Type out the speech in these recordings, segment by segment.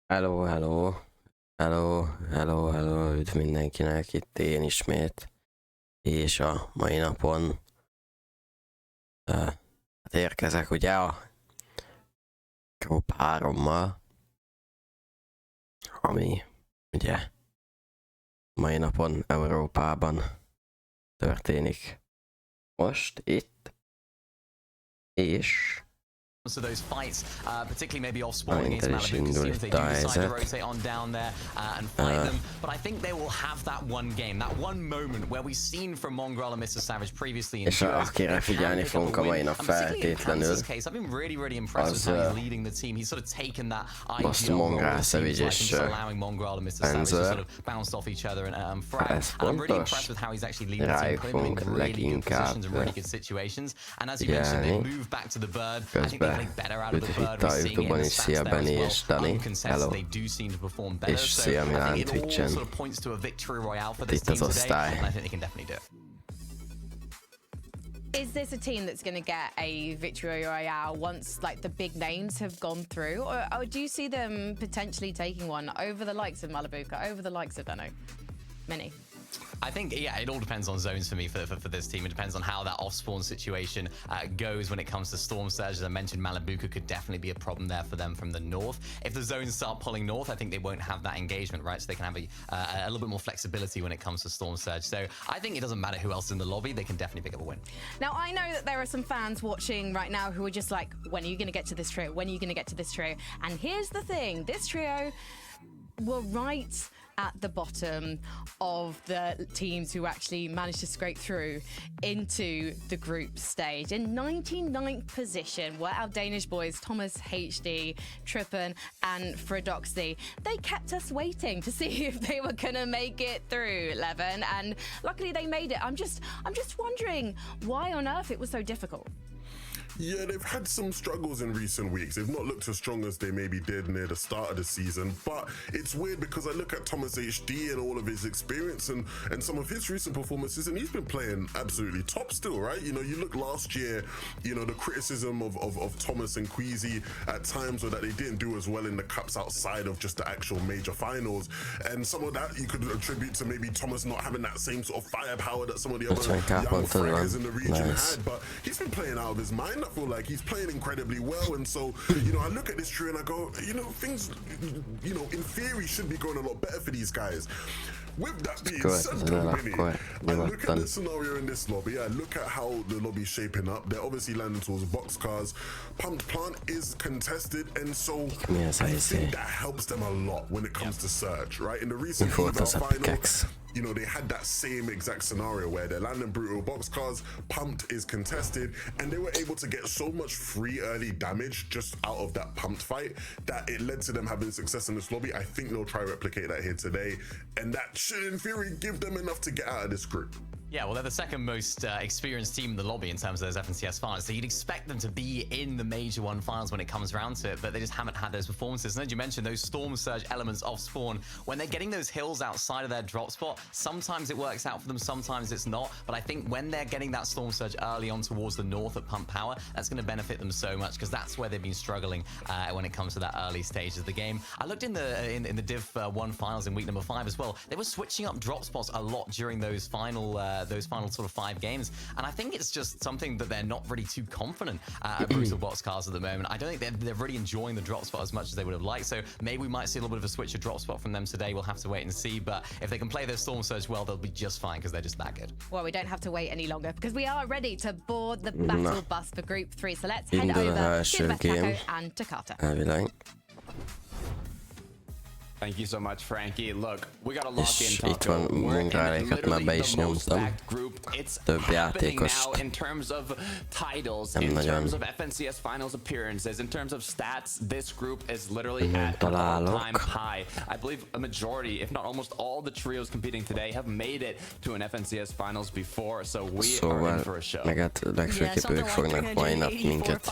Hello, hello, hello, hello, hello, üdv mindenkinek, itt én ismét, és a mai napon hát érkezek ugye a Group 3-mal, ami ugye mai napon Európában történik most itt, és to those fights, particularly maybe off spawn against Malibu, see if they do decide to rotate on down there and fight them. But I think they will have that one game, that one moment where we've seen from Mongrel and Mr. Savage previously in és akire figyelni fogunk a mai nap feltétlenül, I've been really impressed with how he's leading the team. He's sort of taken that most Mongrel, Savage és allowing Mongrel and Mr. Savage to sort of bounce off each other and threat. And I'm really impressed with how he's actually leading the team, putting them in really good positions and really good situations. And as you mentioned, they move back to the bird. I think better out of the bird. We're seeing it in the stats there as well. Uncontested, they do seem to perform better. So I think it all sort of points to a victory royale for this team today, and I think they can definitely do it. Is this a team that's going to get a victory royale once like the big names have gone through, or do you see them potentially taking one over the likes of Malibuka, over the likes of Mini? I think, yeah, it all depends on zones for me for this team. It depends on how that off-spawn situation goes when it comes to Storm Surge. As I mentioned, Malibuka could definitely be a problem there for them from the north. If the zones start pulling north, I think they won't have that engagement, right? So they can have a little bit more flexibility when it comes to Storm Surge. So I think it doesn't matter who else is in the lobby, they can definitely pick up a win. Now, I know that there are some fans watching right now who are just like, when are you going to get to this trio? When are you going to get to this trio? And here's the thing, this trio were right at the bottom of the teams who actually managed to scrape through into the group stage. In 99th position were our Danish boys, Thomas HD, Trippen and Fredoxy. They kept us waiting to see if they were gonna make it through, Levin, and luckily they made it. I'm just wondering why on earth it was so difficult. Yeah, they've had some struggles in recent weeks. They've not looked as strong as they maybe did near the start of the season, but it's weird because I look at Thomas HD and all of his experience and some of his recent performances, and he's been playing absolutely top still, right? You know, you look last year, you know, the criticism of Thomas and Queasy at times were that they didn't do as well in the cups outside of just the actual major finals, and some of that you could attribute to maybe Thomas not having that same sort of firepower that some of the other young fraggers in the region had, but he's been playing out of his mind. I feel like he's playing incredibly well, and so, you know, I look at this trio and I go, you know, things, you know, in theory should be going a lot better for these guys. With that being said, though, Vinny, I look at the scenario in this lobby, I look at how the lobby's shaping up. They're obviously landing towards boxcars. Pumped Plant is contested, and so I think that helps them a lot when it comes to Surge, right? In the recent final, you know, they had that same exact scenario where they're landing brutal boxcars, Pumped is contested, and they were able to get so much free early damage just out of that Pumped fight that it led to them having success in this lobby. I think they'll try to replicate that here today, and that should, in theory, give them enough to get out of this group. Yeah, well, they're the second most experienced team in the lobby in terms of those FNCS finals, so you'd expect them to be in the Major 1 finals when it comes around to it, but they just haven't had those performances. And as you mentioned, those Storm Surge elements off spawn, when they're getting those hills outside of their drop spot, sometimes it works out for them, sometimes it's not, but I think when they're getting that Storm Surge early on towards the north at Pump Power, that's going to benefit them so much, because that's where they've been struggling when it comes to that early stage of the game. I looked in the Div 1 finals in week number 5 as well. They were switching up drop spots a lot during those final sort of 5 games, and I think it's just something that they're not really too confident at brutal boxcars at the moment. I don't think they're really enjoying the drop spot as much as they would have liked, so maybe we might see a little bit of a switch of drop spot from them today. We'll have to wait and see, but if they can play their Storm Surge well, they'll be just fine because they're just that good. Well, we don't have to wait any longer because we are ready to board the battle bus for Group 3, so let's head over to Taco and Takata. Thank you so much, Frankie. Look, we gotta lock in itt van munkáikat, már be is nyomtam. Több játékost. In terms of titles, in terms of FNCS finals appearances, in terms of stats, this group is literally at an all-time high. I believe a majority, if not almost all the trios competing today have made it to an FNCS finals before, so we are in for a show. Meg hát legfőképp ők fognak mai nap minket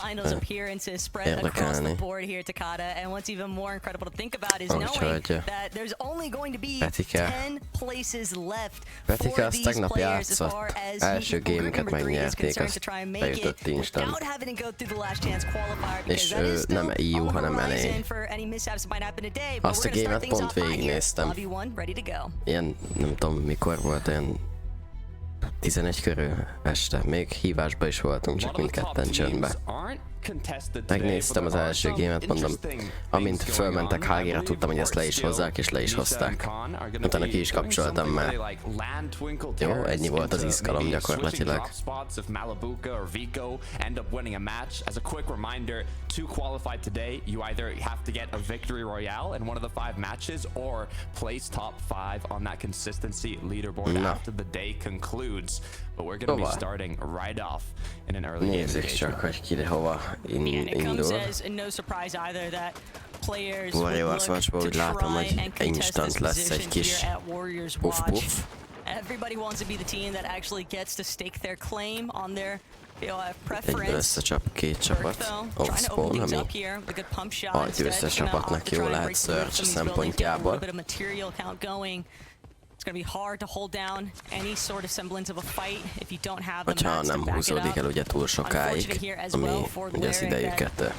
érdekelni. Board here, Takata, and what's even more incredible to think about is knowing hogy that there's only going to be Petike 10 places left Petike for azt these tegnap players as far játszott. as Első group gémüket number 3 is megnyerték, concerned to azt try and make it bejutott instant. without having to go through the last chance qualifier, because És that is still nem EU, on the hanem horizon LA. for any mishaps that might happen today, but Azt a we're gonna start gémet things pont off high here. végignéztem. Lobby 1 ready to go. Ilyen, nem tudom mikor volt, ilyen 11 körül este. Még hívásba is voltunk, csak mindketten csöndbe. Megnéztem az első gémet, mondom, amint fölmentek HG-ra, tudtam, hogy ezt le is hozzák, és le is hozták. Utána ki is kapcsoltam, mert jó, ennyi volt az izgalom gyakorlatilag. To qualify today, you either have to get a victory royale in one of the 5 matches or place top 5 on that consistency leaderboard after the day concludes. But we're going to be starting right off in an early game. Nézzük csak, hogy ki hova indul. Warriors Watchba úgy látom, hogy instant lesz egy kis puff-puff. Everybody wants to be the team that actually gets to stake their claim on their Egyből preference. összecsap két csapat. Off-spawn, ami a győztes csapatnak jó lehet Surge szempontjából. Hogyha nem húzódik el ugye túl sokáig, ami ugye az idejüket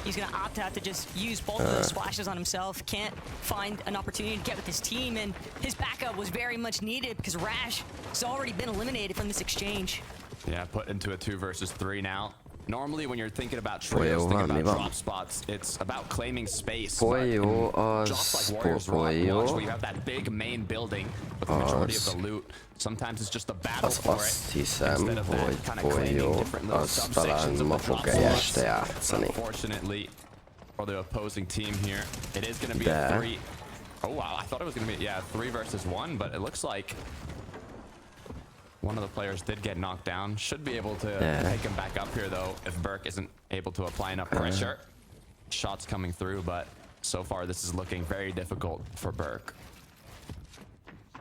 Yeah, put into a 2 versus 3 now. Normally when you're thinking about trios, thinking about drop spots, it's about claiming space. Folyó az Just like Warriors Watch, where you have that big main building with the majority of the loot. Sometimes it's just a battle for it. Azt hiszem, hogy folyó az talán ma fog este játszani. Unfortunately for the opposing team here, it is going to be a 3. Oh wow, I thought it was going to be 3 versus 1, but it looks like one of the players did get knocked down. Should be able to take him back up here though if Burke isn't able to apply enough pressure. Shots coming through, but so far this is looking very difficult for Burke.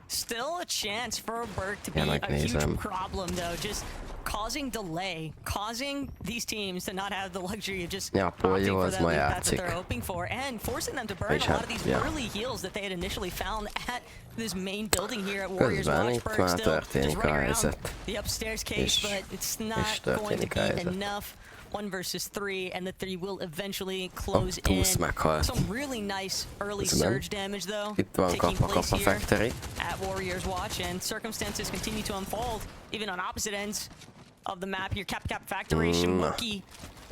Still a chance for Burke to be a huge problem though, just causing delay, causing these teams to not have the luxury of just opting for that loot path that they're hoping for, and forcing them to burn a lot of these early heals that they had initially found at this main building here at Warriors Watch. Burke still just running around the upstairs case, but it's not going to be enough. 1 versus 3, and the 3 will eventually close in. Some really nice early surge damage though taking place here at Warriors Watch, and circumstances continue to unfold even on opposite ends of the map here. Cap Factory, Shimoki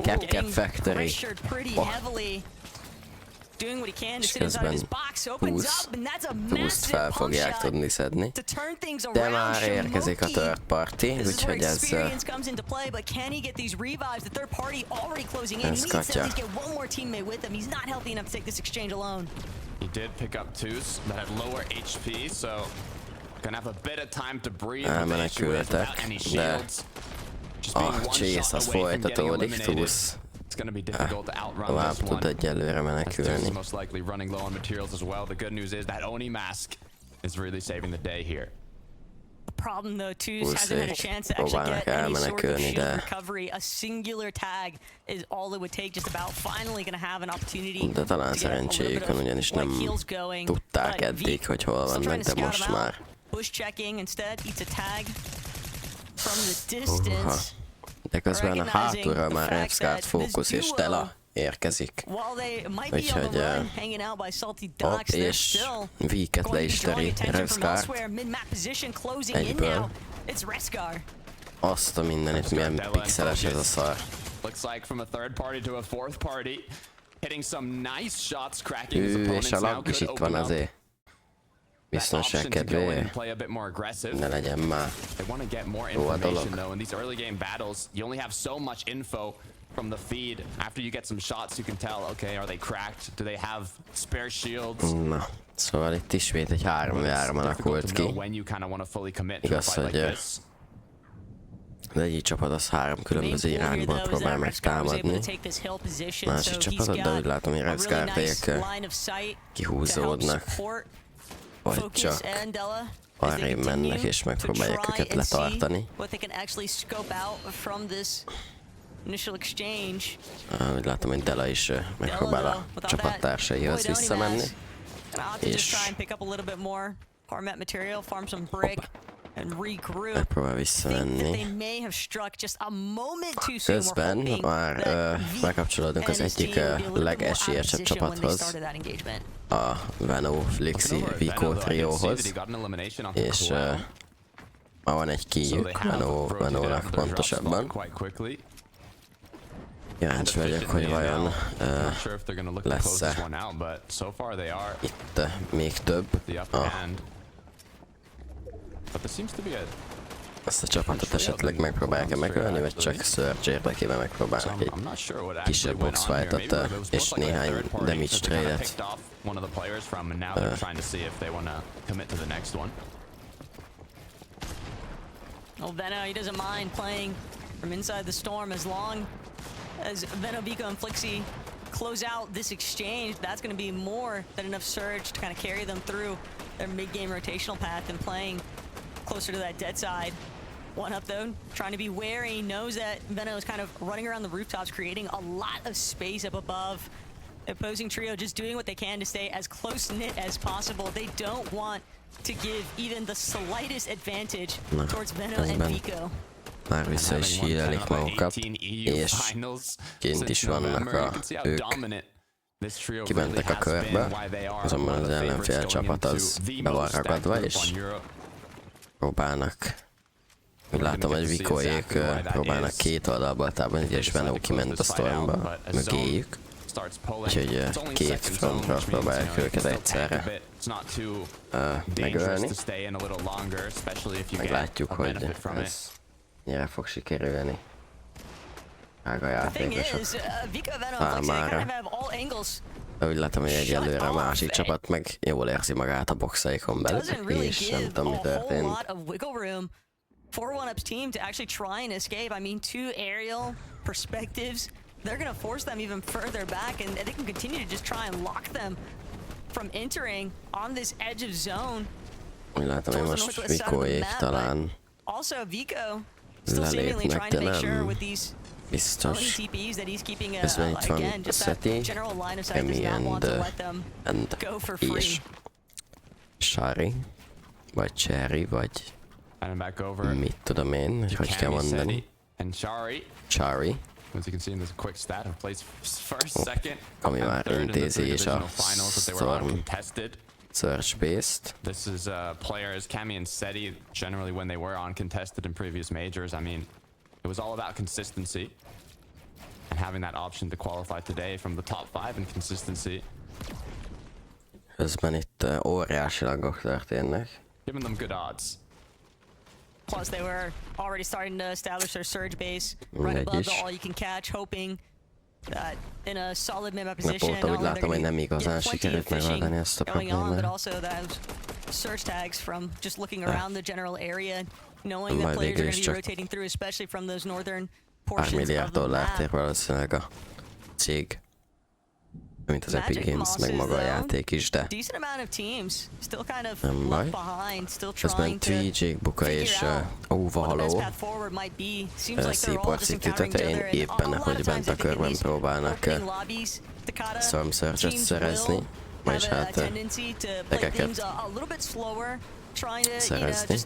getting pressured pretty heavily. Doing what he can to sit inside of his box, opens up, and that's a massive pump shot to turn things around. De már érkezik a third party, úgyhogy ez comes into play, but can he get these revives? The third party already closing in. He needs to at least get one more teammate with him. He's not healthy enough to take this exchange alone. He did pick up twos that had lower HP, so gonna have a bit of time to breathe. Menekültek, de a chase az folytatódik, túsz. It's going to be difficult to outrun tovább this tud one. egyelőre menekülni. Most likely running low on materials as well. The good news is that Oni mask is really saving the day here. Problem though, Twos hasn't had a chance to actually get any sort of shield recovery. A singular tag is all it would take, just about finally going to have an opportunity. De talán szerencséjükön, ugyanis nem tudták eddig, hogy hol vannak, de most már. Push checking instead, eats a tag from the distance. De közben a hátulra már Repscard Focus és Dela érkezik. Úgyhogy hopp, és Weeket le is töri Repscard. Egyből. Azt a mindenit, milyen pixeles ez a szar. És a lag is itt van azért. Biztonság kedvéért. Ne legyen már jó a dolog. From the feed, after you get some shots, you can tell, okay, are they cracked? Do they have spare shields? Na, szóval itt ismét egy 3v3 alakult ki. Igaz, hogy az egyik csapat az 3 különböző irányból próbál megtámadni. Másik csapat, de úgy látom, hogy Repscardék kihúzódnak. Vagy csak arrébb mennek és megpróbálják őket letartani. Úgy látom, hogy Dela is megpróbál a csapattársaihoz visszamenni. Gonna opt to just try and pick up a little bit more Harmet material, farm some brick, and regroup. Megpróbál Think that visszamenni. they may have struck just a moment too soon. We're Közben hoping már that bekapcsolódunk az and his egyik team would be a little bit more out of legesélyesebb position when they csapathoz, started that engagement. a Veno, Flixi, Vico trióhoz, és ma van egy kijük Venónak pontosabban. Kíváncsi vagyok, hogy vajon lesz-e itt még több. Ezt a csapatot esetleg megpróbálják-e megölni, vagy csak Surge érdekében megpróbálnak egy kisebb boxfightot és néhány damage trade-et. Well, Veno, he doesn't mind playing from inside the storm as long as Veno, Vico, and Flixi close out this exchange. That's going to be more than enough surge to kind of carry them through their mid-game rotational path and playing closer to that dead side. One up though, trying to be wary, knows that Veno is kind of running around the rooftops, creating a lot of space up above. The opposing trio just doing what they can to stay as close-knit as possible. They don't want to give even the slightest advantage towards Veno and Vico. Már vissza is hílelik magukat, és kint is vannak ők. Kimentek a körbe, azonban az ellenfél csapat az be van ragadva, és próbálnak. Úgy látom, hogy Vicoék próbálnak két oldalból támadni, és Veno kiment a stormba mögéjük. Úgyhogy két frontról próbálják őket egyszerre megölni. Meglátjuk, hogy ez nyire fog sikerülni. Ága játékosok számára. Úgy látom, hogy egyelőre a másik csapat meg jól érzi magát a boxaikon belül, és nem tudom, mi történt. 4-1-ups team to actually try and escape. I mean, two aerial perspectives. They're going to force them even further back, and they can continue to just try and lock them from entering on this edge of zone. Úgy látom, hogy most Vicoék talán lelépnek, de nem biztos. Közben itt van Seti, Emi and és Shari, vagy Cherry, vagy mit tudom én, hogy kell mondani. Shari. Ami már intézi is a Storm Search-based. This is players Cammy and Seti generally when they were uncontested in previous majors. I mean, it was all about consistency and having that option to qualify today from the top 5 in consistency. Közben itt óriási lagok történnek. Giving them good odds. Plus, they were already starting to establish their surge base right above the all-you-can-catch, hoping that in a solid mid-map position, not only they're going to get plenty of fishing going on, but also those surge tags from just looking around the general area, knowing that players are going to be rotating through, especially from those northern portions of the map. Valószínűleg a cég, mint az Epic Games, meg maga a játék is, de nem baj. Közben TJ, Buka és Overhaló Seaport City tetején éppen, hogy bent a körben próbálnak Storm Surge-et szerezni, vagyis hát tegeket szerezni.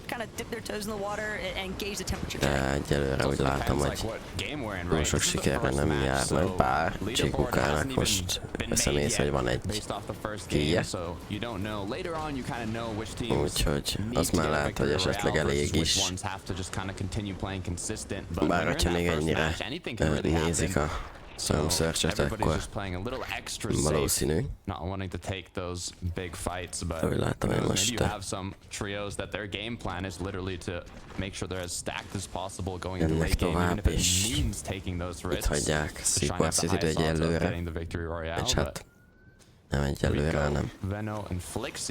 De egyelőre úgy látom, hogy túl sok sikerre nem járnak, bár Csikukának most összenéz, hogy van egy kíje. Úgyhogy az már lehet, hogy esetleg elég is. Bár hogyha még ennyire nézik a Storm Search-et, akkor valószínű. Úgy látom, hogy most ennek tovább, és itt hagyják Seaport City-t egyelőre, és hát nem egyelőre, hanem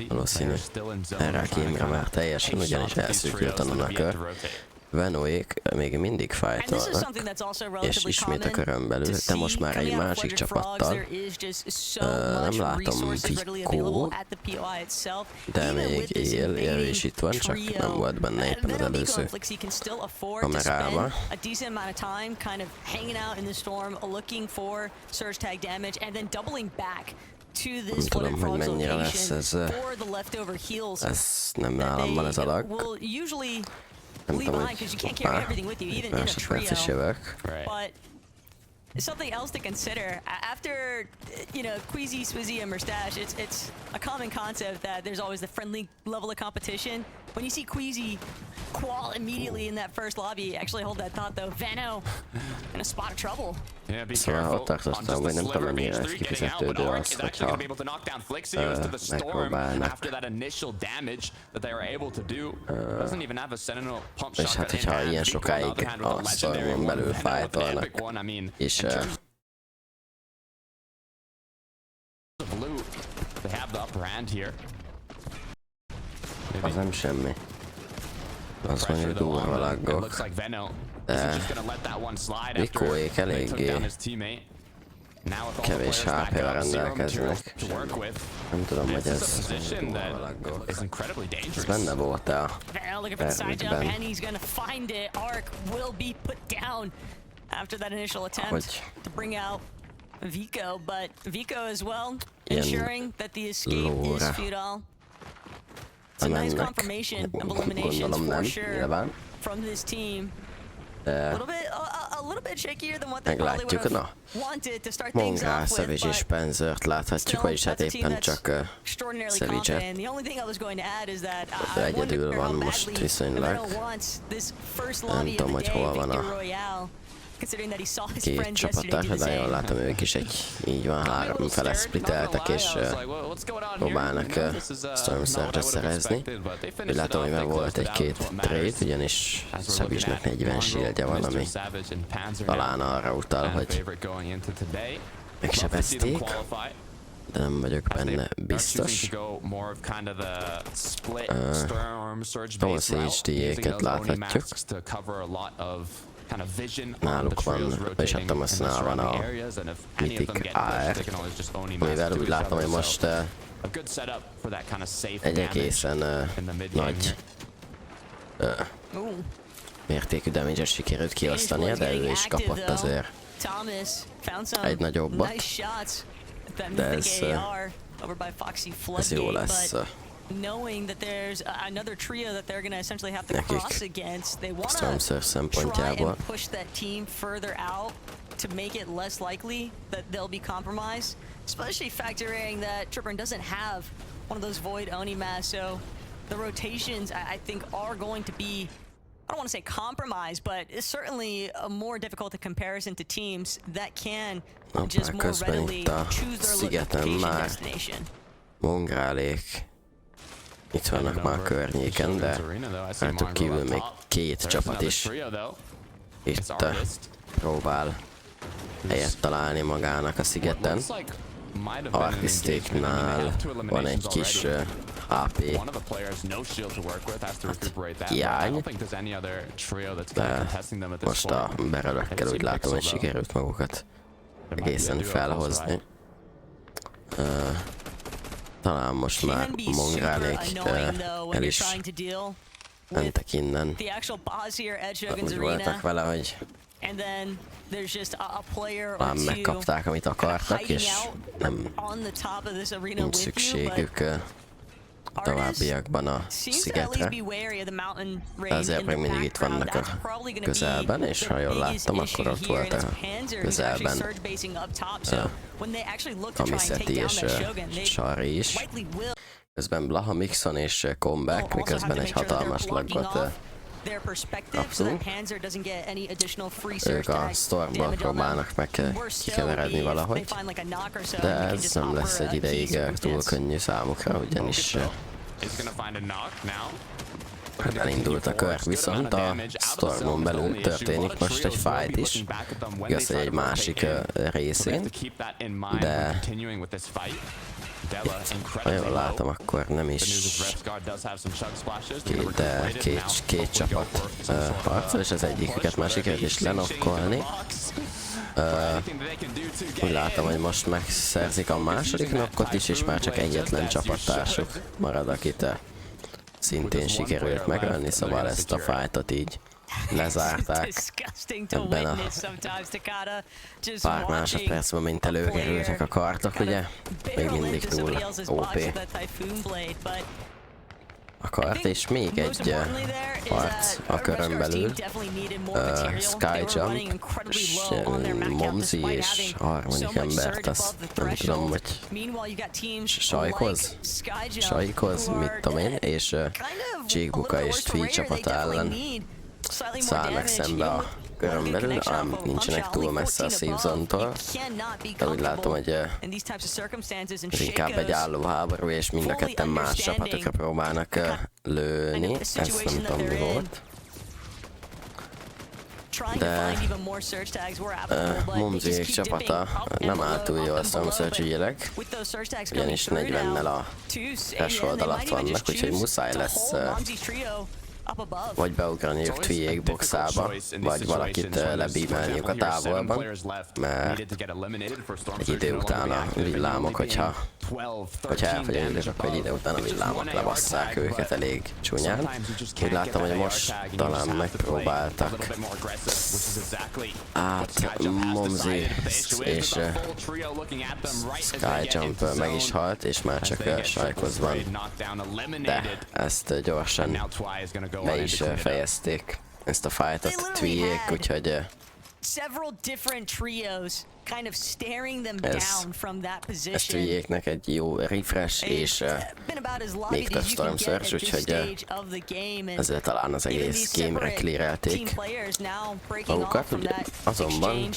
valószínű erre a kémre már teljesen, ugyanis elszűkült onnan a kör. Venoék még mindig fightolnak, és ismét a körön belül, de most már egy másik csapattal. Nem látom Vico, de még él és itt van, csak nem volt benne éppen az előző kamerában. to this Blooded Frogs location for the leftover heals that they will usually leave behind because you can't carry everything with you, even in a trio. But something else to consider after, you know, Queasy, Swizzy, and Mustache. It's a common concept that there's always the friendly level of competition. When you see Queasy qual immediately in that first lobby, actually hold that thought though. Veno in a spot of trouble. Yeah, be careful. On just a sliver of H3 getting out, but Arc is actually going to be able to knock down Flixios to the Storm after that initial damage that they were able to do. Doesn't even have a Sentinel pump shotgun in hand. Vico, on the other hand, with a legendary one, and with an epic one. I mean, in terms of loot, they have the upper hand here. Az nem semmi. Az mondjuk durva laggok. Vikóék eléggé kevés HP-vel rendelkeznek. Nem tudom, hogy ez durva laggok. Ez benne volt-e Vermitben? Vico, but Vico as well, ensuring that the escape is futile. It's a nice confirmation of elimination for sure from this team. A little bit shakier than what they probably would have wanted to start things off with, but Spencer-t láthatjuk, vagyis hát éppen csak Savage-et. The only thing I was going to add is that egyedül van most viszonylag. Nem tudom, hogy hol van a két csapattársa, de jól látom, ők is így van, három fele spliteltek és próbálnak Storm Surge-et szerezni. Úgy látom, hogy már volt egy-két trade, ugyanis Savage-nek 40 shieldje van, ami talán arra utal, hogy megsebezték, de nem vagyok benne biztos. Thomas HD-éket láthatjuk. Náluk van, és hát Thomasnál van a Mythic AR, amivel úgy látom, hogy most egy egészen nagy mértékű damage-et sikerült kiosztania, de ő is kapott azért egy nagyobbat, de ez jó lesz. Knowing that there's another trio that they're going to essentially have to cross against, they want to try and push that team further out to make it less likely that they'll be compromised, especially factoring that Trippern doesn't have one of those Void Oni masks, so the rotations I think are going to be, I don't want to say compromised, but it's certainly a more difficult comparison to teams that can just more readily choose their location destination. Mongrálék itt vannak már a környéken, de rátok kívül még két csapat is itt próbál helyet találni magának a szigeten. Artistéknál van egy kis HP hiány, de most a berelőkkel úgy látom, hogy sikerült magukat egészen felhozni. Talán most már Mongrálék el is mentek innen. Úgy voltak vele, hogy már megkapták, amit akartak, és nem nincs szükségük továbbiakban a szigetre. De azért még mindig itt vannak a közelben, és ha jól láttam, akkor ott volt a közelben Amiszeti és Sari is. Közben Blaha, Mixon és Comeback, miközben egy hatalmas laggot kaptunk. Ők a Stormból próbálnak meg kikeveredni valahogy, de ez nem lesz egy ideig túl könnyű számukra, ugyanis elindult a kör, viszont a Stormon belül történik most egy fight is, igaz, hogy egy másik részén, de ha jól látom, akkor nem is két csapat harcol, és az egyiküket már sikerült is lenokkolni. Úgy látom, hogy most megszerzik a második nokkot is, és már csak egyetlen csapattársuk marad, akit szintén sikerült megölni, szóval ezt a fightot így lezárták ebben a pár másodpercben, mint előkerültek a kartok, ugye? Még mindig túl OP a kart, és még egy harc a körön belül. Skyjump, Momzi és a harmadik embert, azt nem tudom, hogy Sajkoz, mit tudom én, és Jigbuka és Twee csapata ellen szállnak szembe a körön belül, ám nincsenek túl messze a safe zone-tól. De úgy látom, hogy ez inkább egy álló háború, és mind a ketten más csapatokra próbálnak lőni. Ezt nem tudom, mi volt. De Momziék csapata nem áll túl jól Storm Surge ügyileg, ugyanis 40-nel a threshold alatt vannak, úgyhogy muszáj lesz vagy beugraniuk Tweeék boxába, vagy valakit lebímelniuk a távolban, mert egy idő után a villámok, hogyha elfogy a idő, akkor egy idő után a villámok lebasszák őket elég csúnyán. Úgy láttam, hogy most talán megpróbáltak Momzi és Skyjump meg is halt, és már csak Sajkoz van, de ezt gyorsan be is fejezték ezt a fightot Tweeék, úgyhogy ez Tweeéknek egy jó refresh, és még több Storm Surge, úgyhogy ezzel talán az egész game-re clearelték magukat. Azonban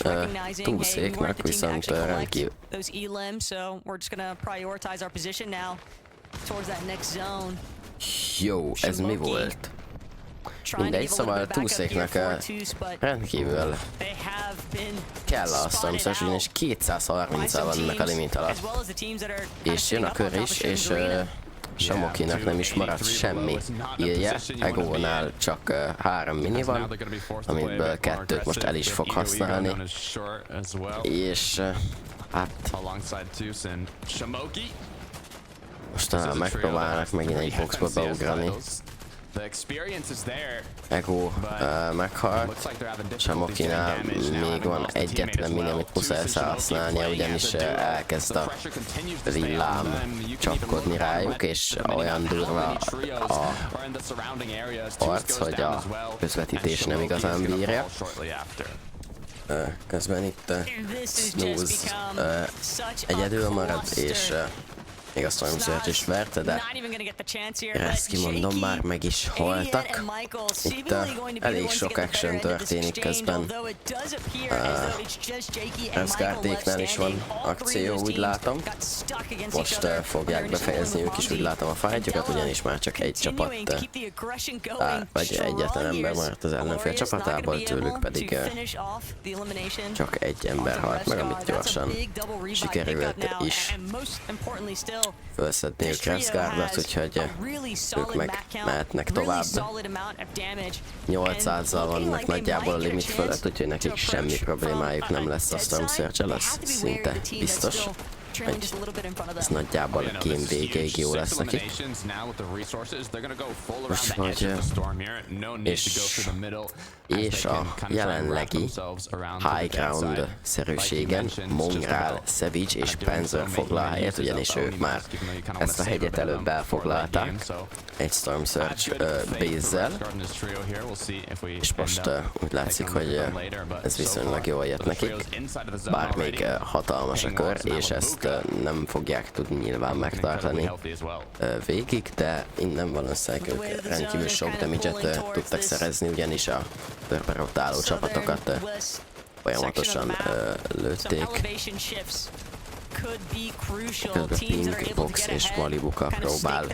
Túszéknak viszont rendkívül jó, ez mi volt? Mindegy, szóval Túszéknak rendkívül kell a Storm Surge, ugyanis 230-al vannak a limit alatt. És jön a kör is, és Samokinak nem is maradt semmi ilye. Egónál csak 3 mini van, amiből 2-t most el is fog használni. És hát most megpróbálnak megint egy boxba beugrani. Ego meghalt, Samokinál még van egyetlen mini, amit muszáj használnia, ugyanis elkezd a villám csapkodni rájuk, és olyan durva a harc, hogy a közvetítés nem igazán bírja. Közben itt Snooze egyedül marad, és még a Storm Surge is verte, de ezt kimondom, már meg is haltak. Itt elég sok action történik közben. Rescardéknál is van akció, úgy látom. Most fogják befejezni ők is, úgy látom, a fightjukat, ugyanis már csak egy csapat, vagy egyetlen ember maradt az ellenfél csapatából, tőlük pedig csak egy ember halt meg, amit gyorsan sikerült is felszedniük Rescardot, úgyhogy ők meg mehetnek tovább. 800-zal vannak nagyjából a limit fölött, úgyhogy nekik semmi problémájuk nem lesz a Storm Surge-el, az szinte biztos. Ez nagyjából a game végéig jó lesz nekik. Úgyhogy és a jelenlegi high ground szerűségen Mongrel, Savage és Panzer foglal helyet, ugyanis ők már ezt a hegyet előbb elfoglalták egy Storm Surge base-zel, és most úgy látszik, hogy ez viszonylag jól jött nekik, bár még hatalmas a kör, és ezt nem fogják tudni nyilván megtartani végig, de innen valószínűleg ők rendkívül sok damage-et tudtak szerezni, ugyanis a törpe rotáló csapatokat folyamatosan lőtték. Közben Pink, Box és Malibuka próbál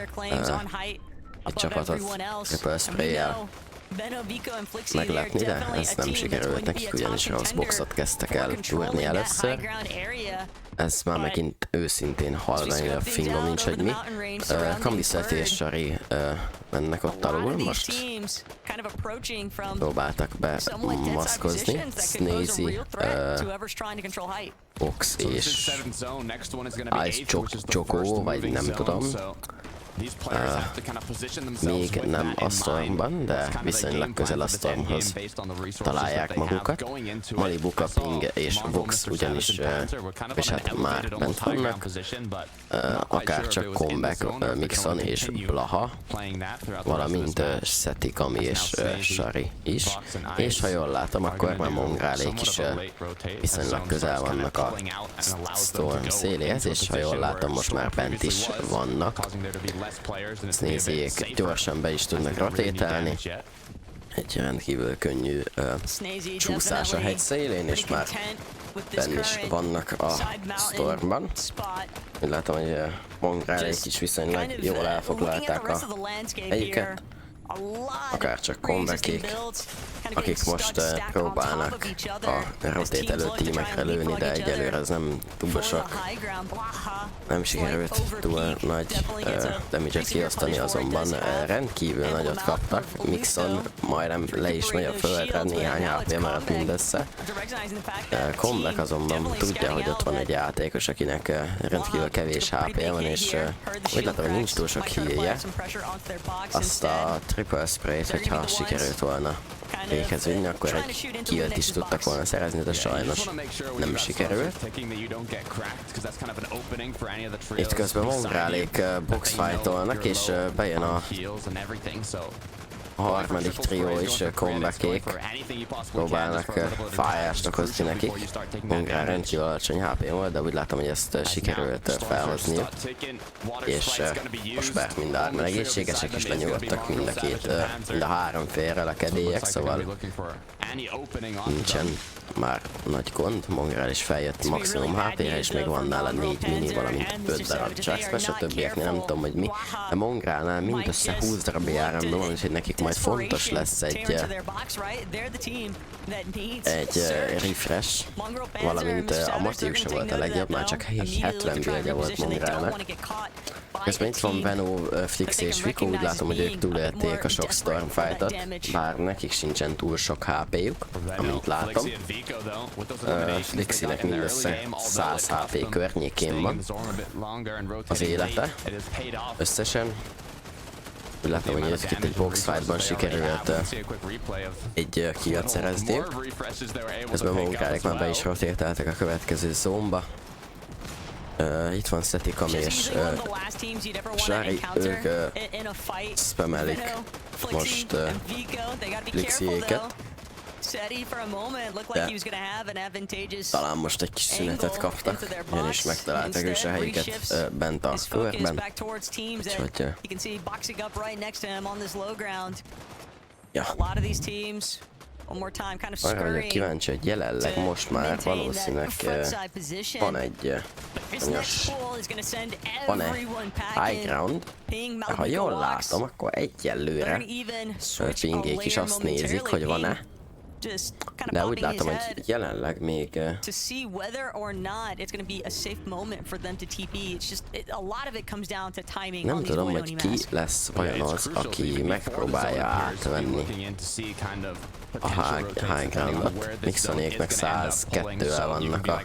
egy csapatot triple spray-jel meglepni, de ez nem sikerült nekik, ugyanis rossz boxot kezdtek el túrni először. Ez már megint őszintén halvány, a fingom nincs, hogy mi. Kamiszeti és Sari mennek ott alul most. Próbáltak bemaszkozni. Sneezy, Box és Ice Choco, vagy nem tudom. még nem a Stormban, de viszonylag közel a Stormhoz találják magukat. Malibu, Ping és Vox ugyanis, és hát már bent vannak, akár csak Comeback, Mixon és Blaha, valamint Seti, Kami és Shari is, és ha jól látom, akkor már Mongrálék is viszonylag közel vannak a Storm széléhez, és ha jól látom, most már bent is vannak. Ezt nézzék, gyorsan be is tudnak rotétálni. Egy rendkívül könnyű csúszás a hegy szélén, és már benn is vannak a Stormban. Úgy látom, hogy Mongrálék is viszonylag jól elfoglalták a helyüket. Akárcsak Comebackék, akik most próbálnak a rotételő tímekre lőni, de egyelőre ez nem túl sok. Nem sikerült túl nagy damage-et kiosztani, azonban rendkívül nagyot kaptak. Mixon majdnem le is megy a földre, néhány HP maradt mindössze. Comeback azonban tudja, hogy ott van egy játékos, akinek rendkívül kevés HP-je van, és úgy látom, hogy nincs túl sok healje. Azt a triple sprayt, hogyha sikerült volna véghez vinni, akkor egy killt is tudtak volna szerezni, de sajnos nem sikerült. Itt közben Mongrálék boxfightolnak, és bejön a harmadik trió is, Comebackék próbálnak fájást okozni nekik. Mongrál rendkívül alacsony HP volt, de úgy látom, hogy ezt sikerült felhozniuk. És most már mind a hárman egészségesek, és lenyugodtak mind a három félrel a kedélyek, szóval nincsen már nagy gond. Mongrál is feljött maximum HP-re, és még van nála 4 mini, valamint 5 darab Jax, a többieknél nem tudom, hogy mi. De Mongrálnál mindössze 20 darab járandó van, úgyhogy nekik majd fontos lesz egy refresh, valamint a motív sem volt a legjobb, már csak 70 buildja volt Mongrálnak. Közben itt van Venó, Flix és Vico, úgy látom, hogy ők túlélték a sok Stormfightot, bár nekik sincsen túl sok HP-juk, amint látom. Flixinek mindössze 100 HP környékén van az élete összesen. Úgy látom, hogy itt egy boxfightban sikerült egy killt szerezni. Közben Mongrálék már be is rotétáltak a következő zónba. Itt van Seti, Kami és Shari, ők spamelik most Flixiéket. De talán most egy kis szünetet kaptak, ugyanis megtalálták is a helyüket bent a körben. Úgyhogy... Ja. Arra vagyok kíváncsi, hogy jelenleg most már valószínűleg van egy van-e high ground, de ha jól látom, akkor egyelőre Pingék is azt nézik, hogy van-e. De úgy látom, hogy jelenleg még nem tudom, hogy ki lesz vajon az, aki megpróbálja átvenni a high groundot. Mixonék meg 102-vel vannak a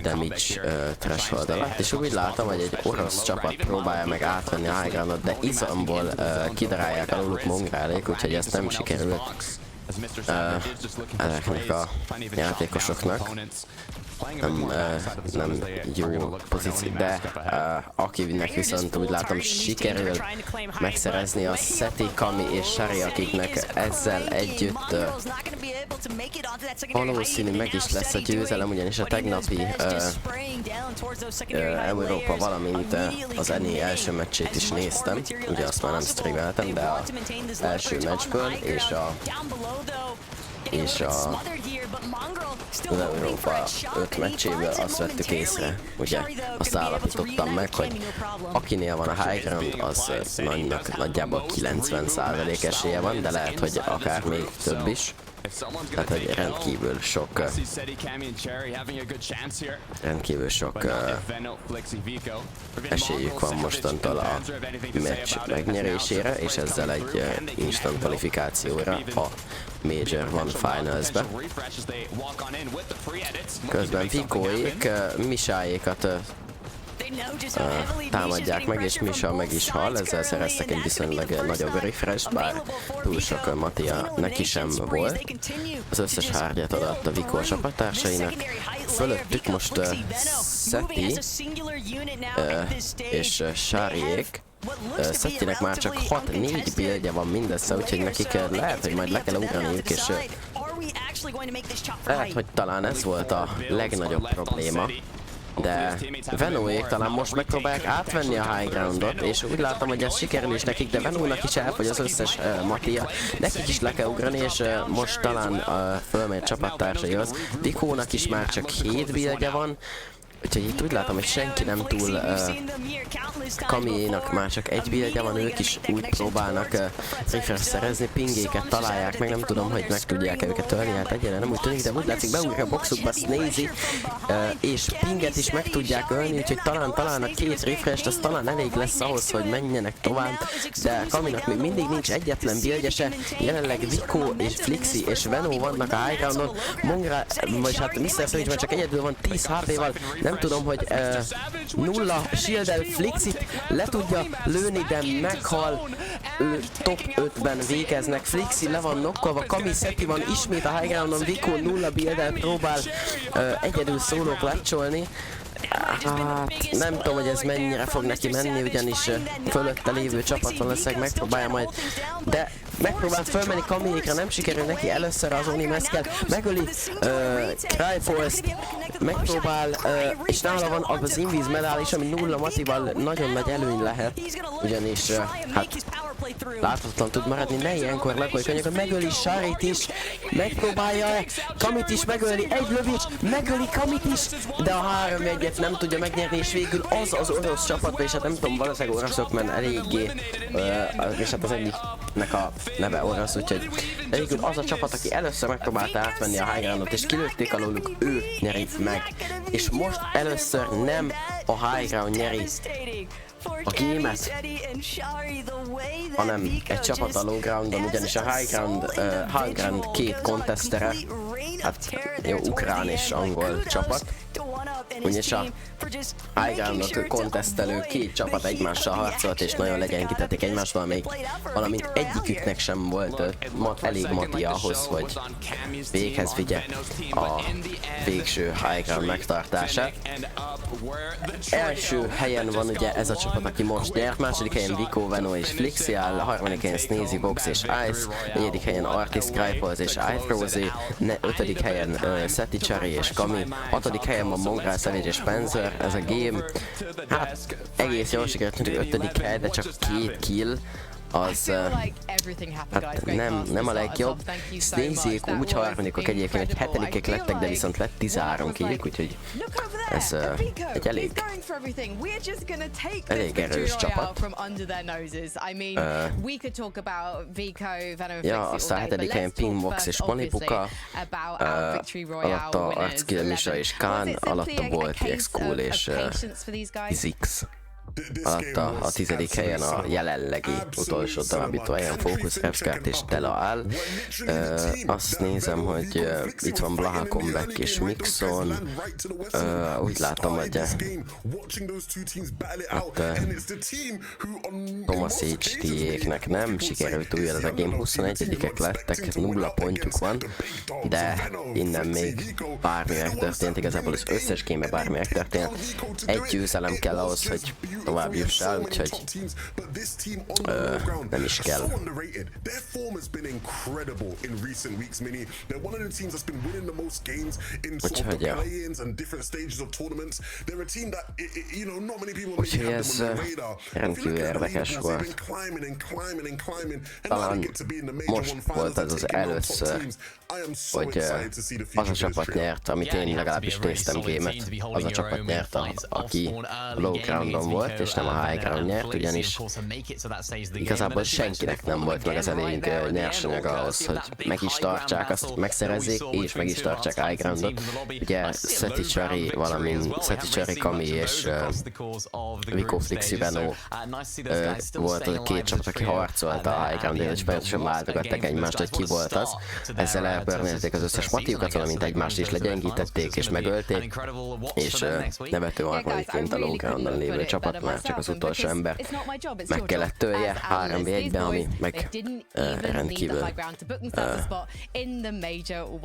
damage threshold alatt, és úgy látom, hogy egy orosz csapat próbálja meg átvenni a high groundot, de izomból kidarálják aluluk Mongrálék, úgyhogy ezt nem sikerült ezeknek a játékosoknak. Nem jó pozíció, de akinek viszont úgy látom sikerül megszerezni a Seti, Kami és Shari, akiknek ezzel együtt valószínű meg is lesz a győzelem, ugyanis a tegnapi Európa, valamint az ENI első meccsét is néztem, ugye azt már nem streameltem, de az első meccsből és az Európa 5 meccséből azt vettük észre, ugye azt állapítottam meg, hogy akinél van a high ground, az nagyjából 90% esélye van, de lehet, hogy akár még több is. Tehát, hogy rendkívül sok esélyük van mostantól a meccs megnyerésére, és ezzel egy instant kvalifikációra a Major One Finals-be. Közben Vikóék Misáékat támadják meg, és Misha meg is hal, ezzel szereztek egy viszonylag nagyobb refresh, bár túl sok Mattia neki sem volt. Az összes hárgyat odaadta Vico a csapattársainak. Fölöttük most Seti és Sáriék. Szettinek már csak 6-4 buildje van mindössze, úgyhogy nekik lehet, hogy majd le kell ugraniuk, és lehet, hogy talán ez volt a legnagyobb probléma. De Venóék talán most megpróbálják átvenni a high groundot, és úgy látom, hogy ez sikerül is nekik, de Venónak is elfogy az összes Mattia. Nekik is le kell ugrani, és most talán fölmegy csapattársaihoz. Vikónak is már csak 7 buildje van. Úgyhogy itt úgy látom, hogy senki nem túl Kamiénak már csak egy buildje van, ők is úgy próbálnak refresh szerezni, pingéket találják meg, nem tudom, hogy meg tudják-e őket tölni, hát egyébként nem úgy tűnik, de úgy látszik beugrik a boxukba Sneezy, és pinget is meg tudják ölni, úgyhogy talán a két refresh-t az talán elég lesz ahhoz, hogy menjenek tovább, de Kaminak még mindig nincs egyetlen buildje se, jelenleg Vico és Flixi és Venó vannak a high groundon, Mongra, vagy hát Mr. Savage már csak egyedül van 10 HP-val, nem tudom, hogy nulla shield-el Flixit le tudja lőni, de meghal. Ő top 5-ben végeznek. Flixi le van nokkolva, Kami Seti van ismét a high groundon, Vico nulla build-el próbál egyedül szóló klatcsolni. Hát nem tudom, hogy ez mennyire fog neki menni, ugyanis fölötte lévő csapat valószínűleg megpróbálja majd, de megpróbál fölmenni Kamiékra, nem sikerül neki először az Onimeszkel, megöli Cryforce, megpróbál, és nála van az Invis medál is, ami nulla Matival nagyon nagy előny lehet, ugyanis hát láthatatlan tud maradni, ne ilyenkor megoljuk anyagot, megöli Sarit is, megpróbálja Kamit is megölni, egy lövés, megöli Kamit is, de a 3-1-et nem tudja megnyerni, és végül az orosz csapat, és hát nem tudom, valószínűleg oroszok, mert eléggé, és hát az egyiknek a neve orosz, úgyhogy végül az a csapat, aki először megpróbálta átvenni a high groundot, és kilőtték alóluk, ő nyeri meg. És most először nem a high ground nyeri a gémet, hanem egy csapat a low groundon, ugyanis a high ground két contestere, hát jó, ukrán és angol csapat, ugyanis a high groundot contestelő két csapat egymással harcolt, és nagyon legyenkítették egymástól, még valamint egyiküknek sem volt elég Mati ahhoz, hogy véghez vigye a végső high ground megtartását. Első helyen van ugye ez a csapat, aki most nyert, második helyen Vico, Veno és Flixi áll, harmadik helyen Sneezy, Box és Ice, negyedik helyen Artis, Cryples és Ifrozy, ötödik helyen Seti, Cherry és Kami, hatodik helyen van Mongrel, Savage és Spencer. Ez a game, hát egész jól sikerült, ötödik hely, de csak 2 kill. Az hát nem a legjobb. Sneezyék úgy harmadikok egyébként, hogy hetedikek lettek, de viszont lett 13 killik, úgyhogy ez egy elég erős csapat. Ja, aztán hetedik helyen Pingbox és Manipuka, alatta Arckill, Misha és Khan, alatta volt X-Cool és Zix. Alatta a 10. helyen a jelenlegi utolsó továbbító helyen Focus, Repscart és Tela áll. Azt nézem, hogy itt van Blaha Comeback és Mixon. Úgy látom, hogy Thomas HD-éknek nem sikerült újra ez a game, 21-ek lettek, 0 pontjuk van, de innen még bármi megtörtént, igazából az összes game-be bármi megtörtént. Egy győzelem kell ahhoz, hogy tovább jussál, úgyhogy nem is kell. Úgyhogy ez rendkívül érdekes volt. Talán most volt ez az először, hogy az a csapat nyert, amit én legalábbis néztem gémet, az a csapat nyert, aki low groundon volt. nyert, és nem a high ground nyert, ugyanis igazából senkinek nem volt meg az elég nyersanyag ahhoz, hogy meg is tartsák, azt megszerezzék, és meg is tartsák high groundot. Ugye Seti Cherry, valamint Seti Cherry, Kami és Vico Flixi Beno volt a két csapat, aki harcolt a high groundért, és folyamatosan váltogatták egymást, hogy ki volt az. Ezzel elbörnélték az összes matiukat, valamint egymást is legyengítették és megölték, és nevető harmadikként a low groundon lévő csapat már csak az utolsó ember meg kellett tölje 3v1-be, ami meg rendkívül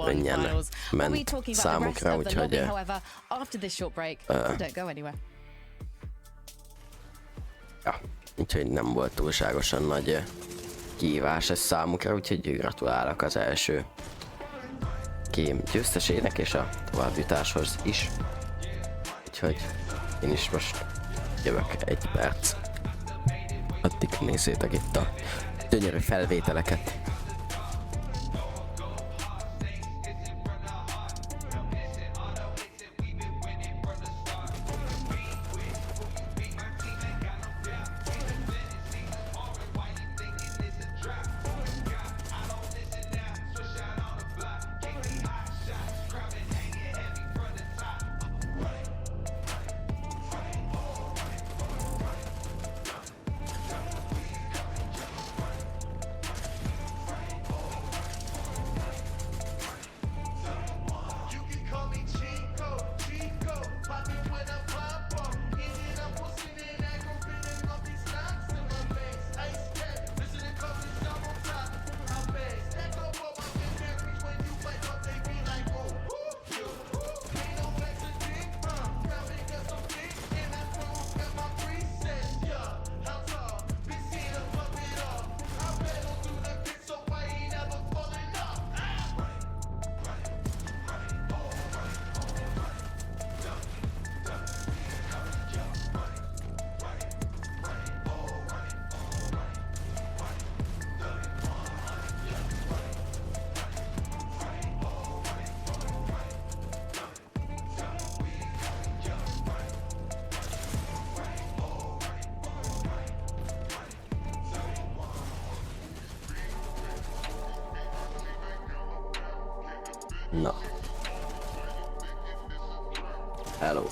könnyen ment számukra, úgyhogy úgyhogy nem volt túlságosan nagy kihívás ez számukra, úgyhogy gratulálok az első game győztesének és a továbbjutáshoz is. Úgyhogy én is most jövök egy perc. Addig nézzétek itt a gyönyörű felvételeket. Na. Hello.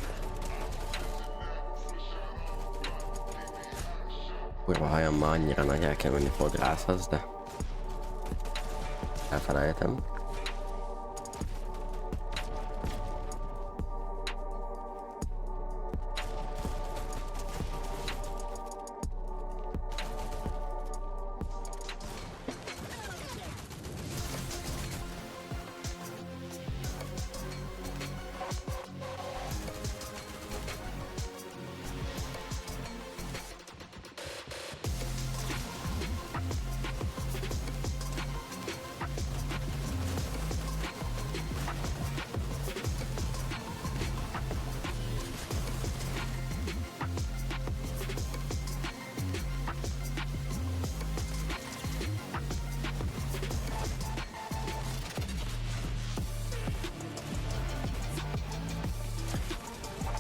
Kurva hajam ma annyira nagy, el kell menni fodrászhoz, de elfelejtem.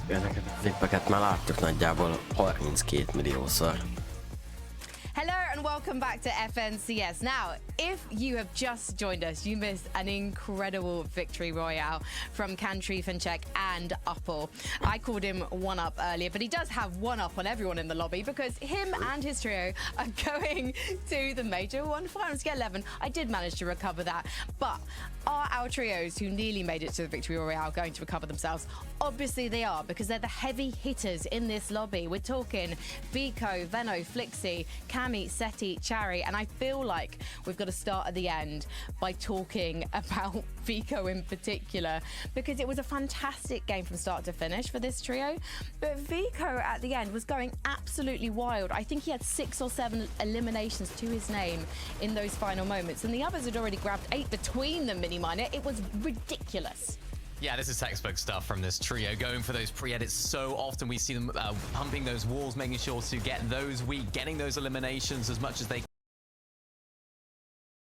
Ezeket a klippeket már láttuk nagyjából 32 milliószor. Hello and welcome back to FNCS. Now, if you have just joined us, you missed an incredible victory royale from Kantri, Finchek and Uppal. I called him one up earlier, but he does have one up on everyone in the lobby because him and his trio are going to the Major 1 Finals. Get 11. I did manage to recover that, but are our trios who nearly made it to the victory royale going to recover themselves? Obviously they are, because they're the heavy hitters in this lobby. We're talking Vico, Veno, Flixi, Cami, Seti, Chari, and I feel like we've got to start at the end by talking about Vico in particular, because it was a fantastic game from start to finish for this trio. But Vico at the end was going absolutely wild. I think he had 6 or 7 eliminations to his name in those final moments, and the others had already grabbed 8 between them, Mini-Miner. It was ridiculous. Yeah, this is textbook stuff from this trio, going for those pre-edits. So often we see them pumping those walls, making sure to get those weak, getting those eliminations as much as they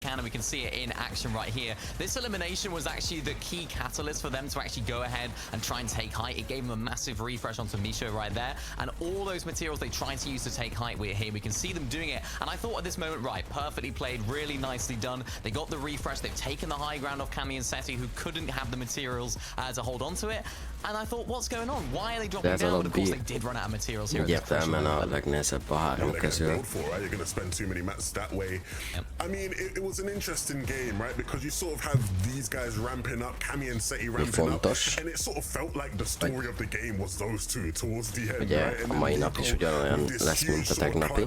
can. can, and we can see it in action right here. This elimination was actually the key catalyst for them to actually go ahead and try and take height. It gave them a massive refresh onto Misho right there, and all those materials they tried to use to take height, we're here. We can see them doing it, and I thought at this moment, right, perfectly played, really nicely done. They got the refresh, they've taken the high ground off Cammy and Seti, who couldn't have the materials to hold on to it, and I thought, what's going on? Why are they dropping down? And of course, they did run out of materials here. Egyértelműen a legnehezebb a három közül. You're going to spend too many mats that way. Yep. I mean, it was an interesting game, right? Because you sort of have these guys ramping up, Cammy and Seti ramping up, and it sort of felt like the story of the game was those two towards the end, right? A mai nap is ugyanolyan lesz, mint a tegnapi.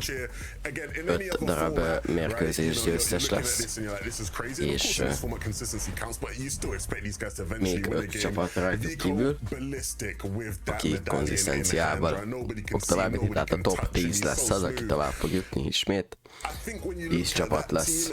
5 darab mérkőzés győztes lesz, és még 5 csapat rajtuk kívül, aki konzisztenciával fog tovább jutni, tehát a top 10 lesz az, aki tovább fog jutni ismét. 10 csapat lesz.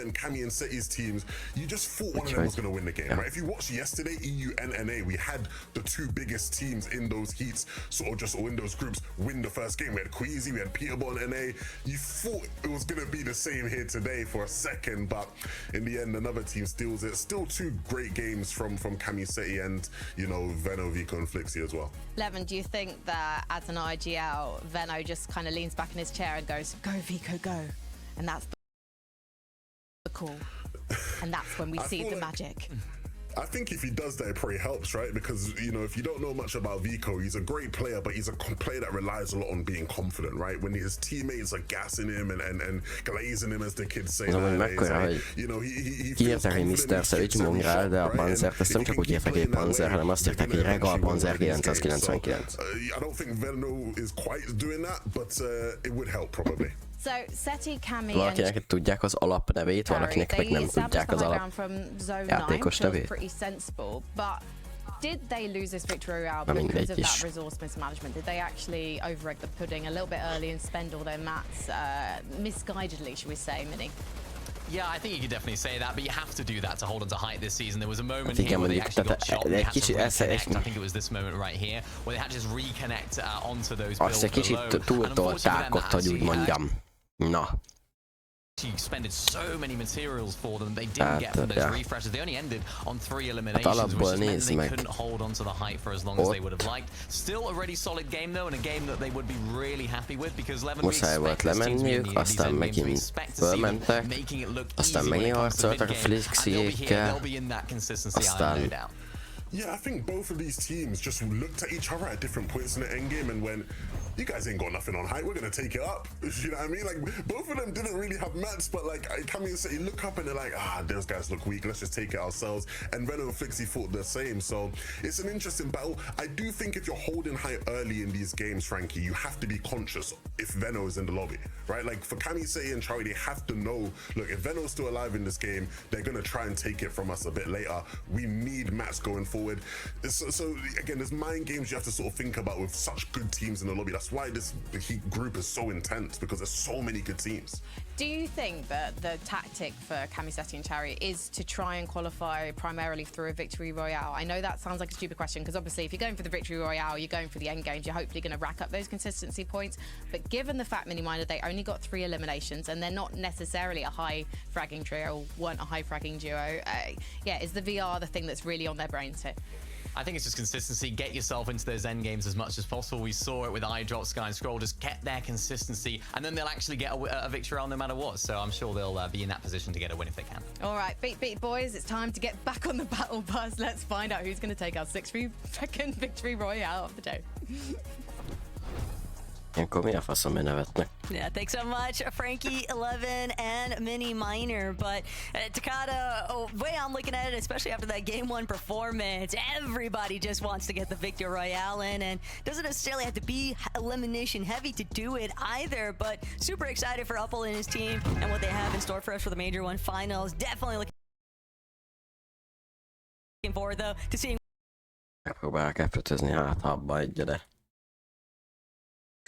If you watched yesterday, EU and NA, we had the two biggest teams in those heats, sort of just or in those groups, win the first game. We had Queasy, we had Peterball and NA. You thought it was going to be the same here today for a second, but in the end, another team steals it. Still two great games from Cammy Seti and, you know, Veno, Vico and Flixie as well. Levin, do you think that as an IGL, Veno just kind of leans back in his chair and goes, "Go Vico, go," and that's the call, and that's when we see the magic? I think if he does that, it probably helps, right? Because, you know, if you don't know much about Vico, he's a great player, but he's a player that relies a lot on being confident, right? When his teammates are gassing him and glazing him, as the kids say, you know, he kiírták egy Mr. Savage Mongrel, de a Panzert ezt nem csak úgy írták egy Panzer, hanem azt írták egy Regal Panzer 999. I don't think Veno is quite doing that, but it would help probably. So, Seti, Cammy, valakinek tudják az alapnevét, valakinek meg nem tudják az alapjátékos nevét. Pretty sensible, but did they lose this victory royale because of that resource mismanagement? Did they actually over-egg the pudding a little bit early and spend all their mats misguidedly, should we say, Mini? Yeah, I think you could definitely say that, but you have to do that to hold on to height this season. There was a moment here where they actually got shot and they had to reconnect. I think it was this moment right here, where they had to just reconnect onto those builds below. Azt egy kicsit túltolták ott, hogy úgy mondjam. Na. She expended so many materials for them. They didn't get from those refreshes. They only ended on 3 eliminations, which meant they couldn't hold on to the height for as long as they would have liked. Still a really solid game though, and a game that they would be really happy with, because Levin, we expect this team to be in the season games. We expect to see them making it look easy when it comes to mid game, and they'll be in that consistency, I have no doubt. Yeah, I think both of these teams just looked at each other at different points in the endgame and went, you guys ain't got nothing on height, we're going to take it up. You know what I mean? Like, both of them didn't really have mats, but like, Cammy and Seti look up and they're like, those guys look weak, let's just take it ourselves. And Veno and Flixie thought the same. So it's an interesting battle. I do think if you're holding height early in these games, Frankie, you have to be conscious if Veno is in the lobby, right? Like for Cammy, Seti and Charlie, they have to know, look, if Veno's still alive in this game, they're going to try and take it from us a bit later. We need mats going forward. So again, there's mind games you have to sort of think about with such good teams in the lobby. That's why this Heat group is so intense, because there's so many good teams. Do you think that the tactic for Cammy, Seti and Chari is to try and qualify primarily through a victory royale? I know that sounds like a stupid question, because obviously if you're going for the victory royale, you're going for the end games, you're hopefully going to rack up those consistency points. But given the fact, Mini-Minded, they only got 3 eliminations and they're not necessarily a high fragging trio, or weren't a high fragging duo, is the VR the thing that's really on their brains here? I think it's just consistency. Get yourself into those end games as much as possible. We saw it with iDrop, Sky and Scroll. Just get their consistency, and then they'll actually get a victory round no matter what. So I'm sure they'll be in that position to get a win if they can. All right, beat boys, it's time to get back on the battle bus. Let's find out who's going to take our 6-2nd victory royale of the day. Yeah, thanks so much, Frankie, 11, and Mini Minor. But Takada, way I'm looking at it, especially after that Game 1 performance, everybody just wants to get the Victory Royale in, and doesn't necessarily have to be elimination heavy to do it either. But super excited for Uppel and his team and what they have in store for us for the Major 1 Finals. Definitely looking forward, though, to seeing.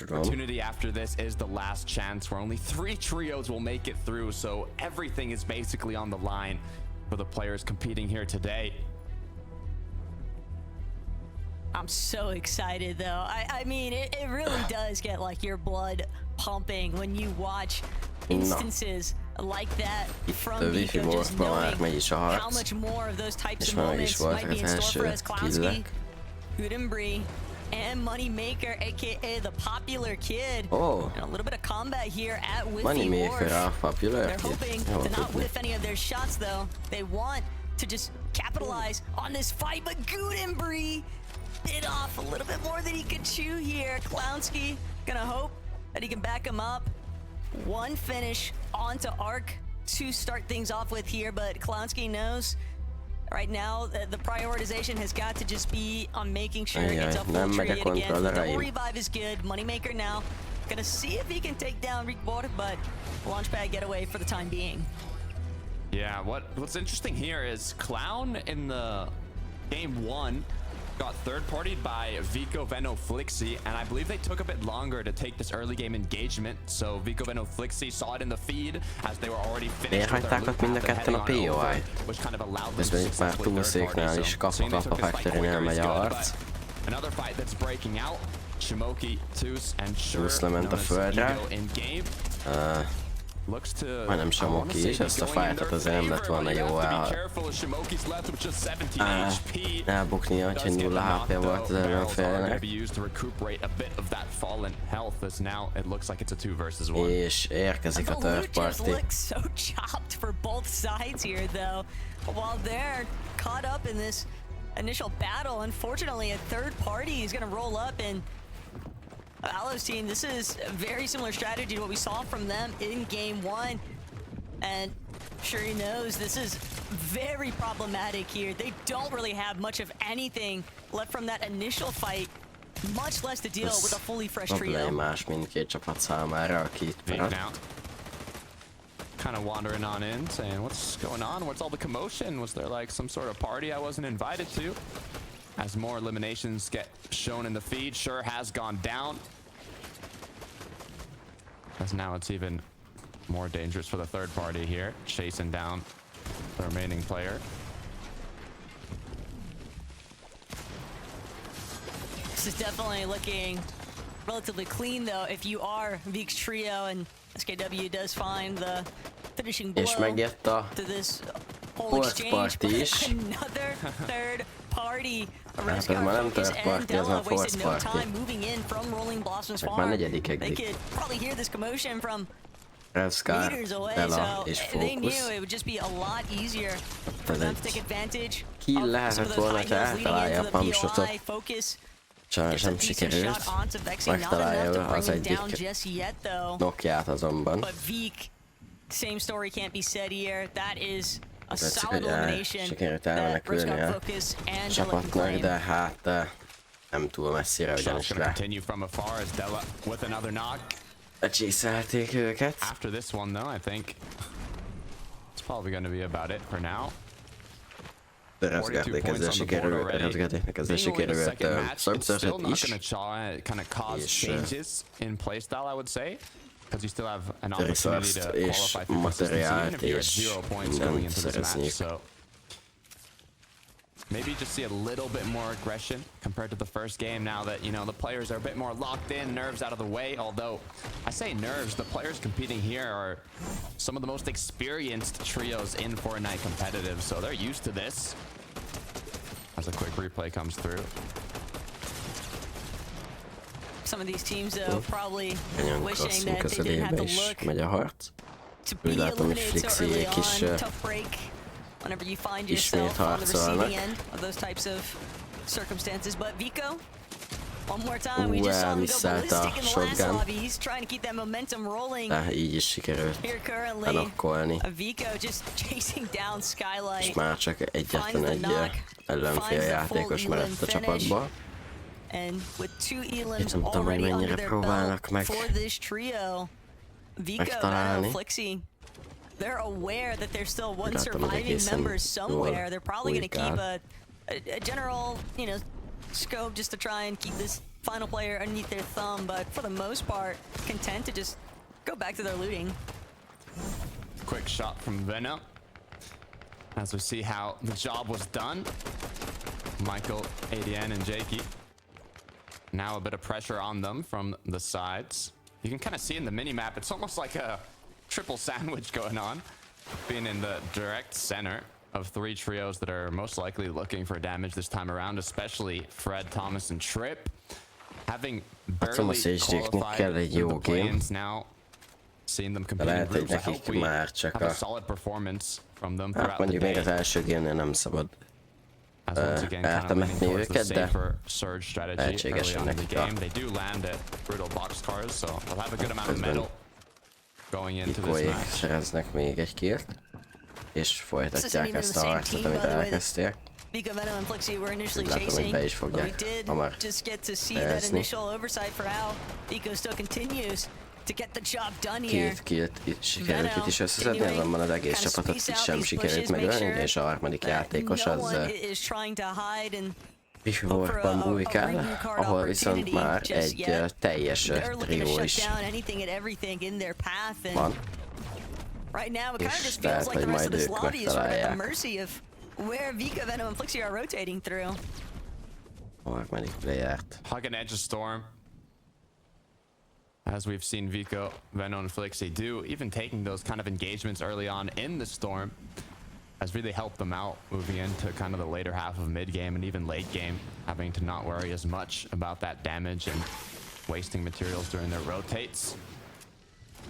Opportunity after this is the last chance where only 3 trios will make it through, so everything is basically on the line for the players competing here today. I'm so excited though. I mean, it really does get like your blood pumping when you watch instances like that from Wifi Vika, just Morphban már knowing megy is a how harc. much more of those types És of már meg is moments might be voltak az in store for első us. Klowski, killek. Gudenbree, and Moneymaker, aka the Popular Kid. Oh. And a little bit of combat here at Wifi Moneymaker Wharf. a Popular They're Kid. hoping Jó to not tudni. whiff any of their shots, though. They want to just capitalize on this fight, but Gudenbree bit off a little bit more than he could chew here. Klowski gonna hope that he can back him up. One finish onto Arc to start things off with here, but Klowski knows right now the prioritization has got to just be on making sure he gets a full nem megy a tree again. The double kontrolleraim. revive is good. Moneymaker now gonna see if he can take down Rickboard, but launchpad getaway for the time being. Yeah, what's interesting here is Clown in the game 1 got third-partied by Vico, Veno, Flixie, and I believe they took a bit longer to take this early game engagement. So Vico, Veno, Flixie saw it in the feed as they were already finished with their loop path and heading on over, which kind of allowed them to successfully third-party. So seeing they took this fight quicker is good, but another fight that's breaking out. Shimoki, Tus, and Sure, known as Ego in game. Looks to Majdnem Shimoki is, ezt a fightot azért nem lett volna jó elbuknia, úgyhogy 0 HP volt az ellenfélnek. És érkezik a third party. So chopped for both sides here, though. While they're caught up in this initial battle, unfortunately, a third party is going to roll up and Alo's team, this is a very similar strategy to what we saw from them in game 1. And sure he knows this is very problematic here. They don't really have much of anything left from that initial fight, much less to deal with a fully fresh trio. Problémás mindkét csapat számára, aki itt maradt. Kind of wandering on in, saying, what's going on? What's all the commotion? Was there like some sort of party I wasn't invited to? As more eliminations get shown in the feed, Sure has gone down. As now it's even more dangerous for the third party here, chasing down the remaining player. This is definitely looking relatively clean, though, if you are Veek's trio, and SKW does find the finishing blow to this whole exchange, but another third party. Ez már nem third party, ez már fourth party. They could probably hear this commotion from Revskar, meters away, Bella so és they knew Focus. it would just be a lot easier for them to take advantage Kill of some lehetett of those volna, high ha heels leading eltalálja into a the pumpshotot. POI. Focus Sajnos nem sikerült. Megtalálja az egyik Nokiát azonban. But Veek, same story can't be said here. That is a Tetszik, solid hogy elimination sikerült that elmenekülni Rivskar a Focus and Della can csapatnak, claim. de hát nem túl messzire ugyanis lecsészelték őket. After this one though, I think it's probably going to be about it for now. De Revskarték ezzel sikerült, Revskartéknek ezzel sikerült szörnyszörhet is. Because you still have an opportunity to qualify for consistency, even if you're at 0 points going into this match. So maybe just see a little bit more aggression compared to the first game now that, you know, the players are a bit more locked in, nerves out of the way. Although, I say nerves, the players competing here are some of the most experienced trios in Fortnite competitive, so they're used to this. As a quick replay comes through. Some of these teams, though, probably wishing that they didn't have to look to be eliminated so early on. Tough break whenever you find yourself on the receiving end of those types of circumstances. But Vico, one more time, we just saw him go ballistic in the last lobby. He's trying to keep that momentum rolling. Így is sikerült elokkolni. Vico just chasing down Skylight. És már csak egyetlen egy ellenfél játékos maradt a csapatból. And with 2 elims Nem tudom, hogy mennyire próbálnak meg megtalálni. They're aware that there's still one surviving member somewhere. They're probably going to keep a general, you know, scope just to try and keep this final player underneath their thumb, but for the most part, content to just go back to their looting. Quick shot from Veno. As we see how the job was done. Michael, ADN, and Jakey. Now a bit of pressure on them from the sides. You can kind of see in the mini-map, it's almost like a triple sandwich going on, being in the direct center of 3 trios that are most likely looking for damage this time around, especially Fred, Thomas, and Trip. Having barely qualified the play-ins now, seeing them compete in groups, I hope we have a solid performance from them throughout the day. As once again, kind of leaning towards the safer surge strategy early on in the game. They do land at brutal boxcars, so they'll have a good amount of metal going into this match. És folytatják ezt a harcot, amit elkezdték. Vico, Venom, and Flixie were initially chasing, but we did just get to see that initial oversight for how Vico still continues to get the job done here. Sikerült itt is összeszedni, azonban az egész csapatot itt sem sikerült megölni, és a harmadik játékos az Bihorban bujkál, ahol viszont már egy teljes trió is van. Right now, it kind of just feels like the rest of this lobby is sort of at the mercy of where Vico, Venom, and Flixie are rotating through. Hug and edge a storm. As we've seen Vico, Venom, and Flixie do, even taking those kind of engagements early on in the storm has really helped them out moving into kind of the later half of mid game and even late game, having to not worry as much about that damage and wasting materials during their rotates.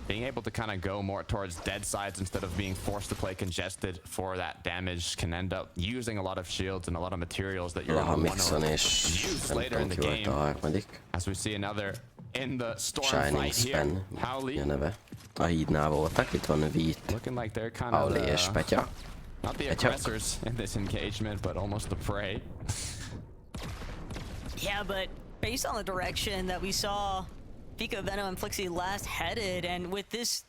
Being able to kind of go more towards dead sides instead of being forced to play congested for that damage can end up using a lot of shields and a lot of materials that you're going to use later in the game. As we see another in the storm fight here. Howley. A hídnál voltak, itt van Vít, Howley és Petya. Not the aggressors in this engagement, but almost the prey. Yeah, but based on the direction that we saw Vico, Venom, and Flixie last headed, and with this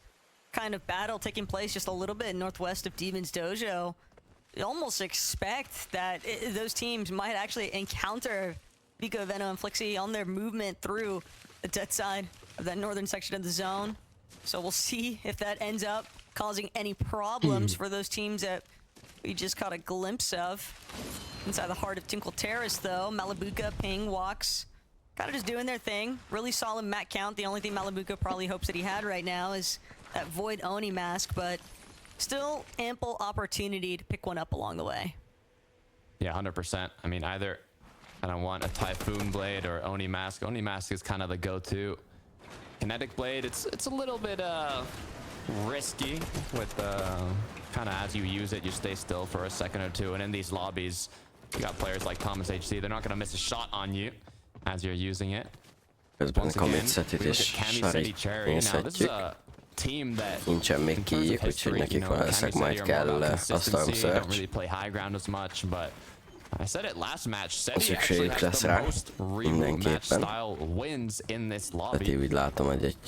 kind of battle taking place just a little bit northwest of Demon's Dojo, you almost expect that those teams might actually encounter Vico, Venom, and Flixie on their movement through the dead side of that northern section of the zone. So we'll see if that ends up causing any problems for those teams that we just caught a glimpse of. Inside the heart of Tinkle Terrace, though, Malibuka, Ping, Walks, kind of just doing their thing. Really solid mat count. The only thing Malibuka probably hopes that he had right now is that Void Oni mask, but still ample opportunity to pick one up along the way. Yeah, 100%. I mean, either I don't want a Typhoon Blade or Oni mask. Oni mask is kind of the go-to. Kinetic Blade, it's a little bit risky with kind of as you use it, you stay still for a second or two. And in these lobbies, you got players like Thomas HC. They're not going to miss a shot on you as you're using it. Once again, we look at Cami City Cherry. Now, this is a team that nincsen még kijük, úgyhogy nekik valószínűleg majd kell a Storm Search. Don't really play high ground as much, but I said it last match. Seti actually has the most reboot match style wins in this lobby.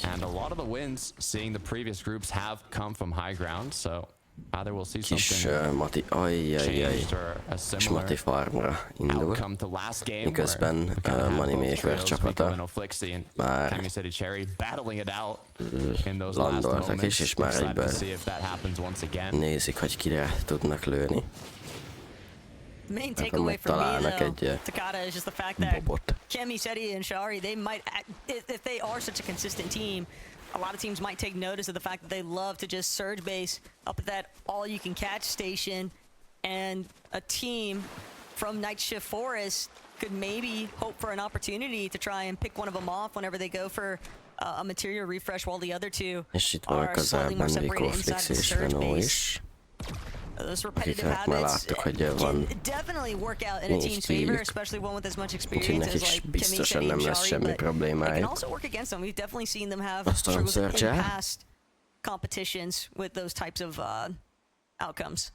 And a lot of the wins, seeing the previous groups, have come from high ground. So either we'll see something changed or a similar outcome to last game. Miközben Moneymaker csapata már Cami City Cherry battling it out in those last moments. És már egyből see if that happens once again. Nézik, hogy kire tudnak lőni. The main takeaway for me, though, Takata, is just the fact that Kemi, Seti, and Shari, they might, if they are such a consistent team, a lot of teams might take notice of the fact that they love to just surge base up at that all-you-can-catch station, and a team from Night Shift Forest could maybe hope for an opportunity to try and pick one of them off whenever they go for a material refresh, while the other two are slightly more separated inside the surge base. Those repetitive habits can definitely work out in a team's favor, especially one with as much experience as like Kemi, Seti, and Shari, but it can also work against them. We've definitely seen them have struggles in past competitions with those types of outcomes.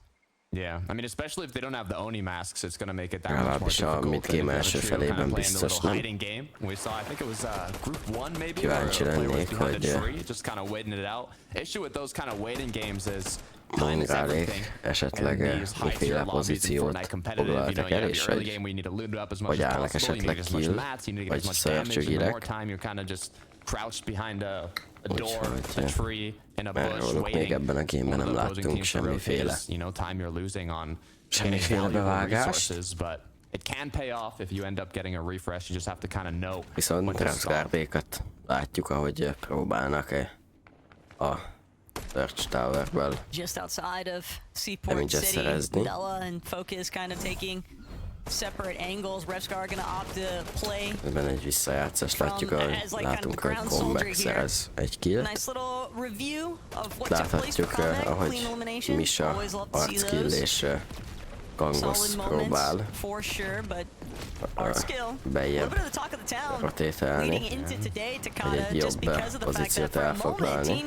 Yeah, I mean, especially if they don't have the Oni masks, it's going to make it that much more difficult. Hiding game. We saw, I think it was Group 1 maybe, where a player was behind a tree, just kind of waiting it out. Issue with those kind of waiting games is time is everything. Esetleg miféle pozíciót foglaltak el, és hogy állnak esetleg kill, vagy szörcsögileg. Crouched behind a door, a tree, in a bush, róluk még ebben a gémben nem láttunk semmiféle bevágást. It can pay off if you end up getting a refresh. You just have to kind of know. Viszont Transgárdékat látjuk, ahogy próbálnak a Search Towerből. Just outside of Seaport City, Bella and Focus kind of taking separate angles. Repscar gonna opt to play. Ebben egy visszajátszás, látjuk, ahogy látunk, hogy Comeback szerez egy killt. Láthatjuk, ahogy Misha arckill és Gangos próbál bejjebb rotétálni, hogy egy jobb pozíciót elfoglalni.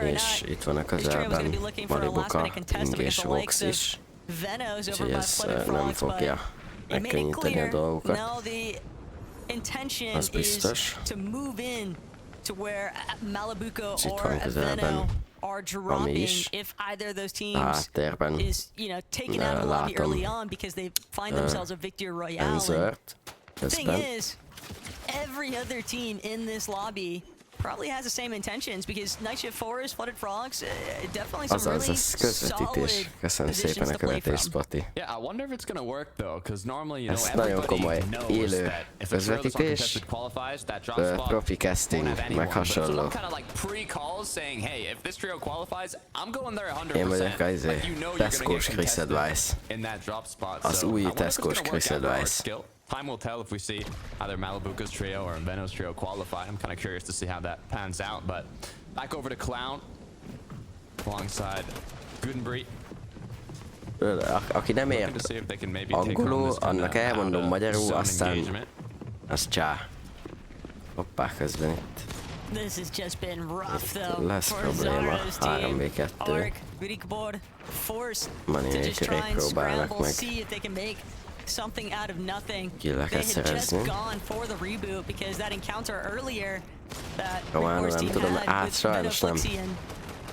És itt van a közelben Malibuka, Ing és Vox is, úgyhogy ez nem fogja megkönnyíteni a dolgokat. Az biztos. És itt van közelben ami is a háttérben látom Enzert közben. Probably has the same intentions because Night Shift Forest, Flooded Frogs, definitely some really solid positions to play from. Yeah, I wonder if it's gonna work though, because normally you know everybody knows that if a közvetítés, qualifies, that drop spot profi casting, meg hasonló. Kind of like pre-calls saying, hey, if this trio qualifies, I'm going there 100%. Én vagyok az Tesco-s Chris Advice. Az új Tesco-s Chris Advice. Time will tell if we see either Malibuka's trio or Veno's trio qualify. I'm kind of curious to see how that pans out, but back over to Clown alongside Gudenbreed. Aki nem ért angolul, annak elmondom magyarul, aztán az csá. Hoppá, közben itt lesz probléma. 3v2. Moneymaker-ék próbálnak meg something out of nothing. They had just gone for the reboot because that encounter earlier that Románul nem tudom, sajnos nem.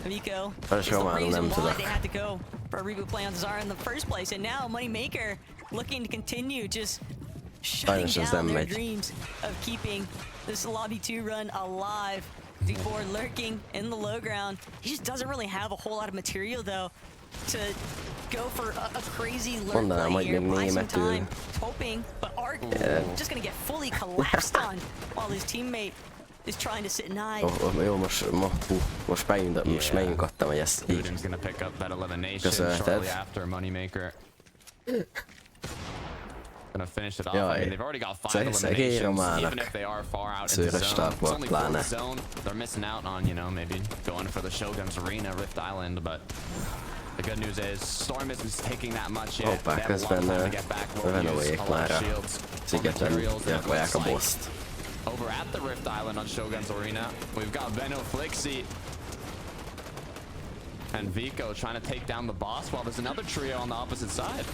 Vico. Románul nem tudok. They had to go for a reboot play on Zara in the first place, and now Moneymaker looking to continue just shutting down their dreams of keeping this Lobby 2 run alive. D4 lurking in the low ground. He just doesn't really have a whole lot of material though to go for a crazy lurk play here, buy some time, hoping, but Ark just gonna get fully collapsed on while his teammate is trying to sit and hide. Jó, most megnyugodtam, hogy ezt így köszönheted. Gonna finish it off. I mean, they've already got 5 eliminations, even if they are far out in the zone. It's only 4 zone. They're missing out on, you know, maybe going for the Shogun's Arena, Rift Island, but the good news is Storm isn't taking that much yet. Hoppá, közben Venóék már a szigeten gyakorolják a boss-t. Over at the Rift Island on Shogun's Arena, we've got Veno Flixi and Vico trying to take down the boss while there's another trio on the opposite side.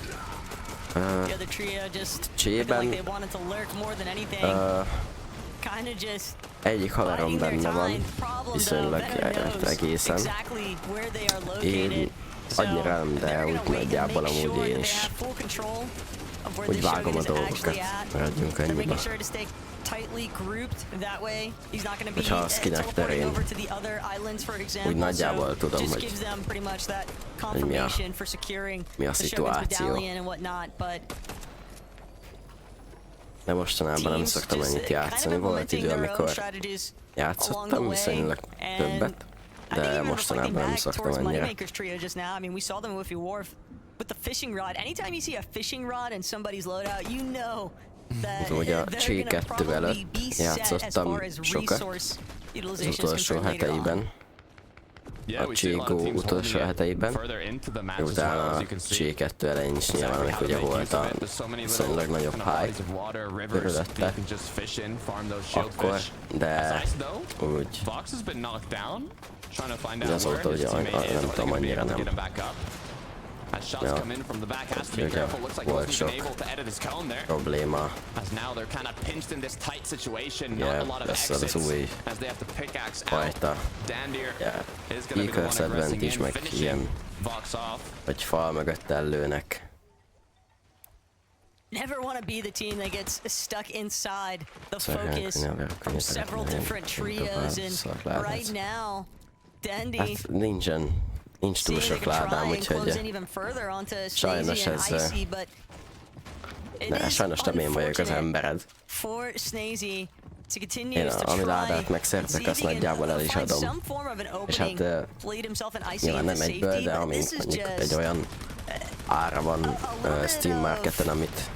The other trio just like they wanted to lurk more than anything. Kind of just egyik haverom benne van, viszonylag egészen. Én annyira nem, de úgy nagyjából amúgy én is úgy vágom a dolgokat, maradjunk ennyiba. Hogyha a skinek terén úgy nagyjából tudom, hogy mi a szituáció. De mostanában nem szoktam ennyit játszani. Volt idő, amikor játszottam viszonylag többet, de mostanában nem szoktam ennyire. Úgy a C2 előtt játszottam sokat, az utolsó heteiben. A C-Go utolsó heteiben, utána a C2 elején is nyilván, amikor ugye volt a viszonylag nagyobb hype körülötte akkor, de úgy azóta ugye nem tudom, annyira nem. Ja, ugye volt sok probléma. Lesz az új fajta e-curse advantage, meg ilyen, vagy fal mögött ellőnek. Never want to be the team that gets stuck inside the focus from several different trios, and right now, Dandy nincs túl sok ládám, úgyhogy sajnos ez... Ne, sajnos nem én vagyok az embered. For Snazy, Én ami ládát megszerzek, azt nagyjából el is adom. És hát nyilván nem egyből, de ami mondjuk egy olyan ára van Steam Marketen, amit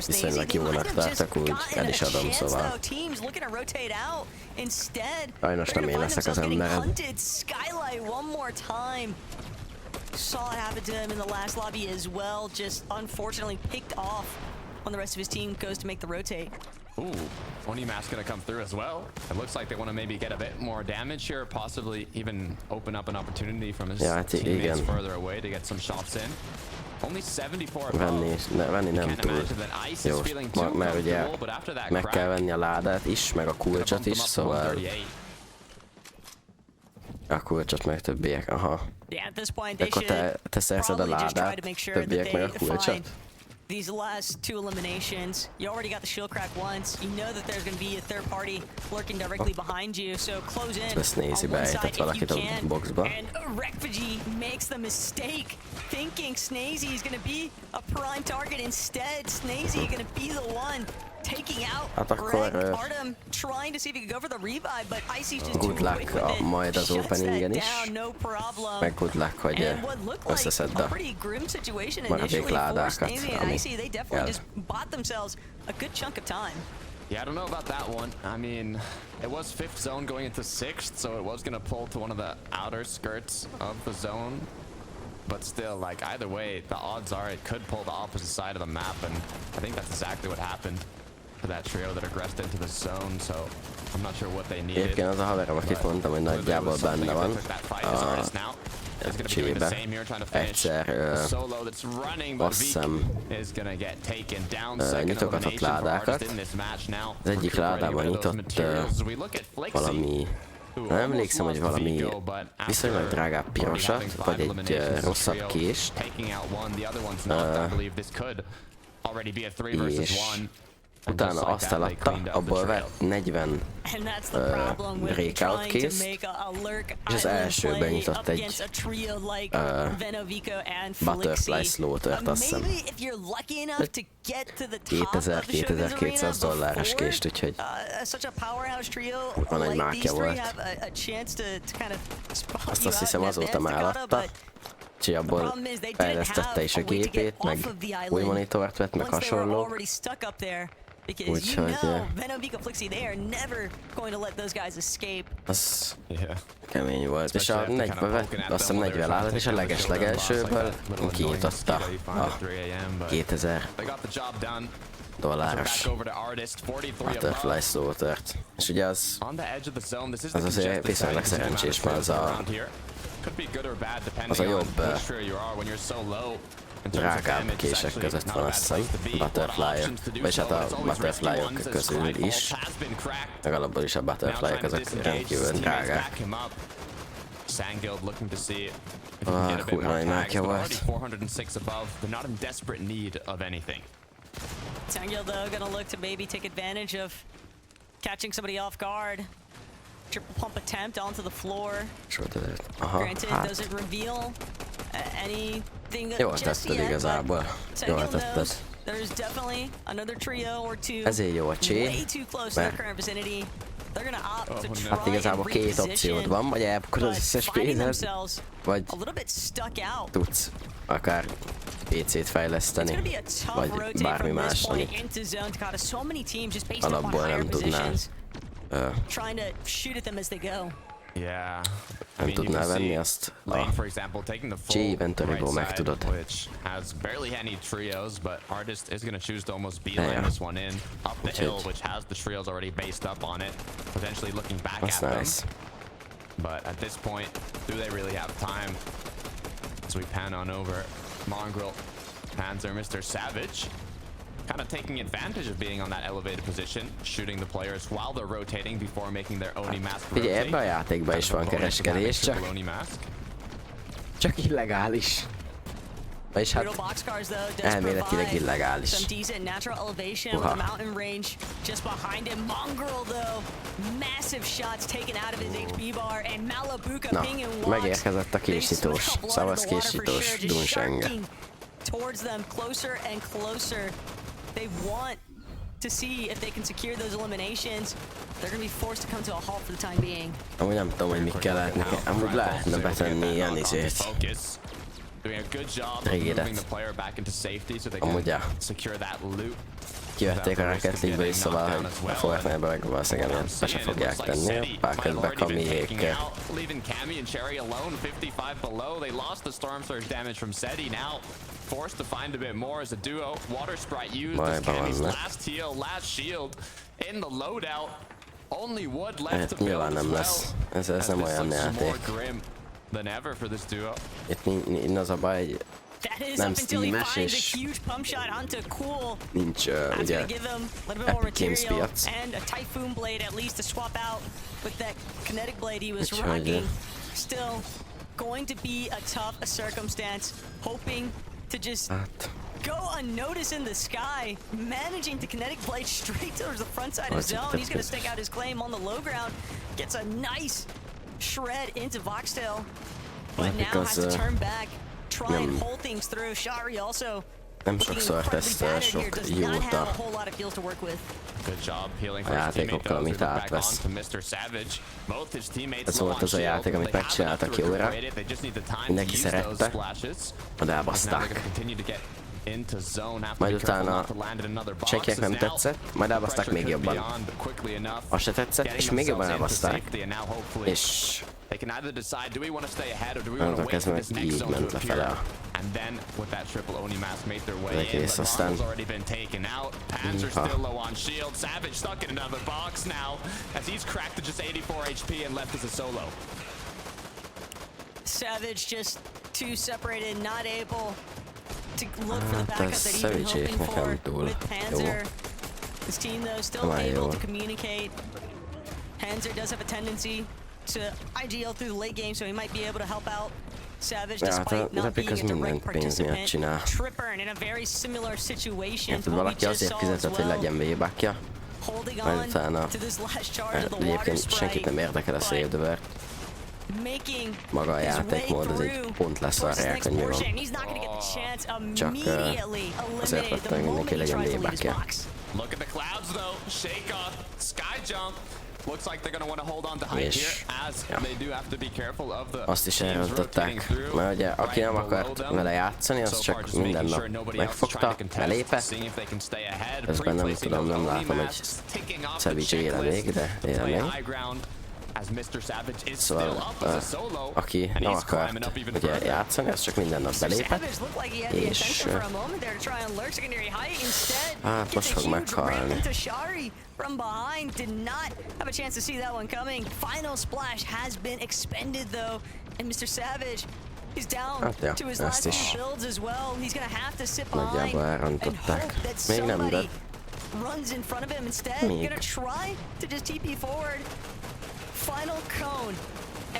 viszonylag jónak tartok, úgy el is adom, szóval sajnos nem én leszek az emberem. Saw it happen to him in the last lobby as well, just unfortunately picked off when the rest of his team goes to make the rotate. Ooh, Onimask gonna come through as well. It looks like they want to maybe get a bit more damage here, possibly even open up an opportunity from his teammates further away to get some shots in. Only 74 venni nem túl jó, mert ugye meg kell venni a ládát is, meg a kulcsot is, szóval a kulcsot meg többiek, aha. Akkor te szerzed a ládát, többiek meg a kulcsot? These last two eliminations, you already got the shield crack once. You know that there's going to be a third party lurking directly behind you, so close in on one side if you can. And Rekfiji makes the mistake, thinking Snazy is going to be a prime target. Instead, Snazy going to be the one taking out Artem, trying to see if he could go for the revive, but Icy's just too quick with it. Majd az openingen is. Meg good luck, hogy összeszedd a maradék ládákat, ami kell. Yeah, I don't know about that one. I mean, it was 5th zone going into 6th, so it was gonna pull to one of the outer skirts of the zone. But still, like, either way, the odds are it could pull the opposite side of the map, and I think that's exactly what happened for that trio that aggressed into the zone, so I'm not sure what they needed. Egyébként az a haverom, akit mondtam, hogy nagyjából benne van a csivibe. Egyszer azt hiszem nyitogatott ládákat. Az egyik ládában nyitott valami, nem emlékszem, hogy valami viszonylag drágább pirosat, vagy egy rosszabb kést. És utána azt eladta, abból vett 40 breakout case, és az elsőben nyitott egy butterfly slaughtert, azt hiszem. 2000-2200 dolláros kést, úgyhogy van egy mákja volt. Azt hiszem azóta már eladta. Úgyhogy abból fejlesztette is a gépét, meg új monitort vett, meg hasonló. Úgyhogy az kemény volt. És a 40 vett, azt hiszem 40 állat, és a leges-legelsőből kinyitotta a 2000 dolláros butterfly slaughtert. És ugye az azért viszonylag szerencsés, mert az a jobb drágább kések között van, azt hiszem, butterfly-ok, vagyis hát a butterfly-ok közül is, legalábbis is a butterfly-ok azok rendkívül drágák. Kurva nagy mákja volt. Sangil though gonna look to maybe take advantage of catching somebody off guard. Triple pump attempt onto the floor. Granted, doesn't reveal anything just yet, but Sangil knows there's definitely another trio or two way too close to the current vicinity. They're gonna opt to try hát igazából két opciód van, vagy elbukod az összes pénzed, vagy tudsz akár PC-t fejleszteni, vagy bármi más, amit alapból nem tudnál nem tudnál venni, azt a G-Inventory-ból meg tudod. Az nice. But at this point, do they really have time? As we pan on over, Mongrel, Panzer, Mr. Savage, kind of taking advantage of being on that elevated position, shooting the players while they're rotating before making their Onimask rotate. Ugye ebben a játékban is van kereskedés, csak illegális. Vagyis hát elméletileg illegális. Uha. Na, megérkezett a késítós, szavasz késítós Dunseng. to see if they can secure those eliminations. They're going to be forced to come to a halt for the time being. Amúgy nem tudom, hogy mit kell látni. Amúgy lehetne betenni ilyen izét. Trédet. Amúgy ja. Kivették a Rocket League-ből is, szóval, hogy a Fortnite-ben meg valószínűleg ilyen be se fogják tenni. Bár közben Kamiék. Forced to find a bit more as a duo. Water Sprite used Bye, as Cammy's bye. last heal, last shield in the loadout. Only wood left to Nyilván build as nem well. lesz. Ez nem olyan Looks more játék. grim than ever for this duo. Itt az a baj, That is nem up until he Steam-es finds a és huge pump shot onto Cool. nincs That's ugye gonna give him a little bit more Epic Games material piac. and a Typhoon Blade at least to swap out with that kinetic blade he was Úgyhogy, rocking. Still going to be a tough circumstance, hoping to just hát go unnoticed in the sky, managing to kinetic blade straight towards the front side of his zone. He's gonna stick out his claim on the low ground, gets a nice shred into Voxtail, but now has to turn back, try and hold things through. Shari also nem sokszor tesz sok jót a Good job healing for his teammate though, amit back átvesz. on to Mr. Savage. Both his teammates Ez volt az a játék, amit megcsináltak jóra. Mindenki szerette, de elbaszták. Majd utána senkinek nem tetszett, majd elbaszták még jobban. Azt se tetszett, és még jobban elbaszták. És onnantól kezdve meg így ment lefele. And then with that triple Oni mask made their way Like in, this, but aztán- Marvel's already been taken out. Panzer's still low on shield. Savage stuck in another box now as he's cracked to just 84 HP and left as a solo. Savage just too separated, not able to look for the backup that he's been Savage hoping for nekem túl with Panzer. jó. His team though still Már able jó. to communicate. Panzer does have a tendency to IGL through the late game, so he might be able to help out Savage Ja, despite de not being a because direct mindent pénz miatt participant. csinál. Tripper in a very similar situation to Érted, what we valaki just azért saw as fizetett, hogy well. legyen V-buckja, Holding majd on utána to this last charge of the water egyébként senkit nem sprite, érdekel a Save the World. making Maga a his way játékmód, az egy through pont lesz towards arra the next elkönyvön. portion. He's not gonna get the chance Csak immediately azért eliminated vettem, the hogy moment mindenki he legyen tries to leave his V-buckja. box. Look at the clouds though. Shake off, sky jump. Looks like they're gonna want to hold on to height És here as ja. they do have to be careful of the Azt is teams rotating elrontották, through mert ugye aki nem right below akart them. vele játszani, az So far, csak just minden making nap sure nobody else is trying megfogta, to contest, belépett. seeing if they can stay ahead, Közben nem pre-placing tudom, those nem Oni látom, hogy masks, ticking off the Savage éle checklist még, de to éle play még. high ground as Mr. Savage is still Szóval up as a solo, aki and nem he's climbing akart up even ugye further. játszani, az csak minden nap belépett, Savage looked like he had the és intention for a moment there to try and lurk secondary height. Instead, hát gets most a fog huge meghalni. ramp into Shari from behind. Did not have a chance to see that one coming. Final splash has been expended though, and Mr. Savage is down Hát ja, to his ezt last is few builds as well. He's gonna have to sit nagyjából behind and elrontották. hope that Még nem, de somebody runs in front of him instead. Még. Gonna try to just TP forward. Final cone.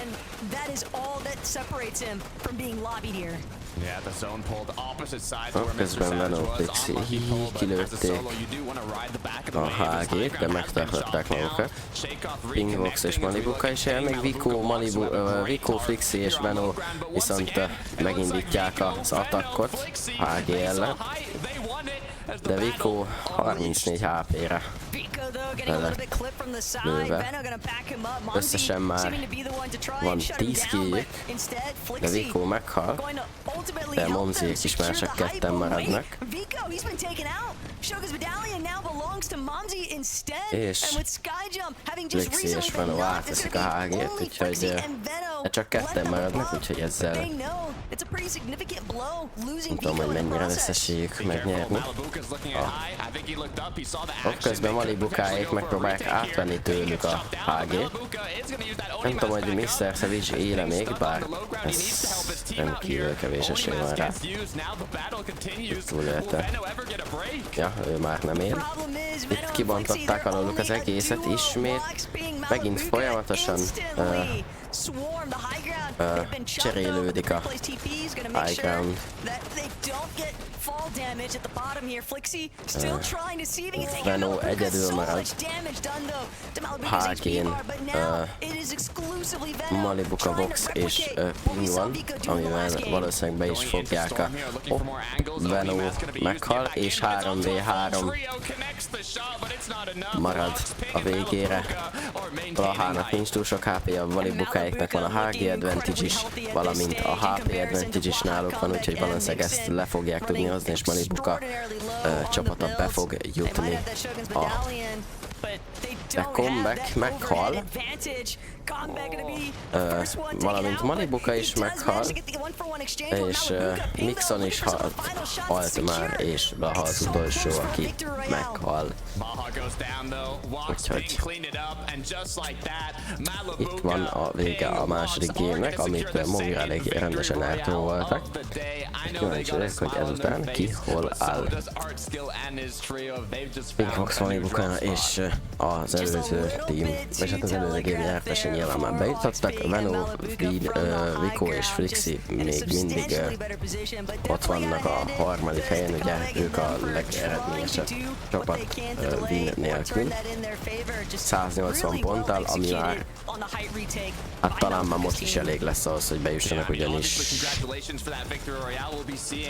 And that is all that separates him from being lobbied here. Yeah, the zone pulled opposite side to where Mr. Közben Savage Venom was. Pixie Unlucky pull, but as a kilőtték solo, you do want to ride the back of the a wave. This HG-t, high de ground has been megtartották shot magukat. down. Shake-off Pingvox és reconnecting as we Malibuka look is at el, még Malibu Vico, walks Malibu, with a great Vico, arc. Flixi és Here on Veno low ground, but once viszont again, it looks like megindítják Vico, az Veno, attackot Flixi, HG they saw ellen, height, they won it as the de Vico battle 34 HP-re. Vico though getting a little bit clipped from the side. Lőve. Veno gonna back him up. Monzi Összesen már seeming to be the one to try van and shut him 10 down, but killjük, instead de Flixi Vico meghal, going to ultimately de help them Monziék is secure már the csak hype. ketten Oh, wait, maradnak. Vico, he's been taken out. Shoga's medallion now belongs to Monzi instead. És And with Skyjump having just Flixi és recently Veno been knocked, it's átveszik gonna a be HG-t, only úgyhogy Flixi and Veno de csak left ketten on the maradnak, bump. úgyhogy But ezzel they know it's a pretty significant blow losing nem tudom, Vico hogy in the mennyire lesz process. esélyük megnyerni. Ott közben Malibukáék megpróbálják átvenni tőlük a HG-t. Nem tudom, hogy Mr. Savage éle még, bár ez rendkívül kevés esély van rá. Túlélte. Ja, ő már nem él. Itt kibontották alóluk az egészet ismét. Megint folyamatosan cserélődik a high ground. Veno egyedül marad. HG-n Malibuka, Vox és Ping van, amivel valószínűleg be is fogják a Veno meghal, és 3v3 marad a végére. Blahának nincs túl sok HP, a Malibukáiknak van a HG advantage is, valamint a HP advantage is náluk van, úgyhogy valószínűleg ezt le fogják tudni hozni, és Malibuka csapata be fog jutni a comeback meghal, valamint Malibuka is meghal, és Mixon is halt már, és Blaha az utolsó, aki meghal. Úgyhogy itt van a vége a második gémnek, amit Mongra elég rendesen eltróvoltak. Kíváncsi vagyok, hogy ezután ki hol áll. Pinkbox Malibuka és az előző team, vagy hát az előző game nyertesen nyilván már bejutottak. Veno, Vico és Flixi még mindig ott vannak a harmadik helyen, ugye ők a legeredményesebb csapat win nélkül. 180 ponttal, ami már hát talán már most is elég lesz ahhoz, hogy bejussanak, ugyanis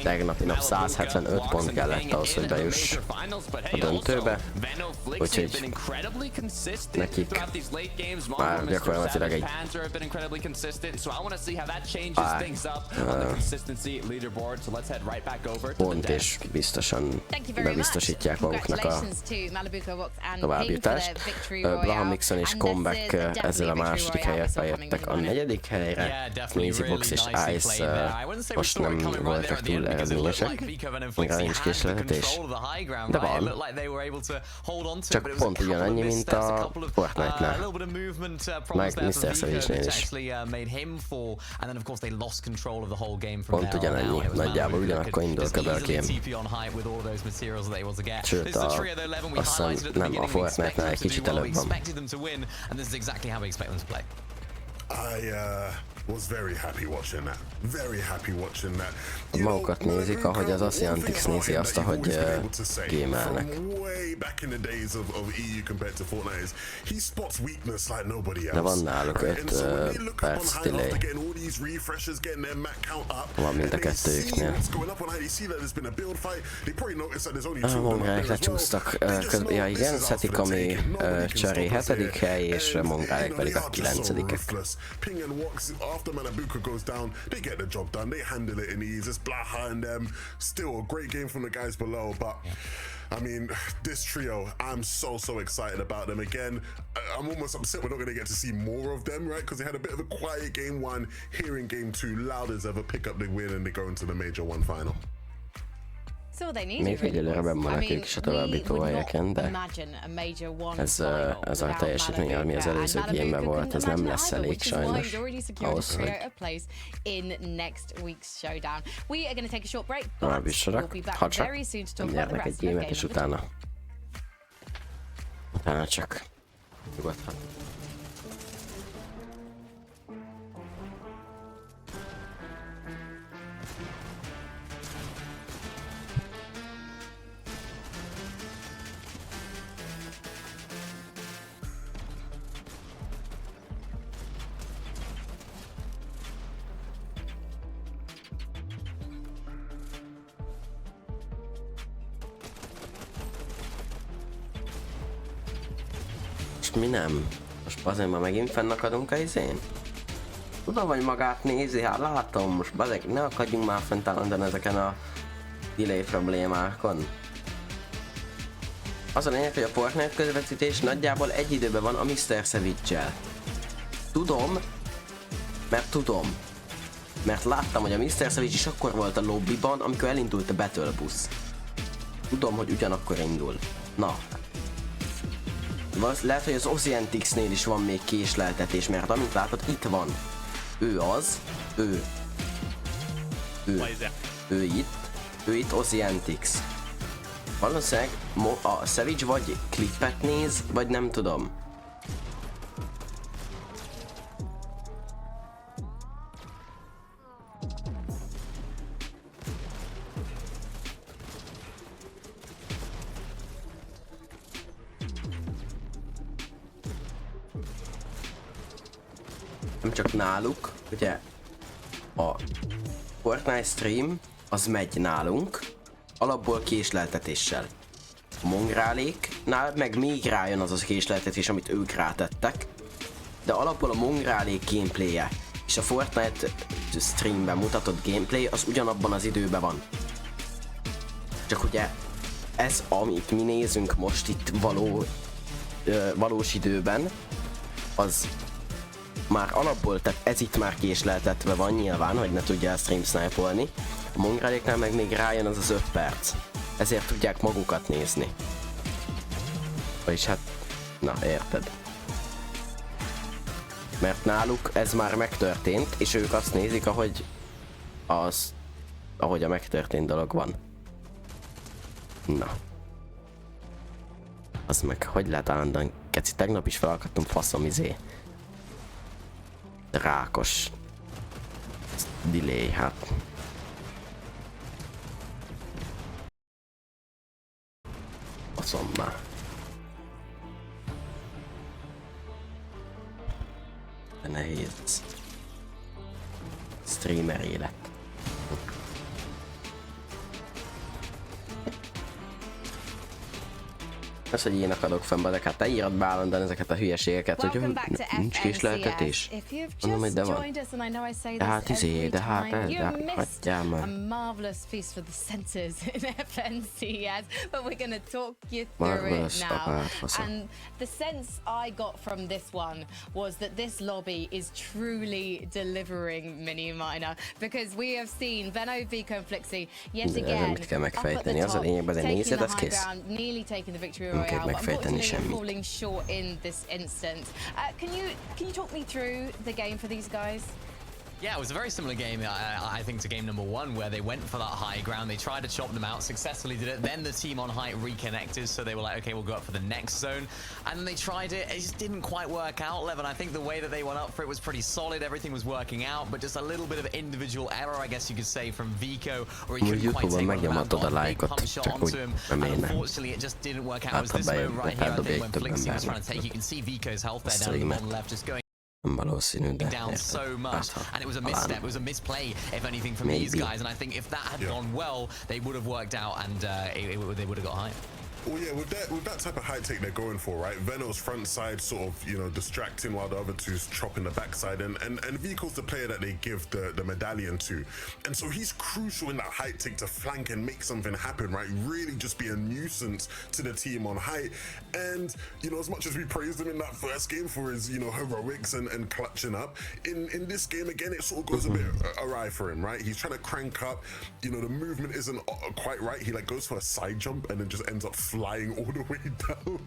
tegnapi nap 175 pont kellett ahhoz, hogy bejuss a döntőbe, úgyhogy nekik már gyakorlatilag egy pont és biztosan bebiztosítják maguknak a továbbjutást. Blaha Mixon és Comeback ezzel a második helyet bejöttek a negyedik helyre. Easybox és Ice most nem voltak túl eredményesek, még nincs késleltetés, de van. Csak pont ugyanannyi, mint a Fortnite-nál. Meg Mr. Savage-nél is. Pont ugyanannyi, nagyjából ugyanakkor indul kb. A game. Sőt, azt hiszem nem, a Fortnite-nál egy kicsit előbb van. Was very happy watching that. Very happy watching that. Magukat nézik, ahogy az Oceantics nézi azt, ahogy gémelnek. De van náluk 5 perc delay. Van mind a kettőjüknél. A Mongáik lecsúsztak. Ja igen, Szetikami Csari 7. hely, és Mongáik pedig a 9. After Malibuka goes down, they get the job done. They handle it in ease. It's Blaha and them. Still a great game from the guys below, but I mean, this trio, I'm so excited about them. Again, I'm almost upset we're not going to get to see more of them, right? Because they had a bit of a quiet game one, here in game two, loud as ever, pick up the win and they go into the Major 1 final. Még egyelőre benn vannak ők is a továbbító helyeken, de ez a teljesítmény, ami az előző game-ben volt, ez nem lesz elég sajnos ahhoz, hogy tovább jussanak, ha csak nem nyernek egy game-et, és utána csak nyugodhat. Mi nem? Most azért már megint fennakadunk a izén? Tudom, hogy magát nézi, hát látom, most bazeg, ne akadjunk már fent állandóan ezeken a delay problémákon. Az a lényeg, hogy a Fortnite közvetítés nagyjából egy időben van a Mr. Savage-el. Tudom, mert láttam, hogy a Mr. Savage is akkor volt a lobbyban, amikor elindult a Battle Bus. Tudom, hogy ugyanakkor indul. Na. Lehet, hogy az Oceantics-nél is van még késleltetés, mert amint látod, itt van. Ő az, ő itt Oceantics. Valószínűleg a Savage vagy klippet néz, vagy nem tudom. Nem csak náluk, ugye a Fortnite stream az megy nálunk, alapból késleltetéssel. A mongráléknál meg még rájön az a késleltetés, amit ők rátettek. De alapból a mongrálék gameplay-je és a Fortnite streamben mutatott gameplay az ugyanabban az időben van. Csak ugye ez, amit mi nézünk most itt valós időben, az már alapból, tehát ez itt már késleltetve van nyilván, hogy ne tudja el stream snipe-olni. A mongráléknál meg még rájön az 5 perc. Ezért tudják magukat nézni. Vagyis hát, na érted. Mert náluk ez már megtörtént, és ők azt nézik, ahogy a megtörtént dolog van. Na. Az meg, hogy lehet állandóan, keci, tegnap is felakadtam faszom rákos delay, hát. Faszom már. De nehéz. Streamer élet. Az, hogy én akadok fennbe, de hát te írod be állandóan ezeket a hülyeségeket, hogy nincs késleltetés. Mondom, hogy de van. De hát de hát hagyjál már. A marvelous feast for the senses in FNCS, but we're going to talk you through it now. And the sense I got from this one was that this lobby is truly delivering Mini Miner, because we have seen Veno, Vico and Flixie yet again up at the top, taking the high ground, nearly taking the victory royale, but unfortunately falling short in this instance. Can you talk me through the game for these guys? Yeah, it was a very similar game, I think, to game number 1, where they went for that high ground. They tried to chop them out, successfully did it. Then the team on height reconnected, so they were like, okay, we'll go up for the next zone. And then they tried it. It just didn't quite work out, Levin. I think the way that they went up for it was pretty solid. Everything was working out, but just a little bit of individual error, I guess you could say, from Vico, or he couldn't quite take one of that big pump shot onto him. And unfortunately, it just didn't work out. It was this moment right here, I think, when Flixie was trying to take. You can see Vico's health there down the bottom left, just going down so much, and it was a misstep, it was a misplay, if anything, from these guys. And I think if that had gone well, they would have worked out, and they would have got high. Well, yeah, with that type of high take they're going for, right? Veno's front side sort of, you know, distracting while the other two's chopping the backside, and Vico's the player that they give the medallion to, and so he's crucial in that high take to flank and make something happen, right? Really just be a nuisance to the team on height. And you know, as much as we praised him in that first game for his, you know, heroics and clutching up, in this game again it sort of goes a bit awry for him, right? He's trying to crank up, you know, the movement isn't quite right. He like goes for a side jump and then just ends up flying all the way down,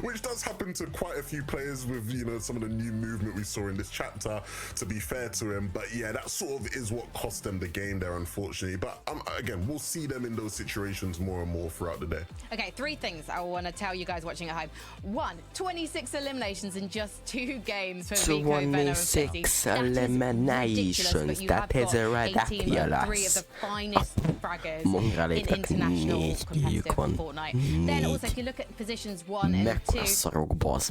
which does happen to quite a few players with, you know, some of the new movement we saw in this chapter, to be fair to him. But yeah, that sort of is what cost them the game there, unfortunately. But again, we'll see them in those situations more and more throughout the day. Okay, 3 things I want to tell you guys watching at home. 1, 26 eliminations in just 2 games for Vico, Veno and Flixie. 26 eliminations, that is ridiculous. 3 of the finest fraggers in international competitive Fortnite. Then also, if you look at positions 1 and 2,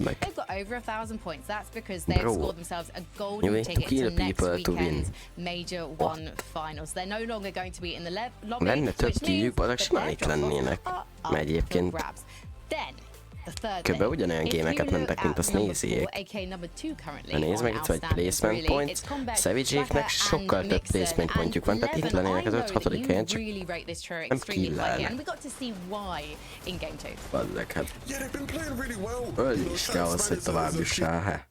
they've got over 1,000 points. That's because they've scored themselves a golden ticket to next weekend's Major 1 finals. They're no longer going to be in the lobby, which means that their jobs are grabs. Then, Kb. Ugyanolyan gémeket mentek, mint azt nézzék. De nézd meg itt, hogy placement points. Savage-éknek sokkal több placement pontjuk van, tehát itt lennének az 5-6. helyen, csak nem killelnek. Bazzeg, hát. Öld is kell ahhoz, hogy tovább jussál.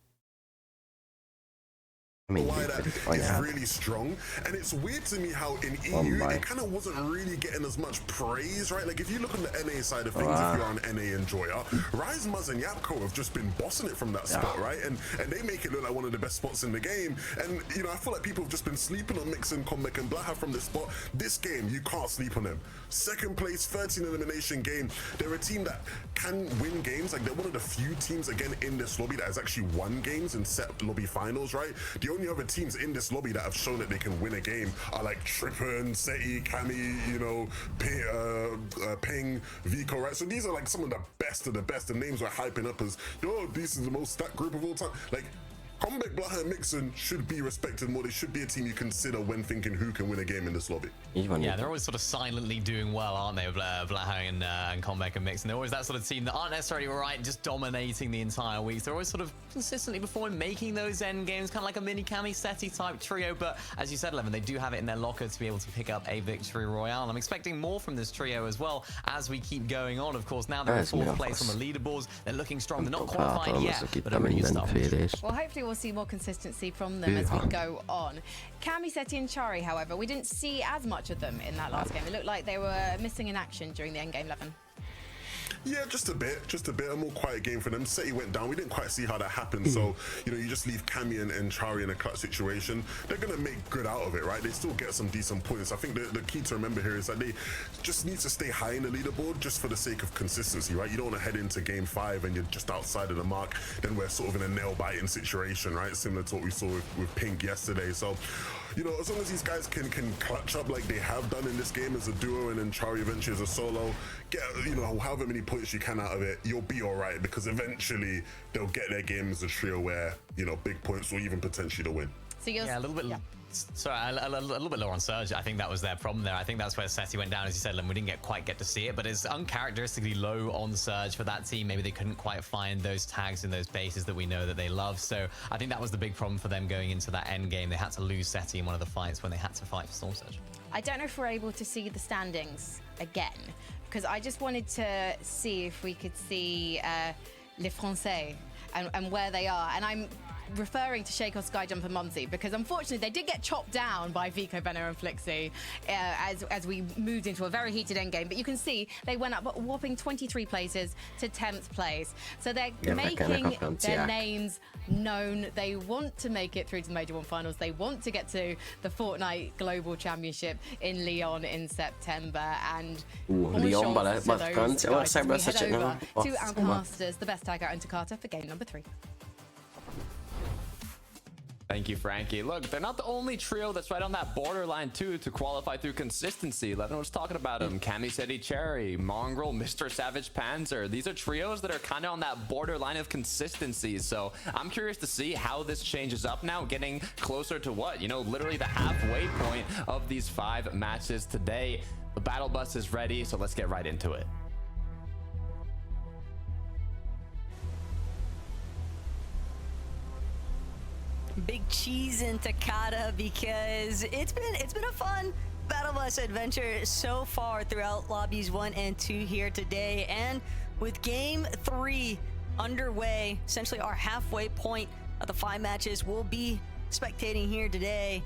Why that is really strong, and it's weird to me how in EU it kind of wasn't really getting as much praise, right? Like if you look on the NA side of things, if you're an NA enjoyer, Rise, Muzz and Yapko have just been bossing it from that spot, right? And they make it look like one of the best spots in the game. And you know, I feel like people have just been sleeping on Mixon, Comeback and Blaha from this spot. This game, you can't sleep on them. Second place, 13 elimination game. They're a team that can win games. Like they're one of the few teams again in this lobby that has actually won games in set lobby finals, right? The only other teams in this lobby that have shown that they can win a game are like Trippin, Seti, Kami, you know, Ping, Vico, right? So these are like some of the best, the names we're hyping up as, yo, this is the most stacked group of all time. Like, Comeback, Blaha, and Mixon should be respected more. They should be a team you consider when thinking who can win a game in this lobby. Yeah, they're always sort of silently doing well, aren't they? Blaha and Comeback and Mixon. They're always that sort of team that aren't necessarily right, just dominating the entire week. They're always sort of consistently performing, making those end games, kind of like a mini Camiseti type trio. But as you said, Levin, they do have it in their locker to be able to pick up a victory royale. I'm expecting more from this trio as well as we keep going on. Of course, now they're in 4th place on the leaderboards. They're looking strong. They're not qualified yet, but a really good start. Well, hopefully we'll see more consistency from them as we go on. Camiseti and Chari, however, we didn't see as much of them in that last game. It looked like they were missing in action during the endgame, Levin. Yeah, just a bit. A more quiet game for them. Seti went down. We didn't quite see how that happened. So, you know, you just leave Cami and Chari in a clutch situation. They're going to make good out of it, right? They still get some decent points. I think the key to remember here is that they just need to stay high in the leaderboard just for the sake of consistency, right? You don't want to head into game 5 and you're just outside of the mark. Then we're sort of in a nail-biting situation, right? Similar to what we saw with Pink yesterday. So, you know, as long as these guys can clutch up like they have done in this game as a duo and then Chari eventually as a solo, get, you know, however many points you can out of it, you'll be all right, because eventually they'll get their game as a trio where, you know, big points or even potentially to win. So yeah, a little bit. Yeah. Sorry, a little bit lower on Surge. I think that was their problem there. I think that's where Seti went down, as you said, and we didn't quite get to see it, but it's uncharacteristically low on Surge for that team. Maybe they couldn't quite find those tags in those bases that we know that they love. So I think that was the big problem for them going into that end game. They had to lose Seti in one of the fights when they had to fight for Storm Surge. I don't know if we're able to see the standings again, because I just wanted to see if we could see Les Français and where they are. And I'm referring to Shaco, Skyjump and Mumsy, because unfortunately they did get chopped down by Vico, Benno and Flixie as we moved into a very heated endgame. But you can see they went up a whopping 23 places to 10th place. So they're making their names known. They want to make it through to the Major 1 finals. They want to get to the Fortnite Global Championship in Lyon in September. And Lyon bara kan jag säga bara så to Alka Masters, the best tag out in Takata for game number 3. Thank you, Frankie. Look, they're not the only trio that's right on that borderline, too, to qualify through consistency. Levin was talking about them. Camiseti Cherry, Mongrel, Mr. Savage Panzer. These are trios that are kind of on that borderline of consistency. So I'm curious to see how this changes up now, getting closer to what? You know, literally the halfway point of these 5 matches today. The battle bus is ready, so let's get right into it. Big cheese in Takata, because it's been a fun battle bus adventure so far throughout lobbies 1 and 2 here today. And with game 3 underway, essentially our halfway point of the 5 matches we'll be spectating here today,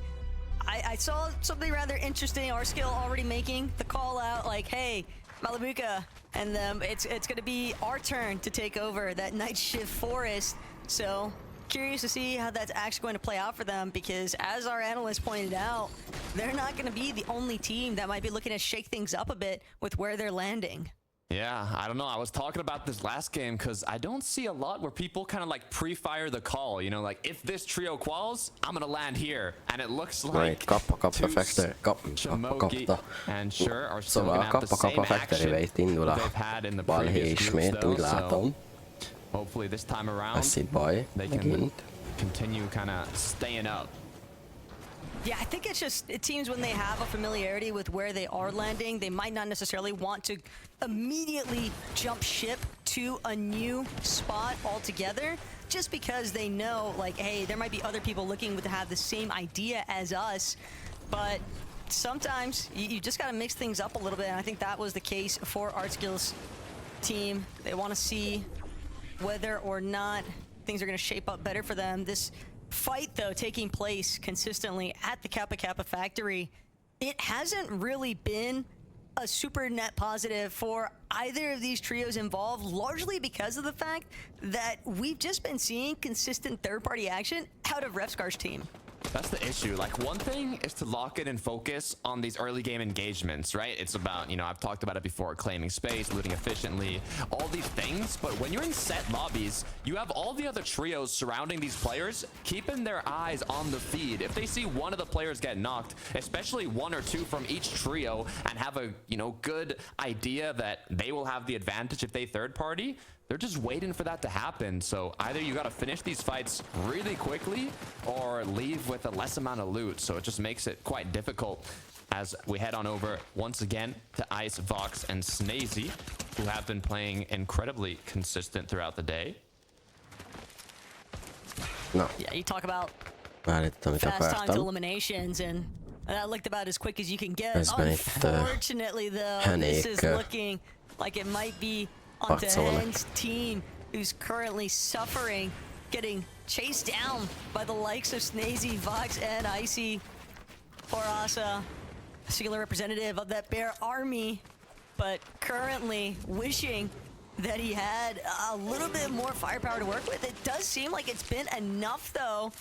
I saw something rather interesting. Our skill already making the call out like, hey, Malabuka and them, it's gonna be our turn to take over that night shift forest. So curious to see how that's actually going to play out for them, because as our analyst pointed out, they're not going to be the only team that might be looking to shake things up a bit with where they're landing. Yeah, I don't know. I was talking about this last game because I don't see a lot where people kind of like pre-fire the call. You know, like if this trio quals, I'm going to land here. And it looks like Chamoki and Sure are still going to have the same action that they've had in the previous groups though. So hopefully this time around, they can continue kind of staying up. Yeah, I think it's just teams when they have a familiarity with where they are landing, they might not necessarily want to immediately jump ship to a new spot altogether, just because they know, like, hey, there might be other people looking to have the same idea as us. But sometimes you just got to mix things up a little bit, and I think that was the case for ArtSkill's team. They want to see whether or not things are going to shape up better for them. This fight, though, taking place consistently at the Kappa Kappa factory, it hasn't really been a super net positive for either of these trios involved, largely because of the fact that we've just been seeing consistent third-party action out of Refscar's team. That's the issue. Like, one thing is to lock in and focus on these early game engagements, right? It's about, you know, I've talked about it before, claiming space, looting efficiently, all these things. But when you're in set lobbies, you have all the other trios surrounding these players, keeping their eyes on the feed. If they see one of the players get knocked, especially 1 or 2 from each trio, and have a, you know, good idea that they will have the advantage if they third party, they're just waiting for that to happen. So either you got to finish these fights really quickly or leave with a less amount of loot. So it just makes it quite difficult as we head on over once again to Ice, Vox, and Snazy, who have been playing incredibly consistent throughout the day. No. Yeah, you talk about Várítottam, mit fast time to akartam. eliminations, and that looked about as quick as you can get. Ez ben itt Unfortunately, though, this is looking like it might be on Hen's team, who's currently suffering, getting chased down by the likes of Snazy, Vox, and Icy. Orasa, a singular representative of that bear army, but currently wishing that he had a little bit more firepower to work with. It does seem like it's been enough, though,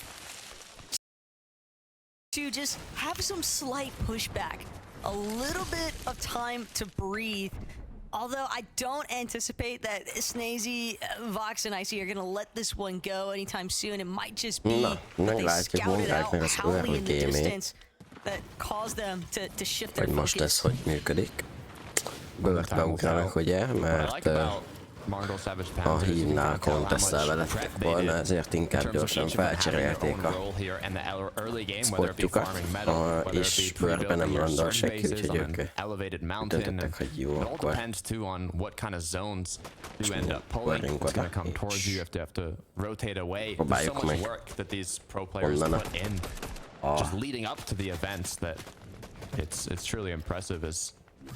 to just have some slight pushback, a little bit of time to breathe. Although I don't anticipate that Snazy, Vox, and Icy are going to let this one go anytime soon. It might just be that they scouted out howling in the distance that caused them to shift their Vagy most ez hogy működik. Bőrt beugranak, ugye, mert ha hívnál contestelve lettek volna, ezért inkább gyorsan felcserélték a spotjukat, és bőrben nem landol senki, úgyhogy ők döntöttek, hogy jó, akkor várjunk oda, és próbáljuk meg onnan just leading up to the events that it's truly impressive as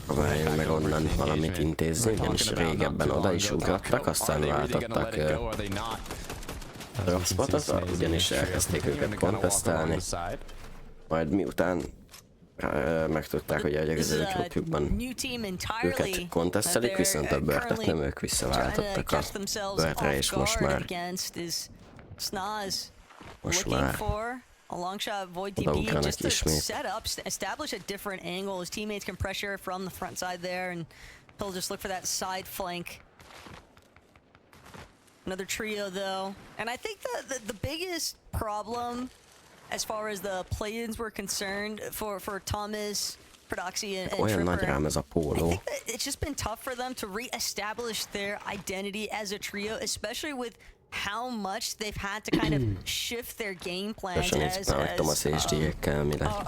próbáljunk meg onnan valamit intézni, ugyanis régebben oda is ugrattak, aztán váltottak rockspotot, ugyanis elkezdték őket kontesztálni, majd miután megtudták, hogy a közeli klubjukban őket kontesztelik, viszont a bőrtet nem, ők visszaváltottak a bőrtre, és most már a long shot Void TP just to set up, establish a different angle. His teammates can pressure from the front side there, and he'll just look for that side flank. Another trio, though. And I think the biggest problem, as far as the play-ins were concerned, for Thomas, Prodoxy, and Tripper, I think that it's just been tough for them to re-establish their identity as a trio, especially with how much they've had to kind of shift their game plans as a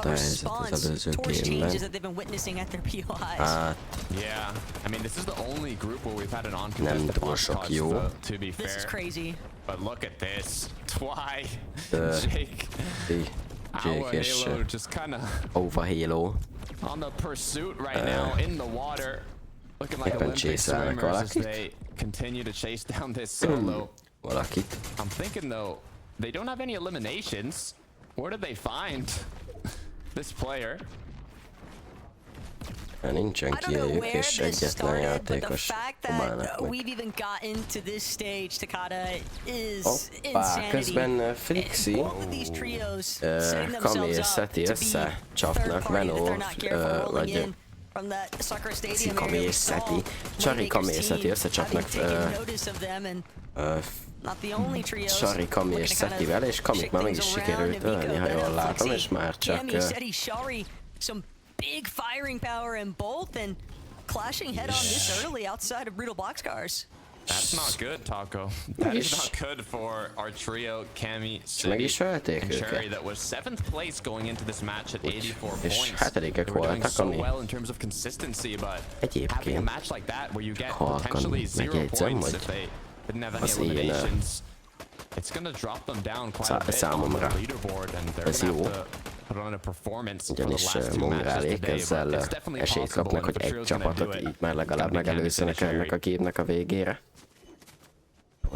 response towards changes that they've been witnessing at their POIs. Yeah, I mean, this is the only group where we've had an on-contested podcast, to be fair. This is crazy. But look at this. Why? Jake. Our Halo just kind of over Halo on the pursuit right now in the water. Looking like Olympic swimmers as they continue to chase down this solo. I'm thinking though, they don't have any eliminations. Where did they find this player? Nincsen kiejük, és egyetlen játékos próbálnak meg. We've even gotten to this stage, Takada, is Hoppá, közben Flixi, Kami és Seti összecsapnak, Venó, vagy Kami és Seti, Csari, Kami és Seti összecsapnak Sari, Kami és Setivel, és Kamit már meg is sikerült ölni, ha jól látom, és már csak big firing power in both and clashing head on this early outside of brutal boxcars. That's not good, Taco. That is not good for our trio, Kami, City, and Cherry, that was 7th place going into this match at 84 points. They were doing so well in terms of consistency, but having a match like that where you get potentially 0 points if they didn't have any eliminations, it's going to drop them down quite a bit on the leaderboard, and they're going to have to put on a performance for the last 2 matches today, but it's definitely possible, and if the trio's going to do it, ennek a képnek a végére.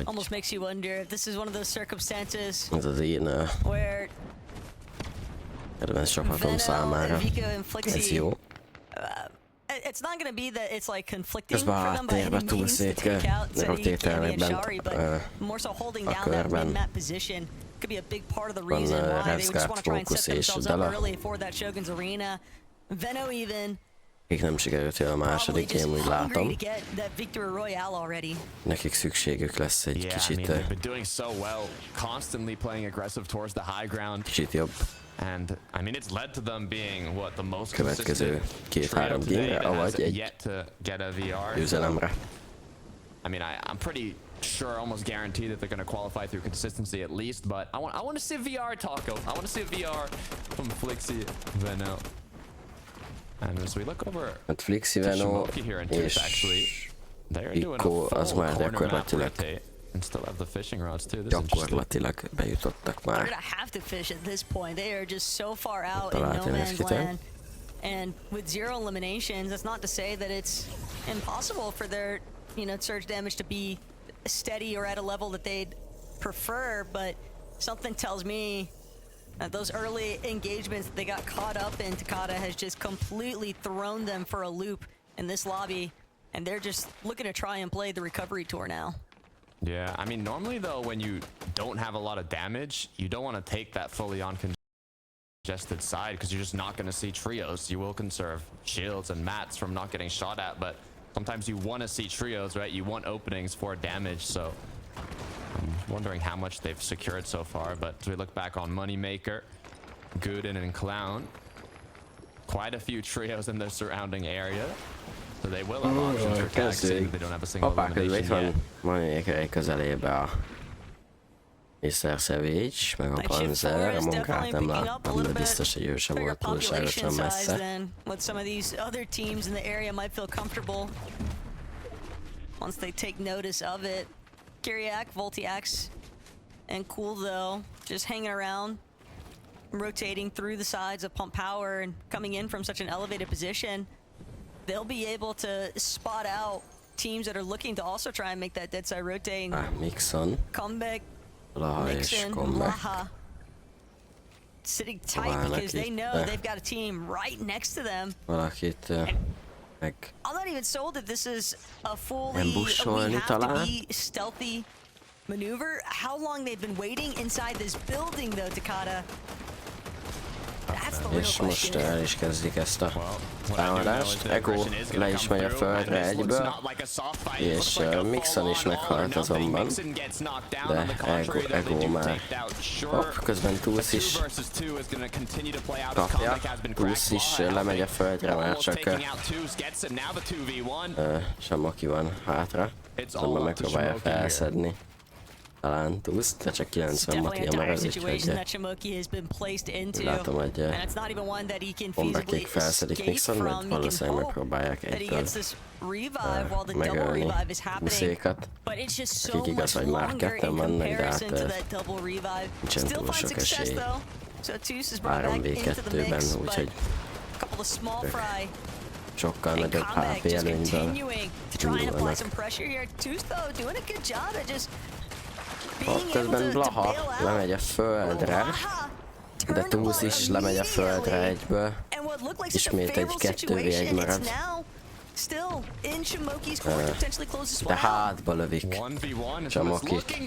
Almost makes you wonder if this is one of those circumstances Ez az én kedvenc csapatom számára. Ez jó. It's not going to be that it's like conflicting for them by any means to take out Seti, Kami, and Shari, but more so holding down that mid-map position could be a big part of the reason why they just want to try and set themselves up early for that Shogun's Arena. Veno even Nekik nem sikerült el a második, én úgy látom. Nekik szükségük lesz egy kicsit jobb következő 2-3 gémre, avagy egy győzelemre. I mean, I'm pretty sure, almost guaranteed that they're going to qualify through consistency at least. But I want to see a VR Taco. I want to see a VR from Flixi Veno. And as we look over hát Flixi Veno és Ikko az már gyakorlatilag bejutottak már. Találtam ezt kitől. And with 0 eliminations, that's not to say that it's impossible for their, surge damage to be steady or at a level that they'd prefer, but something tells me that those early engagements that they got caught up in, Takada has just completely thrown them for a loop in this lobby, and they're just looking to try and play the recovery tour now. Yeah, I mean, normally though, when you don't have a lot of damage, you don't want to take that fully on congested side because you're just not going to see trios. You will conserve shields and mats from not getting shot at, but sometimes you want to see trios, right? You want openings for damage, so I'm wondering how much they've secured so far. But as we look back on Moneymaker, Gooden, and Clown, quite a few trios in the surrounding area, so they will have options for casting. They don't have a single elimination yet. Moneymaker közelébe a Mr. Savage, meg a Panzer, a munkát nem láttam, de biztos, hogy ő sem volt túlságosan messze. What some of these other teams in the area might feel comfortable once they take notice of it. Kyriak, Voltiax, and Cool though, just hanging around, rotating through the sides of Pump Power and coming in from such an elevated position. They'll be able to spot out teams that are looking to also try and make that dead side rotate. Mixon. Comeback. Mixon, Laha. Sitting tight because they know they've got a team right next to them. I'm not even sold that this is a fully we have to be stealthy maneuver. How long they've been waiting inside this building though, Takada? És most el is kezdik ezt a támadást. Ego le is megy a földre egyből, és Mixon is meghalt azonban, de Ego már közben Tusz is kapja. Tusz is lemegy a földre, már csak Samoki van hátra, azonban megpróbálja felszedni talán Tusz, de csak 90 matia marad, úgyhogy látom, hogy bombákék felszedik Mixon, mert valószínűleg megpróbálják egytől megölni buszékat, akik igaz, hogy már ketten vannak, de hát nincsen túl sok esély 3v2-ben, úgyhogy sokkal nagyobb HP előnyből indulnak. Közben Blaha lemegy a földre, de Tusz is lemegy a földre egyből. Ismét egy 2v1 marad. De hátba lövik Samokit.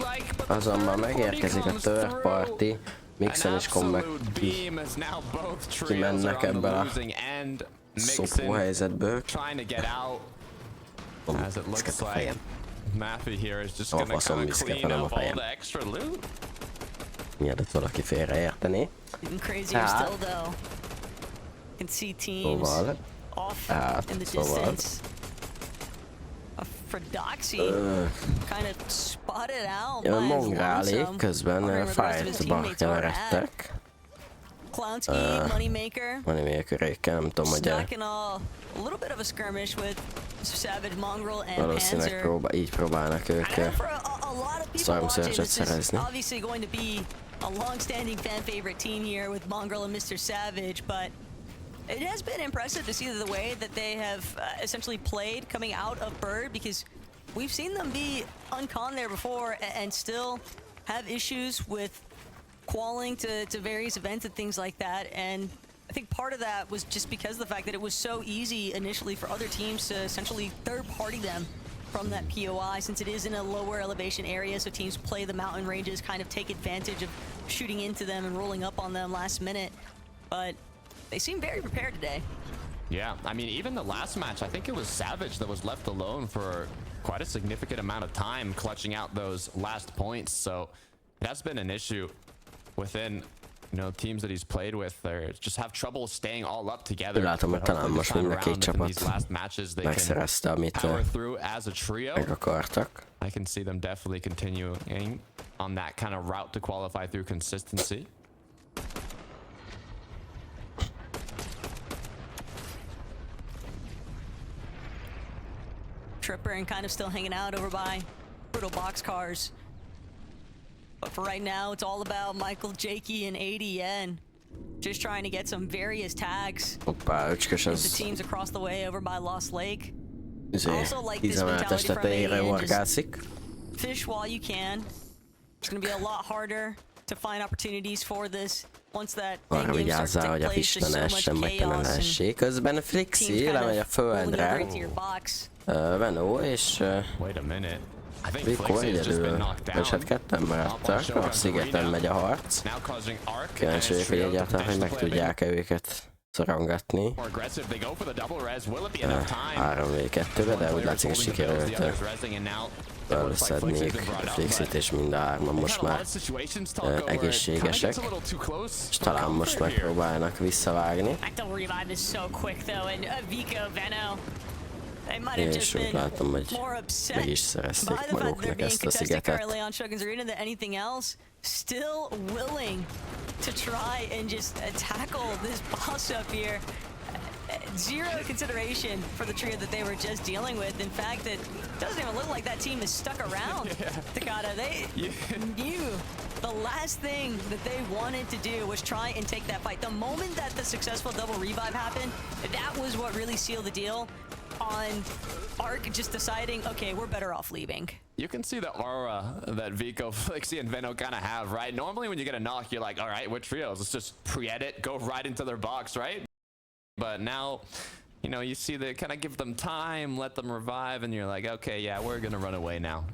Azonban megérkezik a third party. Mixon és Comeback kimennek ebből a szopó helyzetből. Viszket a fejem. A faszom viszketelem a fejem. Mielőtt valaki félreérteni. Hát. Szóval. Mongrálék közben fightba keveredtek. Moneymaker-ékkel, nem tudom, hogy valószínűleg így próbálnak ők Storm Surge-et szerezni. A long-standing fan favorite team here with Mongrel and Mr. Savage, but it has been impressive to see the way that they have essentially played coming out of Bird, because we've seen them be uncon there before and still have issues with qualling to various events and things like that. And I think part of that was just because of the fact that it was so easy initially for other teams to essentially third-party them from that POI, since it is in a lower elevation area, so teams play the mountain ranges, kind of take advantage of shooting into them and rolling up on them last minute. But they seem very prepared today. Yeah, I mean, even the last match, I think it was Savage that was left alone for quite a significant amount of time, clutching out those last points. So it has been an issue within you know, teams that he's played with, they just have trouble staying all up together. Látom, hogy talán most mind a két csapat megszerezte, amit meg akartak. I can see them definitely continuing on that kind of route to qualify through consistency. Tripper and kind of still hanging out over by Brutal Boxcars. But for right now, it's all about Michael, Jakey, and ADN. Just trying to get some various tags. Hoppá, öcskös az... The teams across the way over by Lost Lake. Also like this mentality from ADN, just fish while you can. It's going to be a lot harder to find opportunities for this once that game starts to take place. There's so much chaos and közben Flixi lemegy a földre. Venó és... Wait a minute. Vico egyedül, és hát ketten maradtak, a szigeten megy a harc. Kíváncsi vagyok, hogy egyáltalán, hogy meg tudják-e őket szorongatni. 3v2-be, de úgy látszik, hogy sikerült összedniük Flixit, és mind a hárman most már egészségesek, és talán most megpróbálnak visszavágni. És úgy látom, hogy meg is szerezték maguknak ezt a szigetet. Still willing to try and just tackle this boss up here. Zero consideration for the trio that they were just dealing with. In fact, it doesn't even look like that team is stuck around. Takata, they knew the last thing that they wanted to do was try and take that fight. The moment that the successful double revive happened, that was what really sealed the deal on Arc just deciding, okay, we're better off leaving. You can see the aura that Vico, Flixi, and Veno kind of have, right? Normally when you get a knock, you're like, all right, we're trios. Let's just pre-edit, go right into their box, right? But now, you know, you see they kind of give them time, let them revive, and you're like, okay, yeah, we're gonna run away now.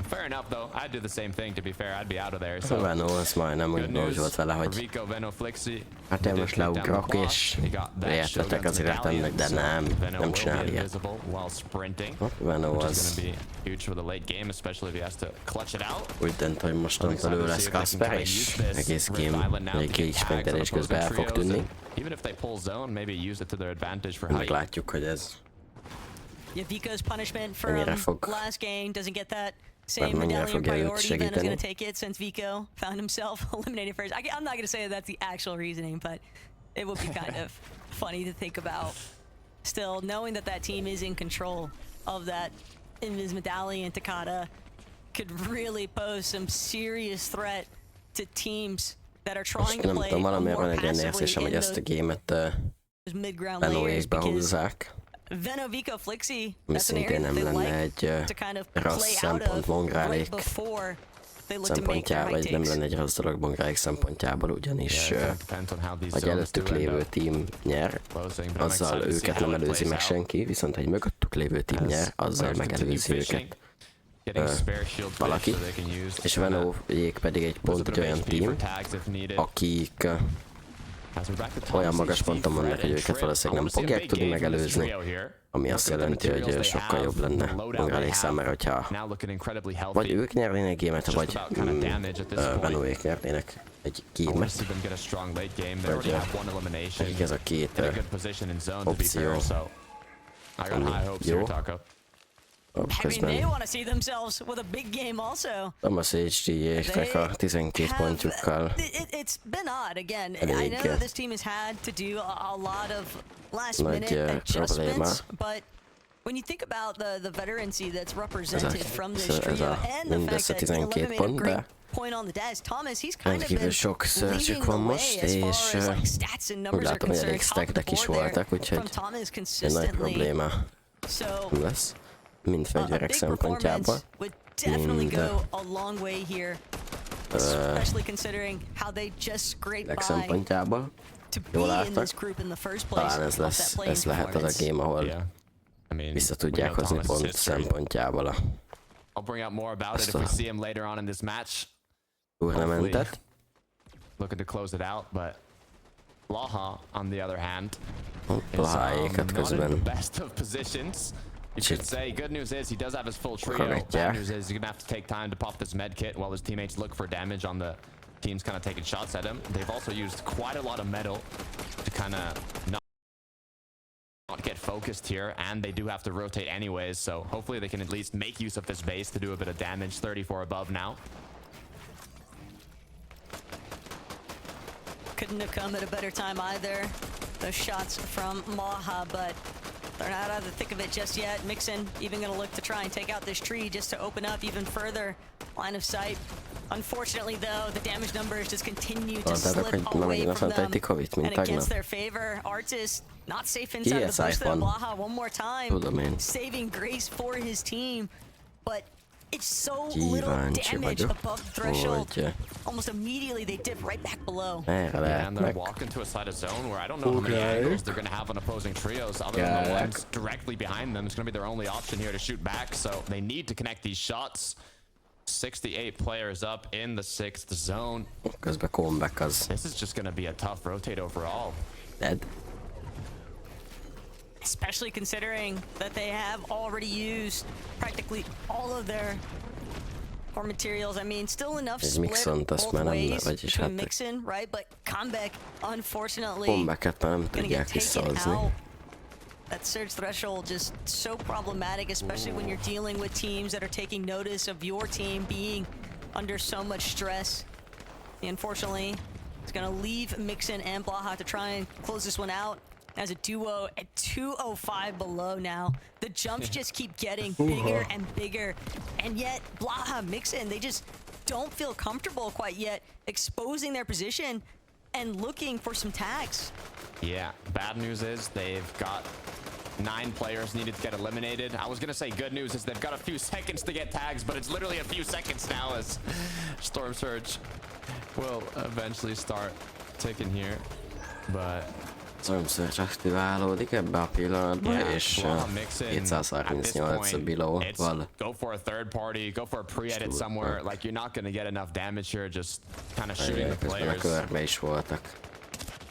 Fair enough, though. I'd do the same thing, to be fair. I'd be out of there. So, Venó, az majdnem úgy volt vele, hogy Vico, Veno, Flixi, hát én most leugrok, és beértettek az életemnek, de nem csinál ilyet. Venó az úgy dönt, hogy mostantól ő lesz Kasper, és egész game egy sprintelés közben el fog tűnni. Meglátjuk, hogy ez Vico's punishment from last game doesn't get that same medallion priority. Venom's going to take it since Vico found himself eliminated first. I'm not going to say that's the actual reasoning, but it would be kind of funny to think about. Still, knowing that that team is in control of that Invis medallion, Takata could really pose some serious threat to teams that are trying to play more passively in those mid-ground layers, because Veno, Vico, Flixi, that's an area that they like to kind of play out of right before they look to make their high takes. Nem lenne egy rossz dolog Bongráig szempontjából, ugyanis hogy előttük lévő team nyer, azzal őket nem előzi meg senki, viszont egy mögöttük lévő team nyer, azzal megelőzi őket valaki, és Venójék pedig egy pont egy olyan team, akik olyan magas ponton vannak, hogy őket valószínűleg nem fogják tudni megelőzni, ami azt jelenti, hogy sokkal jobb lenne Bongráig számára, hogyha vagy ők nyernének gémet, vagy Venójék nyernének egy gémet, vagy nekik ez a két opció, ami jó. Közben Thomas HD-jéknek a 12 pontjukkal elég nagy probléma. Ez a mindössze 12 pont, de rendkívül sok szörcsük van most, és úgy látom, hogy elég stackdek is voltak, úgyhogy egy nagy probléma lesz. Mind fegyverek szempontjából, mind leg szempontjából. Jól álltak. Talán ez lehet az a game, ahol vissza tudják hozni pont szempontjából azt a tournamentet. Laháékat közben You could say good news is he does have his full trio. Bad news is he's gonna have to take time to pop this med kit while his teammates look for damage on the teams kind of taking shots at him. They've also used quite a lot of metal to kind of not get focused here, and they do have to rotate anyways, so hopefully they can at least make use of this base to do a bit of damage. 34 above now. Couldn't have come at a better time either. Those shots from Blaha, but they're not out of the thick of it just yet. Mixon even gonna look to try and take out this tree just to open up even further line of sight. Unfortunately, though, the damage numbers just continue to slip away from them and against their favor. Artist not safe inside the bush there. Blaha one more time, saving grace for his team, but it's so little damage above the threshold. Almost immediately they dip right back below. And they're walking to a side of zone where I don't know how many angles they're going to have on opposing trios other than the ones directly behind them. It's going to be their only option here to shoot back, so they need to connect these shots. 68 players up in the 6th zone. This is just going to be a tough rotate overall. Especially considering that they have already used practically all of their core materials. I mean, still enough split both ways between Mixon, right? But Comeback, unfortunately, gonna get taken out. That surge threshold just so problematic, especially when you're dealing with teams that are taking notice of your team being under so much stress. Unfortunately, it's gonna leave Mixon and Blaha to try and close this one out as a duo at 205 below now. The jumps just keep getting bigger and bigger, and yet Blaha, Mixon, they just don't feel comfortable quite yet exposing their position and looking for some tags. Yeah, bad news is they've got 9 players needed to get eliminated. I was gonna say good news is they've got a few seconds to get tags, but it's literally a few seconds now as Storm Surge will eventually start ticking here. But Storm Surge aktiválódik ebbe a pillanatban, és 238 bilóval. Go for a third party, go for a pre-edit somewhere. Like, you're not gonna get enough damage here, just kind of shooting the players. Körbe is voltak.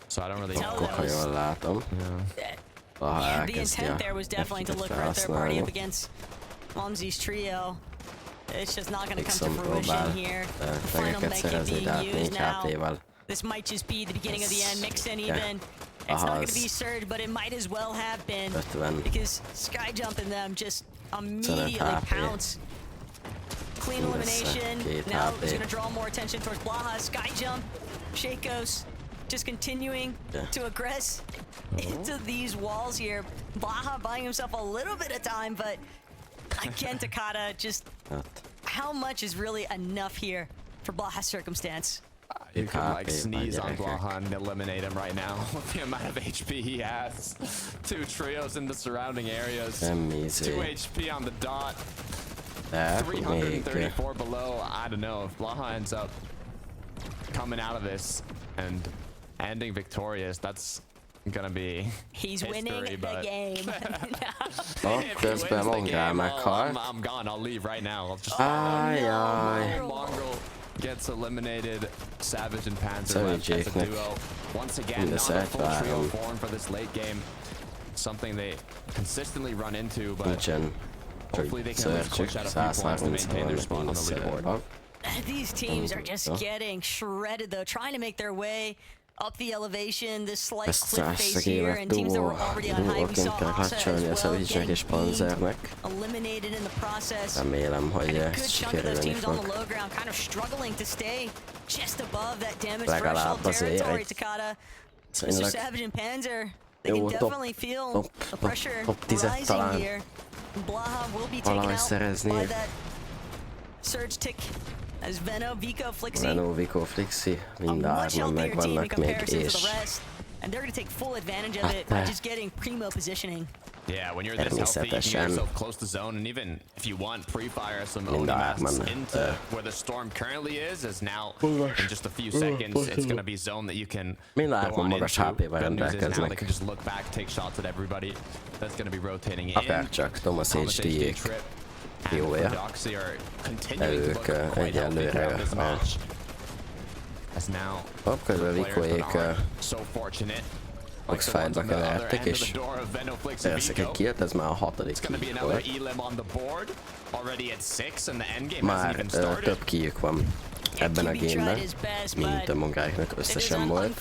So I don't really know. Ha jól látom. Yeah, the intent there was definitely to look for a third party up against Mumsy's trio. It's just not going to come to fruition here. The final medkit being used now. This might just be the beginning of the end. Mixon even. It's not going to be surge, but it might as well have been, because Sky Jumping them just immediately pounce. Clean elimination. Now it's going to draw more attention towards Blaha. Sky Jump, Shakos. Just continuing to aggress into these walls here. Blaha buying himself a little bit of time, but again, Takata, just how much is really enough here for Blaha's circumstance? You can like sneeze on Blaha and eliminate him right now with the amount of HP he has. 2 trios in the surrounding areas. 2 HP on the dot. 334 below. I don't know if Blaha ends up coming out of this and ending victorious. That's gonna be he's winning the game. Közben Mongrál meghalt. I'm gone. I'll leave right now. I'll just Mongrel gets eliminated. Savage and Panzer left as a duo. Once again, not a full trio form for this late game. Something they consistently run into, but hopefully they can push out a few points to maintain their spot on the leaderboard. These teams are just getting shredded though, trying to make their way up the elevation, this slight cliff face here, and teams that were already on high, we saw Asa as well getting eliminated in the process. And a good chunk of those teams on the low ground kind of struggling to stay just above that damage threshold territory, Takata. Mr. Savage and Panzer, they can definitely feel the pressure rising here. Blaha will be taken out by that surge tick. As Vico, Flixi, much healthier team in comparison to the rest, and they're going to take full advantage of it by just getting primo positioning. Yeah, when you're this healthy, you can get yourself close to zone, and even if you want, pre-fire some Onimasts into where the storm currently is now in just a few seconds, it's going to be zone that you can go on into. Good news is now they can just look back, take shots at everybody. That's going to be rotating in. Thomas HD trip. Jója. Ők egyelőre hopp, közben Vikóék Foxfire-ba kevertek, és persze egy killt, ez már a 6. kill volt. Már több killjük van. ebben a gameben, mint a munkáiknak összesen volt.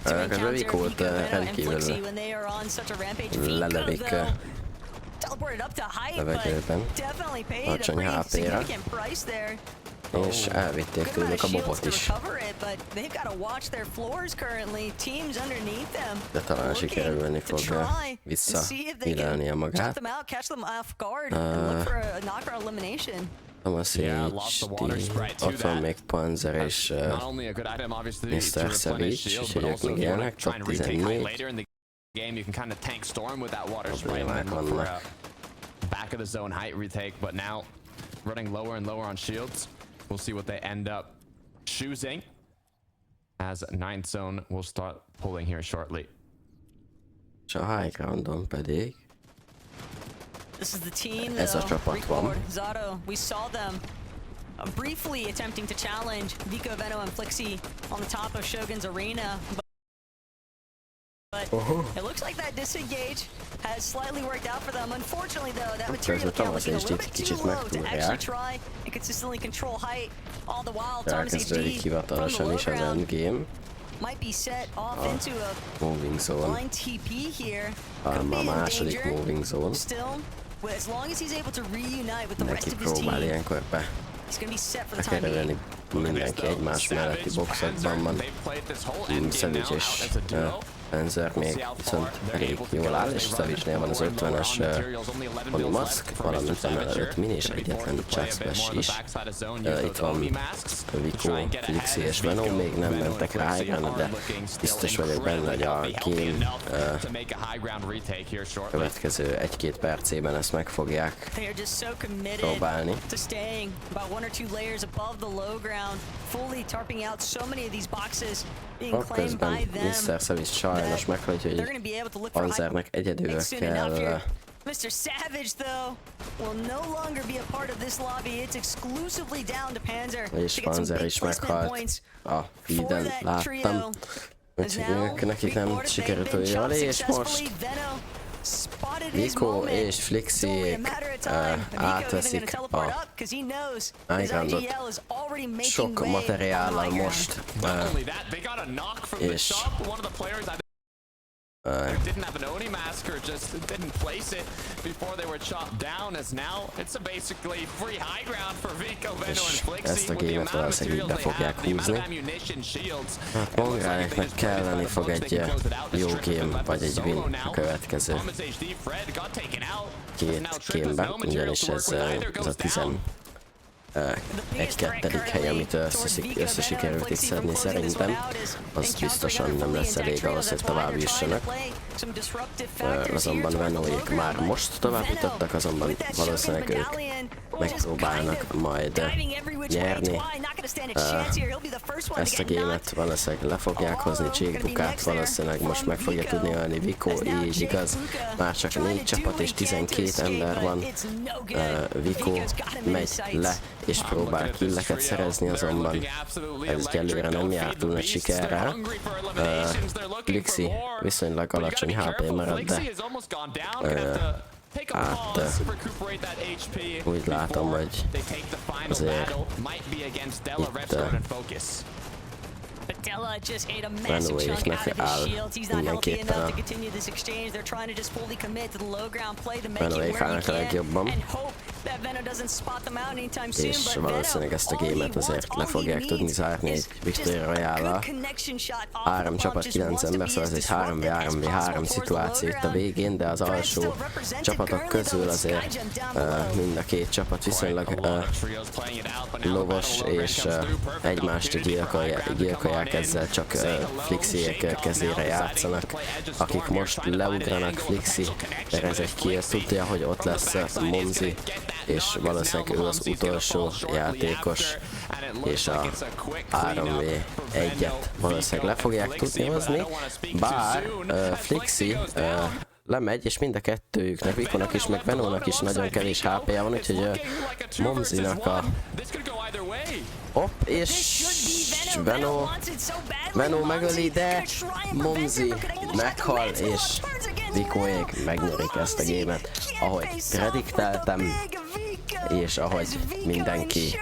Közben Vico volt rendkívül lelövik levegőben, alacsony HP-re, és elvitték tőlük a bobot is. De talán sikerülni fog visszahilelnie magát. Thomas ott van még Panzer és Mr. Savage, úgyhogy ők még élnek, top 14. Problémák vannak. Back of the zone height retake, but now running lower and lower on shields. We'll see what they end up choosing, as 9th zone will start pulling here shortly. És a high groundon pedig ez a csapat van. Zato, we saw them briefly attempting to challenge Vico, Veno, and Flixie on the top of Shogun's arena. But it looks like that disengage has slightly worked out for them. Unfortunately, though, that material count looking a little bit too low to actually try and consistently control height. All the while, Thomas HD from the low ground might be set off into a moving zone. blind TP here. A második moving zone. Still, as long as he's able to reunite with the rest of his team, ilyenkor he's gonna be set for the time being. Mindenki egymás melletti boxokban van. Savage és Panzer még viszont elég jól áll, és Savage-nél van az 50-es maszk, valamint emellett Min és egyetlen Chuck is. Itt van Vico, Flixie és Venom, még nem mentek rá high-ground, de biztos vagyok benne, hogy a game következő 1-2 percében ezt meg fogják próbálni. Közben Mr. Savage sajnos meghagyja, hogy Panzernek egyedül kell. Mr. Savage, though, will no longer be a part of this lobby. It's exclusively down to Panzer. És Panzer is meghalt. A feeden láttam. Úgyhogy nekik nem sikerült olyan jól, és most Vico és Flixie átveszik a high-groundot sok materiállal most, és didn't have an Oni mask or just didn't place it before they were chopped down, as now it's a basically free high ground for Vico, Veno, and Flixie. Ezt a gémet valószínűleg be fogják húzni. Hát Mongályeknek kelleni fog egy jó game, vagy egy win a következő két gameben, ugyanis ez a 1-2. hely, amit össze sikerült itt szedni, szerintem az biztosan nem lesz elég ahhoz, hogy tovább jussanak. Azonban Venóék már most tovább jutottak, azonban valószínűleg ők megpróbálnak majd nyerni ezt a gémet, valószínűleg le fogják hozni Csékbukát, valószínűleg most meg fogja tudni ölni Vico, így igaz, már csak 4 csapat és 12 ember van. Vico megy le és próbál killeket szerezni, azonban ez egyelőre nem jár túl nagy sikerrel. Flixie viszonylag alacsony HP marad, de úgy látom, hogy azért Venóéknek áll mindenképpen a Venóék állnak a legjobban, és valószínűleg ezt a gémet azért le fogják tudni zárni egy Victory Royale-al. 3 csapat 9 ember, szóval ez egy 3v3v3 szituáció itt a végén, de az alsó csapatok közül azért mind a 2 csapat viszonylag lovas, és egymást gyilkolják, ezzel csak Flixiek kezére játszanak, akik most leugranak. Flixie terez egy kill, tudja, hogy ott lesz Monzi, és valószínűleg ő az utolsó játékos, és a 3v1-et valószínűleg le fogják tudni hozni, bár Flixie lemegy, és mind a kettőjüknek, Viconak is, meg Venónak is nagyon kevés HP-ja van, úgyhogy Momzinak a hopp, és Veno megöli, de Momzi meghal, és Vicoék megnyerik ezt a gémet, ahogy prediktáltam, és ahogy mindenki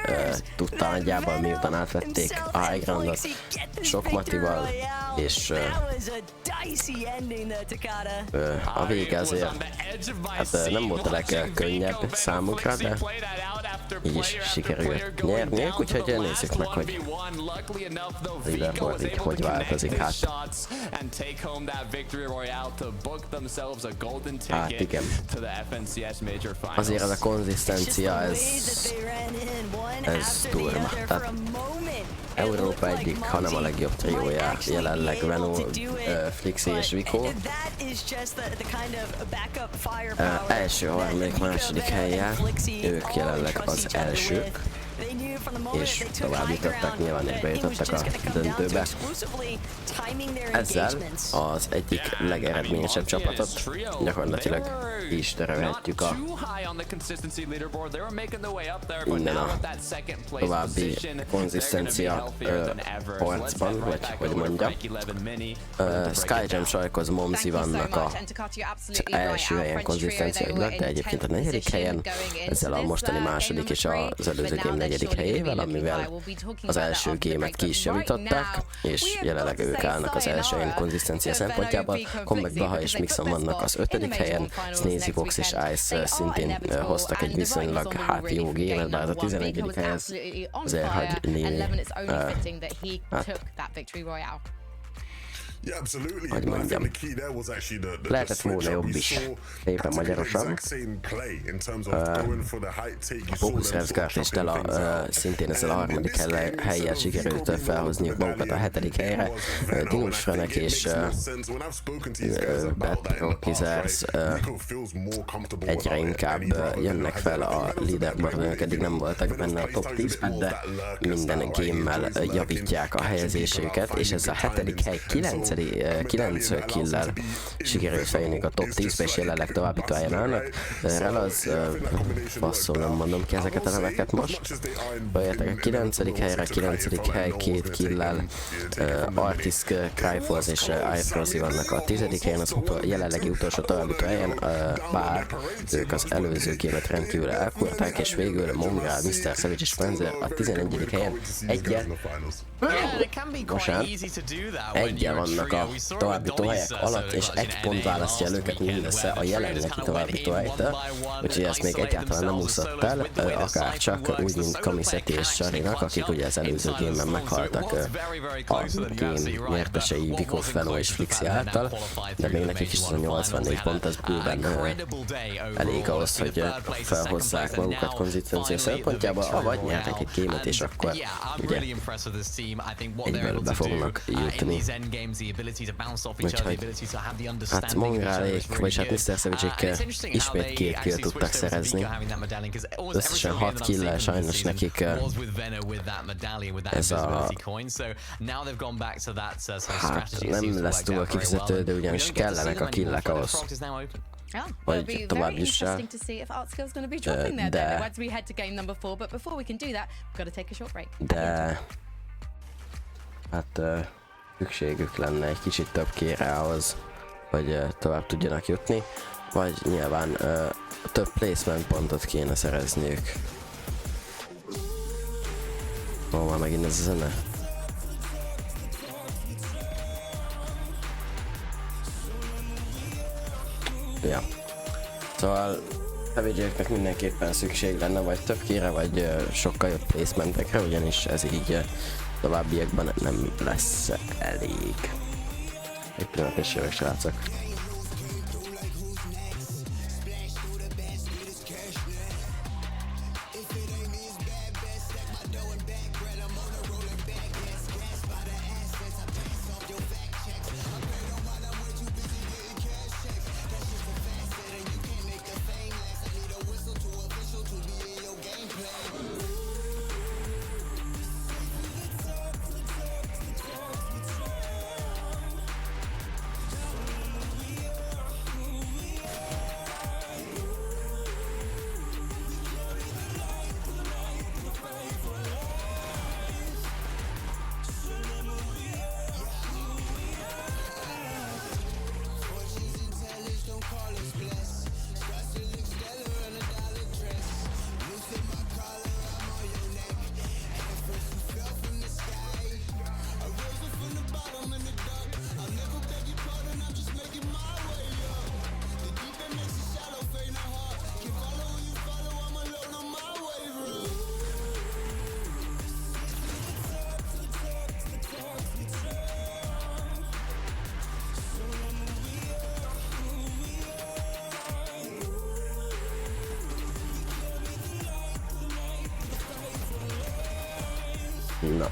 tudta nagyjából, miután átvették a high groundot sok Matival, és a vége azért hát nem volt a legkönnyebb számukra, de így is sikerült nyerniük, úgyhogy nézzük meg, hogy a leaderboard így hogy változik. Hát igen. Azért ez a konzisztencia, ez durva. Tehát Európa egyik, hanem a legjobb triója jelenleg Venó, Flixi és Vico. Első, harmadik, második helyen, ők jelenleg az elsők, és tovább jutottak, nyilván és bejutottak a döntőbe. Ezzel az egyik legeredményesebb csapatot gyakorlatilag is terelhetjük a innen a további konzisztencia harcban, vagy hogy mondjam. Skyjam, Sajkoz, Momzi vannak az első helyen konzisztenciailag, de egyébként a negyedik helyen, ezzel a mostani második és az előző game negyedik helyével, amivel az első gémet ki is javították, és jelenleg ők állnak az első helyen konzisztencia szempontjából. Comeback, Baha és Mixon vannak az ötödik helyen, Sneezy, Fox és Ice szintén hoztak egy viszonylag jó gémet, bár a 11. helyhez azért hagy némi hogy mondjam, lehetett volna jobb is, éppen magyarosan. A Focus Revsgart és Dela szintén ezzel a harmadik helyen sikerült felhozniuk magukat a hetedik helyre. Dinus Frenek és Bad Rockizers egyre inkább jönnek fel a leaderboardon, eddig nem voltak benne a top 10-ben, de minden gémmel javítják a helyezésüket, és ez a hetedik hely 9 kill-lel sikerült feljönni a top 10-be, és jelenleg továbbító helyen állnak. Relaz, basszol, nem mondom ki ezeket a neveket most. Bejöttek a 9. helyre, 9. hely 2 kill-lel. Artisk, Cryforce és iFrozy vannak a 10. helyen, az jelenlegi utolsó továbbító helyen, bár ők az előző gémet rendkívül elkurták, és végül Mongrel, Mr. Savage és Frenzer a 11. helyen egyel vannak a továbbító helyek alatt, és egy pont választja el őket mindössze a jelenlegi továbbító helytől, úgyhogy ezt még egyáltalán nem úszott el, akár csak úgy, mint Kamiseti és Sarinak, akik ugye az előző gémben meghaltak a game nyertesei Vico, Feno és Flixi által, de még nekik is az a 84 pont, az bőven elég ahhoz, hogy felhozzák magukat konzisztencia szempontjából, vagy nyertek egy gémet, és akkor ugye egyből be fognak jutni. Úgyhogy hát Mongralék, vagyis hát Mr. Savage-ék ismét 2 kill tudtak szerezni. Összesen 6 kill-lel sajnos nekik ez a... Hát nem lesz túl kifizető, de ugyanis kellenek a killek ahhoz, hogy tovább jussál. De hát szükségük lenne egy kicsit több kére ahhoz, hogy tovább tudjanak jutni, vagy nyilván több placement pontot kéne szerezniük. Már megint ez a zene. Ja. Szóval Savage-eknek mindenképpen szükség lenne vagy több kére, vagy sokkal jobb placementekre, ugyanis ez így továbbiakban nem lesz elég. Egy pillanat is jövök, srácok. Na.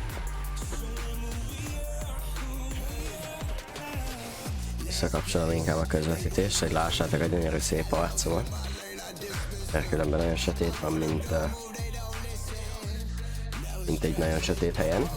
Visszakapcsolom inkább a közvetítést, hogy lássátok a gyönyörű szép arcomat. Mert különben nagyon sötét van, mint egy nagyon sötét helyen.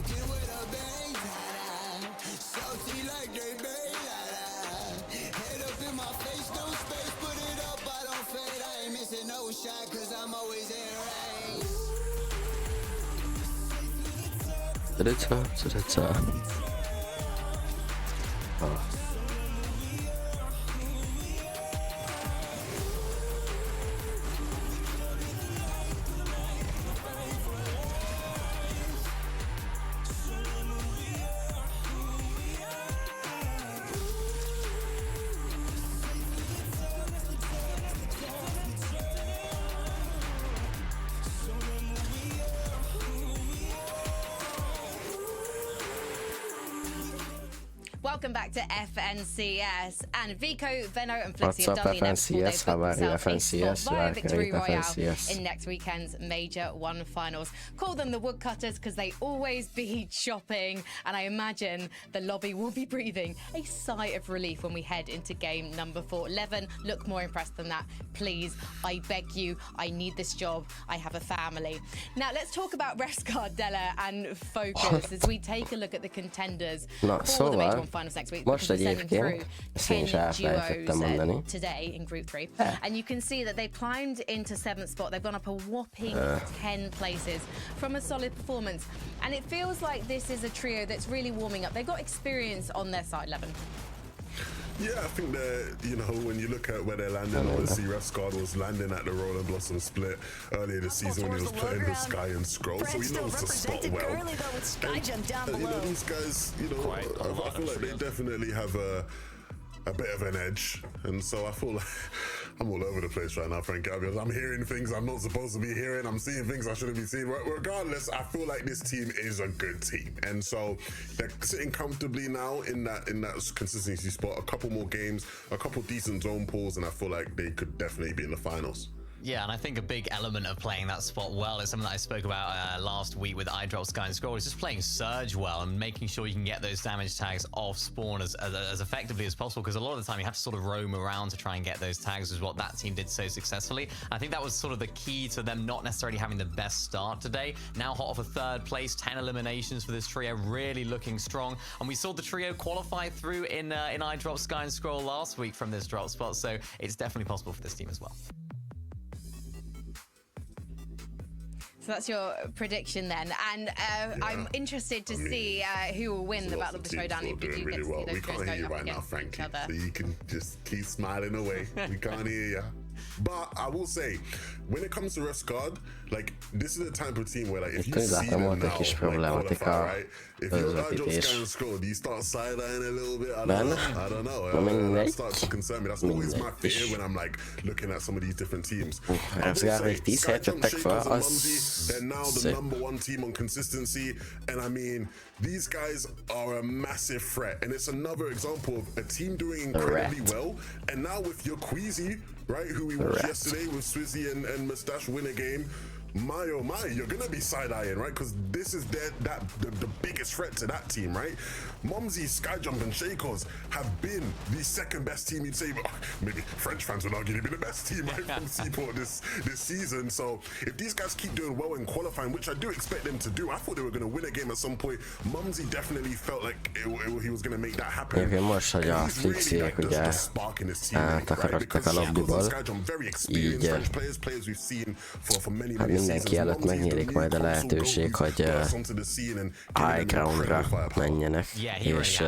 Welcome back to FNCS, and Vico, Venno and Flixie What's have up, done the inevitable. FNCS? How are you, FNCS? Via Victory Royale FNCS. in next weekend's Major 1 finals. Call them the woodcutters because they always be chopping, and I imagine the lobby will be breathing a sigh of relief when we head into game number 4. Leven, look more impressed than that, please. I beg you, I need this job. I have a family. Now let's talk about Rescard, Della, and Focus as we take a look at the contenders for the Major 1 finals next week. Most egyébként, ezt én is elfelejtettem mondani. Today in Group 3, and you can see that they climbed into 7th spot. They've gone up a whopping 10 places from a solid performance, and it feels like this is a trio that's really warming up. They've got experience on their side, Leven. Yeah, I think that, you know, when you look at where they're landing, obviously Rescard was landing at the Roll and Blossom split earlier this season when he was playing with Sky and Scroll, so he knows the spot well. And, you know, these guys, you know, I feel like they definitely have a bit of an edge, and so I feel like I'm all over the place right now, Frankie, because I'm hearing things I'm not supposed to be hearing. I'm seeing things I shouldn't be seeing. Regardless, I feel like this team is a good team, and so they're sitting comfortably now in that consistency spot. A couple more games, a couple decent zone pulls, and I feel like they could definitely be in the finals. Yeah, and I think a big element of playing that spot well is something that I spoke about last week with iDrop, Sky and Scroll, is just playing Surge well and making sure you can get those damage tags off spawn as effectively as possible, because a lot of the time you have to sort of roam around to try and get those tags, is what that team did so successfully. I think that was sort of the key to them not necessarily having the best start today. Now hot off a 3rd place, 10 eliminations for this trio, really looking strong. And we saw the trio qualify through in iDrop, Sky and Scroll last week from this drop spot, so it's definitely possible for this team as well. So that's your prediction then, and I'm interested to see who will win the Battle of the Showdown. If you do get to see those we can't hear you right now, Frankie, so you can just keep smiling away. We can't hear you. But I will say, when it comes to Rescard, like, this is the type of team where, like, if you see them now, like, qualify, right? If you're iDrop, Sky and Scroll, do you start side-eyeing a little bit? I don't know. That starts to concern me. That's always my fear when I'm, like, looking at some of these different teams. Skydjump, Mumsy, they're now the #1 team on consistency, and I mean, these guys are a massive threat, and it's another example of a team doing incredibly well, and now with your Queasy, right, who we watched yesterday with Swizzy and Mustache win a game. My oh my, you're gonna be side-eyeing, right? Because this is the biggest threat to that team, right? Mumsy, Skydjump, and Shakos have been the 2nd best team. You'd say, maybe French fans would argue they've been the best team, right, from Seaport this season. So if these guys keep doing well in qualifying, which I do expect them to do, I thought they were going to win a game at some point. Mumsy definitely felt like he was going to make that happen. Egyébként most, hogy a Flixiek ugye eltakarodtak a lobbyból, így hát mindenki előtt megnyílik majd a lehetőség, hogy high groundra menjenek, és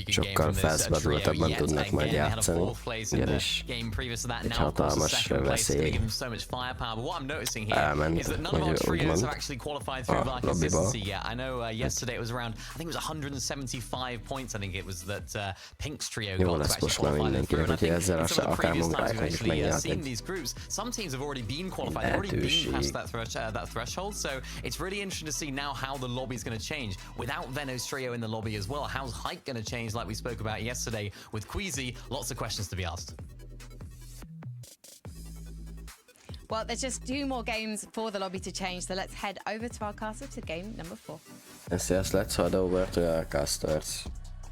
sokkal felszabadultabban tudnak majd játszani, ugyanis egy hatalmas veszély elment, hogy úgymond a lobbyba. Jó lesz most már mindenkinek, úgyhogy ezzel akár munkáknak is megnyert egy lehetőség. That threshold, so it's really interesting to see now how the lobby is going to change without Venno's trio in the lobby as well. How's Hype going to change, like we spoke about yesterday with Queasy? Lots of questions to be asked. Well, there's just 2 more games for the lobby to change, so let's head over to our caster to game number 4. SCS, let's head over to our casters.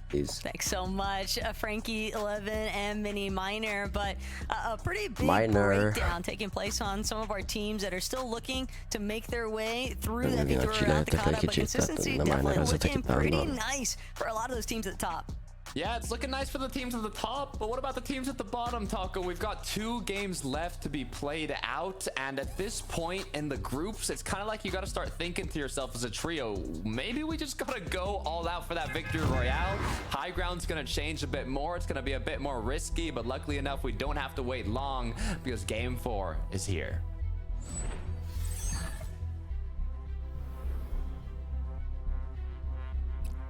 Please. Thanks so much, Frankie 11 and Mini Miner, but a pretty big breakdown taking place on some of our teams that are still looking to make their way through that victory around Takata, but consistency definitely looking pretty nice for a lot of those teams at the top. Yeah, it's looking nice for the teams at the top, but what about the teams at the bottom, Taco? We've got 2 games left to be played out, and at this point in the groups, it's kind of like you got to start thinking to yourself as a trio, maybe we just got to go all out for that victory royale. High ground's going to change a bit more. It's going to be a bit more risky, but luckily enough, we don't have to wait long because game 4 is here.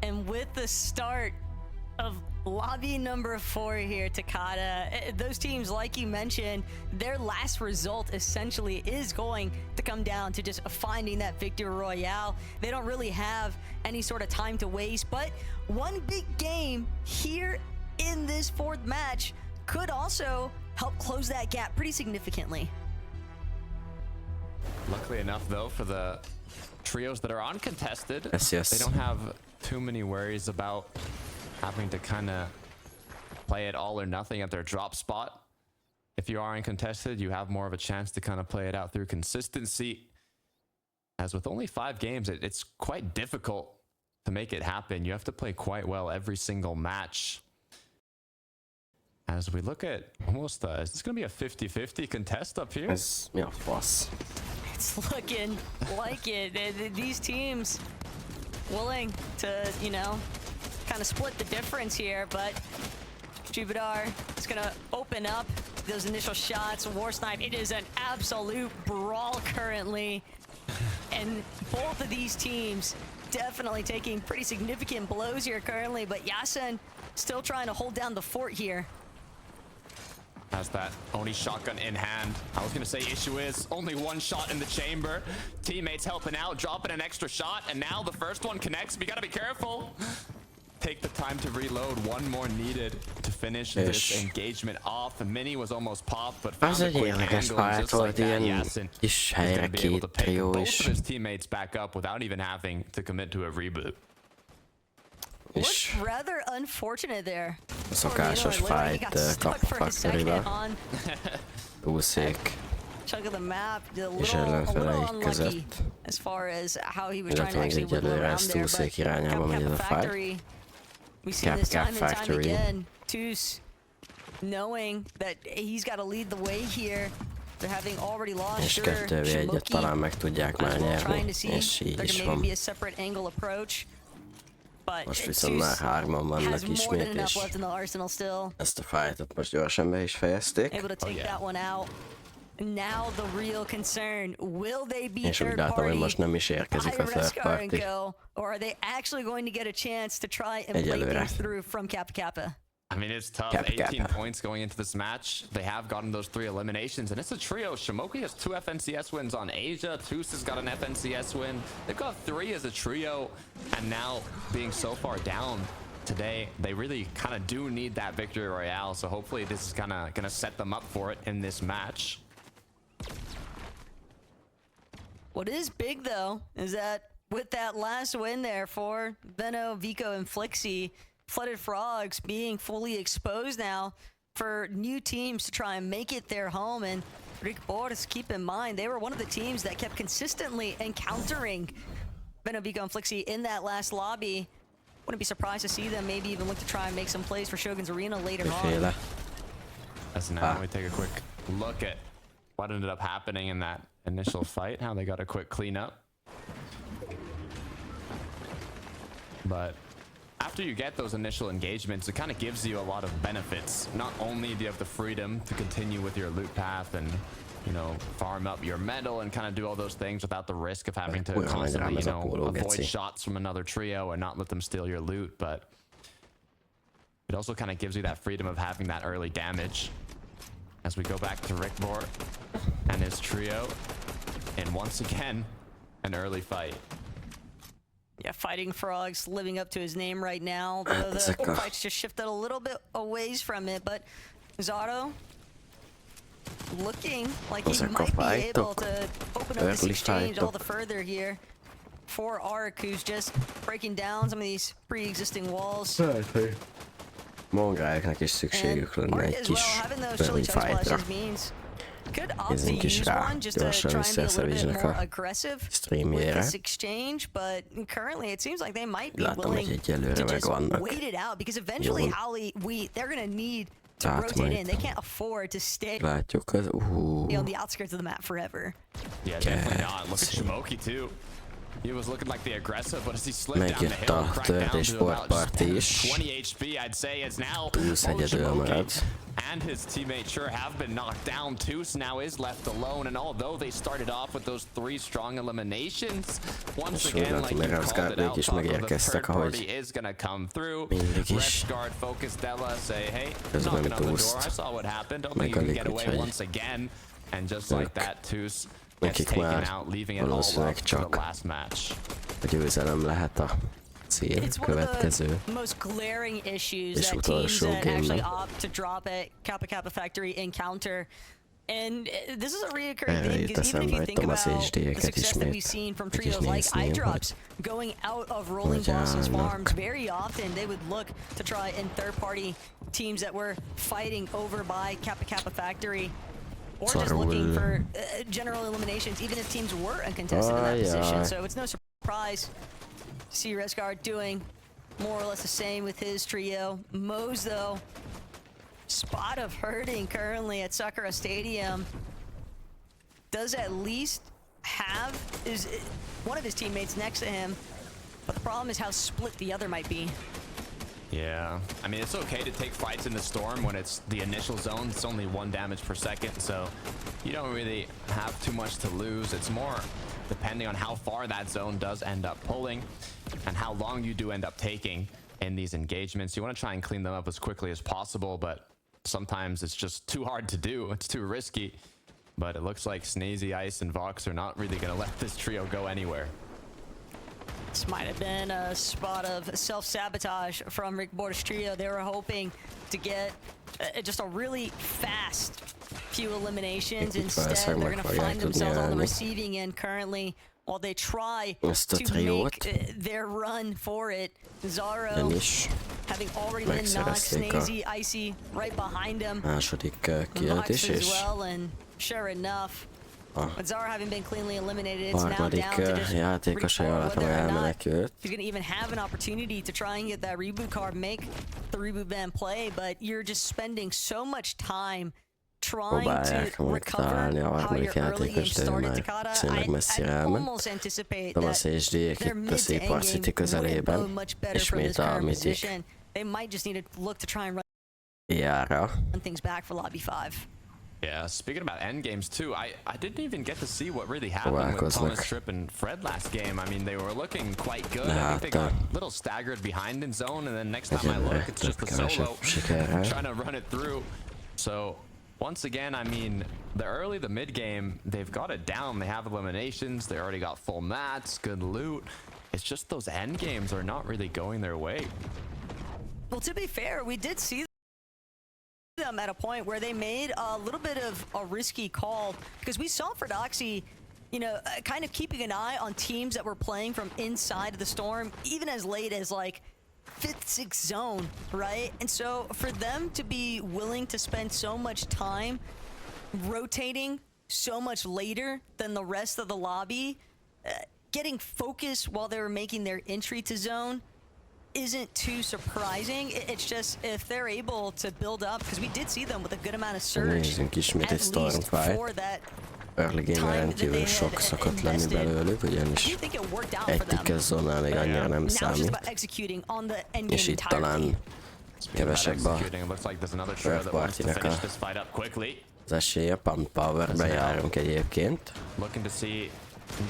And with the start of lobby number 4 here, Takata, those teams, like you mentioned, their last result essentially is going to come down to just finding that victory royale. They don't really have any sort of time to waste, but one big game here in this 4th match could also help close that gap pretty significantly. Luckily enough, though, for the trios that are uncontested, yes. They don't have too many worries about having to kind of play it all or nothing at their drop spot. If you are uncontested, you have more of a chance to kind of play it out through consistency. As with only 5 games, it's quite difficult to make it happen. You have to play quite well every single match. As we look at almost, is this going to be a 50-50 contest up here? Yeah, of course. It's looking like it. These teams willing to, you know, kind of split the difference here, but Jupiter is going to open up those initial shots. War Snipe, it is an absolute brawl currently. And both of these teams definitely taking pretty significant blows here currently, but Yasin still trying to hold down the fort here. Has that Oni shotgun in hand. I was going to say issue is only 1 shot in the chamber. Teammates helping out, dropping an extra shot, and now the first one connects. We got to be careful. Take the time to reload. 1 more needed to finish this engagement off. Mini was almost popped, but found a quick angle, just like that. Yasin is going to be able to pick both of his teammates back up without even having to commit to a reboot. Looks rather unfortunate there. Szokásos fight Factory-ba. Túlszék. Chunk of the map, a little unlucky as far as how he was trying to actually wiggle around there, but Factory, we see this time and time again. Toos knowing that he's got to lead the way here. They're having already lost. És 2v1-et talán meg tudják már nyerni, és így is van. Most viszont már 3-an vannak ismét, és ezt a fightot most gyorsan be is fejezték. És úgy látom, hogy most nem is érkezik a third party. Egyelőre. I mean, it's tough. 18 points going into this match. They have gotten those 3 eliminations, and it's a trio. Shimoki has 2 FNCS wins on Asia. Toos has got an FNCS win. They've got 3 as a trio, and now being so far down today, they really kind of do need that victory royale. So hopefully this is kind of going to set them up for it in this match. What is big, though, is that with that last win there for Veno, Vico, and Flixie, Flooded Frogs being fully exposed now for new teams to try and make it their home. And Rick Boris, keep in mind, they were one of the teams that kept consistently encountering Veno, Vico, and Flixie in that last lobby. Wouldn't be surprised to see them maybe even look to try and make some plays for Shogun's Arena later on. As now we take a quick look at what ended up happening in that initial fight, how they got a quick cleanup. But after you get those initial engagements, it kind of gives you a lot of benefits. Not only do you have the freedom to continue with your loot path and, you know, farm up your metal and kind of do all those things without the risk of having to constantly, you know, avoid shots from another trio and not let them steal your loot, but it also kind of gives you that freedom of having that early damage. As we go back to Rickbort and his trio, and once again, an early fight. Yeah, Fighting Frogs living up to his name right now. The fight's just shifted a little bit away from it, but Zato looking like he might be able to open up this exchange all the further here for Ark, who's just breaking down some of these pre-existing walls. Mongáiknak is szükségük lenne egy kis early fight-ra. Nézzünk is rá, gyorsan össze-összevízsnek a streamjére. Látom, hogy egyelőre meg vannak. Látjuk az... He was looking like the aggressive, but as he slipped down the hill, Megjött a Watchparty is. 20 HP, I'd say, is now Túsz egyedül marad. and his teammates sure have been knocked down. Toos now is left alone, and although they started off with those 3 strong eliminations, once again, like you called it out, top of the third party is gonna come through. Red guard focus Della, say, hey, knocking on the door, I saw what happened, don't think you can get away once again. And just like that, Toos gets taken out, leaving it all up for the last match. A győzelem lehet a cél következő. Most glaring issues that teams that actually opt to drop at Kappa Kappa Factory encounter. And this is a reoccurring thing, because even if you think about the success that we've seen from trios like iDrops going out of Rolling Boston's farms, very often they would look to try in third-party teams that were fighting over by Kappa Kappa Factory, or just looking for general eliminations, even if teams were uncontested in that position. So it's no surprise to see Resguard doing more or less the same with his trio. Moze, though, spot of hurting currently at Sakura Stadium. Does at least have one of his teammates next to him, but the problem is how split the other might be. Yeah, I mean, it's okay to take fights in the storm when it's the initial zone. It's only 1 damage per second, so you don't really have too much to lose. It's more depending on how far that zone does end up pulling and how long you do end up taking in these engagements. You want to try and clean them up as quickly as possible, but sometimes it's just too hard to do. It's too risky. But it looks like Snazy, Ice, and Vox are not really going to let this trio go anywhere. This might have been a spot of self-sabotage from Rick Border's trio. They were hoping to get just a really fast few eliminations. Instead, they're going to find themselves on the receiving end currently while they try to make their run for it. Zaro having already been knocked, Snazy, Icy right behind him. Vox as well, and sure enough, with Zara having been cleanly eliminated, it's now down to just whether or not he's going to even have an opportunity to try and get that reboot card, make the reboot van play, but you're just spending so much time trying to recover how your early game started, Takada. I almost anticipate that their mid to end game wouldn't go much better from this current position. They might just need to look to try and run things back for Lobby 5. Yeah, speaking about end games too, I didn't even get to see what really happened with Thomas, Trip, and Fred last game. I mean, they were looking quite good. I think they got a little staggered behind in zone, and then next time I look, it's just the solo trying to run it through. So once again, I mean, the mid game, they've got it down. They have eliminations. They already got full mats, good loot. It's just those end games are not really going their way. Well, to be fair, we did see them at a point where they made a little bit of a risky call, because we saw Fredoxy, you know, kind of keeping an eye on teams that were playing from inside of the storm, even as late as like 5th, 6th zone, right? And so for them to be willing to spend so much time rotating so much later than the rest of the lobby, getting focused while they were making their entry to zone isn't too surprising. It's just if they're able to build up, because we did see them with a good amount of surge at least for that early game rendkívül sok szokott lenni belőlük, ugyanis egy tickes zónál még annyira nem számít, és itt talán kevesebb a Third Party-nek az esélye. Pump Power-be járunk egyébként.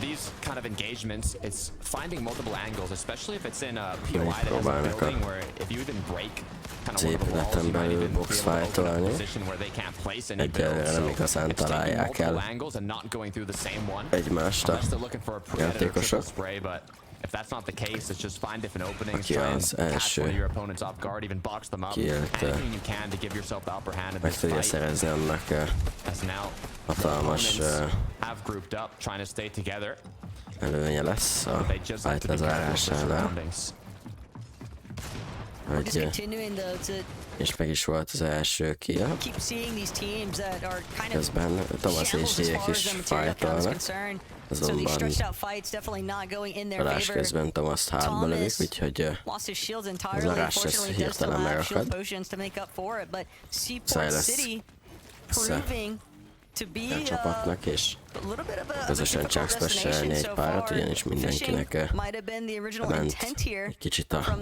These kind of engagements, it's finding multiple angles, especially if it's in a POI that has a building where if you even break kind of one of the walls, you might even be able to put in a position where they can't place any builds. So it's taking multiple angles and not going through the same one. Unless they're looking for a predator triple spray, but if that's not the case, it's just find different openings, try and catch one of your opponents off guard, even box them up, anything you can to give yourself the upper hand in this fight. As now, opponents have grouped up, trying to stay together. Előnye lesz a fight lezárásánál. És meg is volt az első kill. Közben Thomas és Diek is fightolnak. Azonban találás közben Thomas hátba lövik, úgyhogy ez a rush ez hirtelen megakad. Silas a csapatnak, és közösen csak speciálni egy párat, ugyanis mindenkinek ment egy kicsit a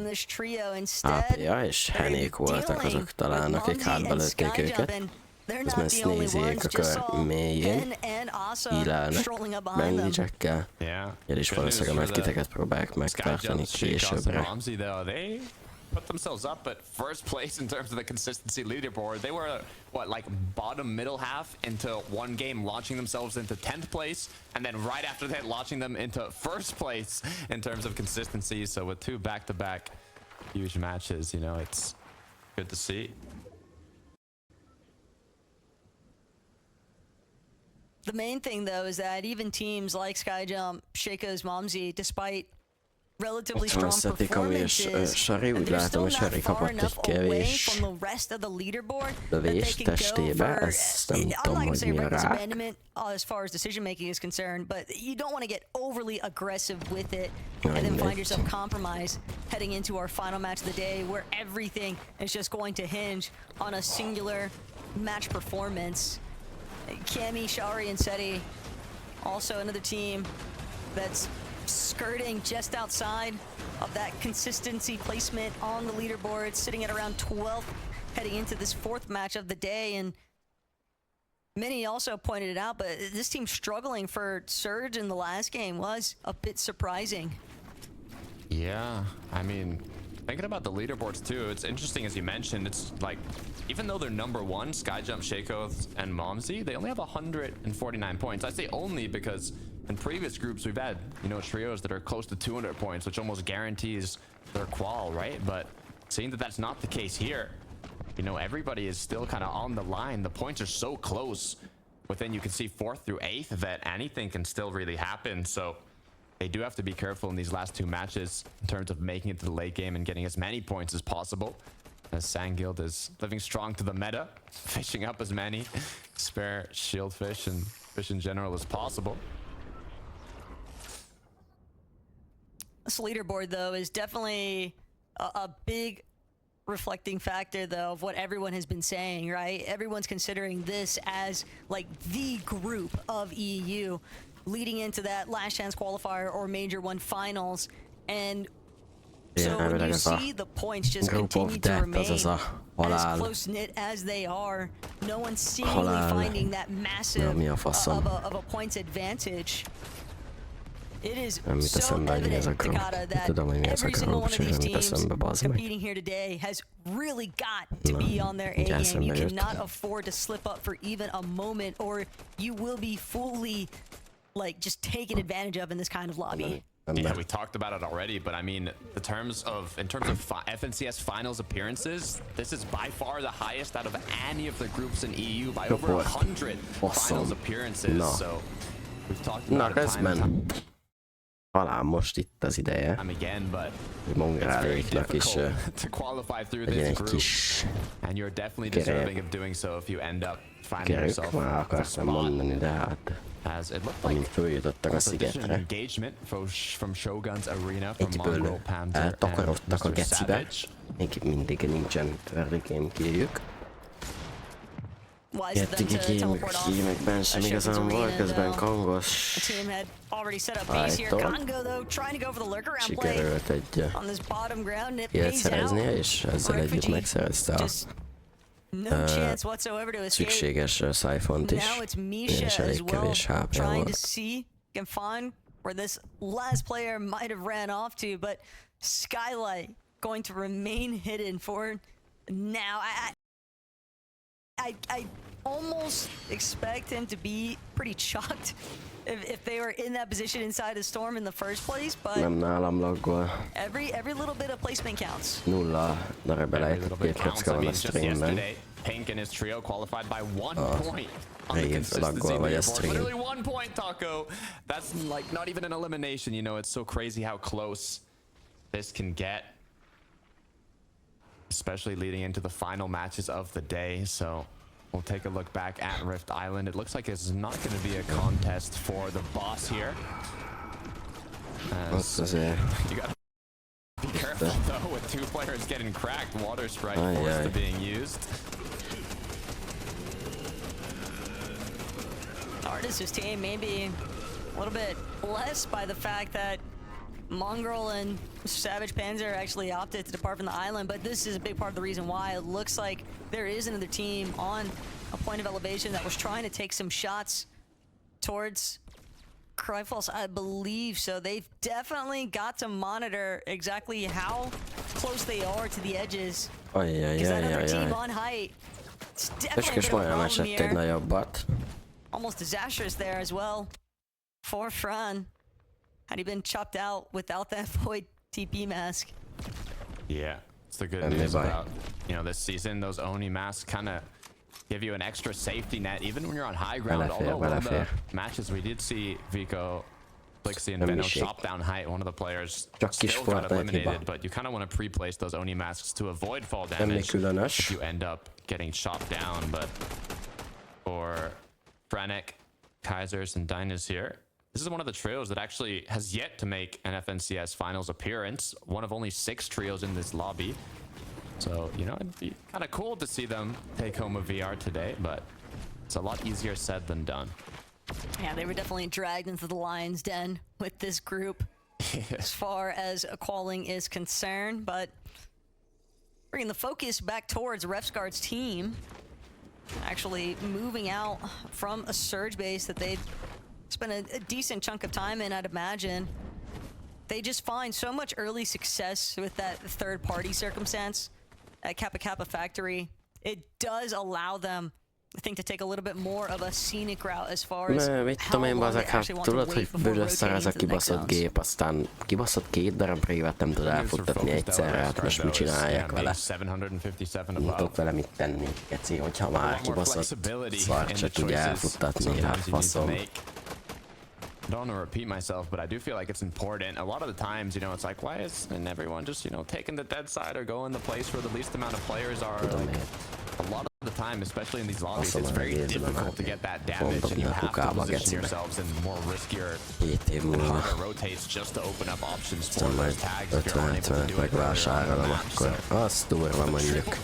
AP-ja, és Henék voltak azok talán, akik hátba lőtték őket. Közben Sneezyék a kör mélyén hílelnek bandage-ekkel, és valószínűleg a medkiteket próbálják megtartani későbbre. Put themselves up at first place in terms of the consistency leaderboard. They were what, like bottom middle half into one game, launching themselves into 10th place, and then right after that launching them into first place in terms of consistency. So with two back-to-back huge matches, you know, it's good to see. The main thing though is that even teams like Skyjump, Shaco's Momsy, despite relatively strong performances, and they're still not far enough away from the rest of the leaderboard that they can go for, I'm not going to say reckless abandonment as far as decision making is concerned, but you don't want to get overly aggressive with it and then find yourself compromised heading into our final match of the day where everything is just going to hinge on a singular match performance. Cammy, Shari, and Seti, also another team that's skirting just outside of that consistency placement on the leaderboard, sitting at around 12th, heading into this fourth match of the day. And many also pointed it out, but this team struggling for Surge in the last game was a bit surprising. Yeah, I mean, thinking about the leaderboards too, it's interesting as you mentioned, it's like, even though they're number one, Skyjump, Shaco, and Momsy, they only have 149 points. I say only because in previous groups we've had, you know, trios that are close to 200 points, which almost guarantees their qual, right? But seeing that that's not the case here, you know, everybody is still kind of on the line. The points are so close within, you can see 4th through 8th, that anything can still really happen. So they do have to be careful in these last two matches in terms of making it to the late game and getting as many points as possible, as Sandguild is living strong to the meta, fishing up as many spare shield fish and fish in general as possible. This leaderboard, though, is definitely a big reflecting factor, though, of what everyone has been saying, right? Everyone's considering this as, like, the group of EU leading into that last chance qualifier or Major 1 finals. And so when you see the points just continue to remain as close-knit as they are, no one's seemingly finding that massive of a points advantage. It is so evident, Takata, that every single one of these teams competing here today has really got to be on their A game. You cannot afford to slip up for even a moment, or you will be fully, like, just taken advantage of in this kind of lobby. Yeah, we talked about it already, but I mean, in terms of FNCS finals appearances, this is by far the highest out of any of the groups in EU by over 100 finals appearances. So we've talked about it time and time. Talán most itt az ideje, hogy Mongrálléknak is legyen egy kis kerek, már akartam mondani, de hát amint följutottak a szigetre, egyből eltakarodtak a gecibe, még mindig nincsen early game killjük. Jöttek egy gémekben sem igazán volt, közben Kongos sikerült egy élet szereznie, és ezzel együtt megszerezte a szükséges Siphont is, és elég kevés HP volt. Where this last player might have ran off to, but Skylight going to remain hidden for now. I almost expect him to be pretty chucked if they were in that position inside the storm in the first place, but Nem nálam loggol. every little bit of placement counts. Nulla darabja lejtett, két kocka van a streamben. Pink and his trio qualified by 1 point on the Rév consistency laggol vagy a leaderboard. stream. Literally 1 point, Taco. That's like not even an elimination, you know. It's so crazy how close this can get, especially leading into the final matches of the day. So we'll take a look back at Rift Island. It looks like it's not going to be a contest for the boss here. You got to be careful though with 2 players getting cracked. Water Sprite forced to being used. Artis' team maybe a little bit less by the fact that Mongrel and Savage Panzer actually opted to depart from the island, but this is a big part of the reason why. It looks like there is another team on a point of elevation that was trying to take some shots towards Cryfalls, I believe. So they've definitely got to monitor exactly how close they are to the edges. Because that other team on height, it's definitely a bit of a problem here. Almost disastrous there as well for Fran. Had he been chopped out without that Void TP mask. Yeah, it's the good news about, you know, this season. Those Oni masks kind of give you an extra safety net, even when you're on high ground. Although one of the matches we did see Vico, Blixie, and Venom chop down height. One of the players still got eliminated, but you kind of want to pre-place those Oni masks to avoid fall damage if you end up getting chopped down. But for Franek, Kaisers, and Dynas here, this is one of the trios that actually has yet to make an FNCS finals appearance. One of only 6 trios in this lobby. So, you know, it'd be kind of cool to see them take home a VR today, but it's a lot easier said than done. Yeah, they were definitely dragged into the lion's den with this group as far as a calling is concerned, but bringing the focus back towards Refsguard's team, actually moving out from a surge base that they'd spent a decent chunk of time in, I'd imagine. They just find so much early success with that third-party circumstance at Kappa Kappa Factory. It does allow them, I think, to take a little bit more of a scenic route as far as how long they actually want to wait before rotating to the next zones. Gép, aztán kibaszott 2 darab révet, nem tud elfuttatni egyszerre, hát most mit csináljak vele? Nem tudok vele mit tenni, geci, hogyha már kibaszott szart se tudja elfuttatni, hát faszom. I don't want to repeat myself, but I do feel like it's important. A lot of the times, you know, it's like, why isn't everyone just, you know, taking the dead side or going the place where the least amount of players are? Like, a lot of the time, especially in these lobbies, it's very difficult to get that damage, and you have to position yourselves in more riskier and harder rotates just to open up options for those tags if you're unable to do it earlier. Azt durva mondjuk.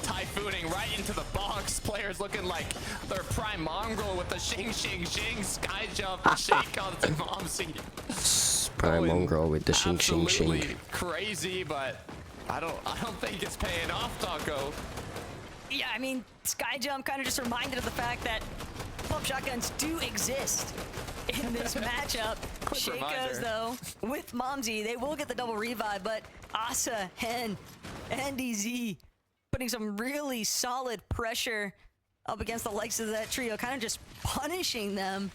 Typhooning right into the box. Players looking like their prime mongrel with the shing sky jump and shake on the Momsy. Prime mongrel with the shing. Absolutely crazy, but I don't think it's paying off, Taco. Yeah, I mean, sky jump kind of just reminded of the fact that pump shotguns do exist in this matchup. Shakos, though, with Momsy, they will get the double revive, but Asa, Hen, and DZ putting some really solid pressure up against the likes of that trio, kind of just punishing them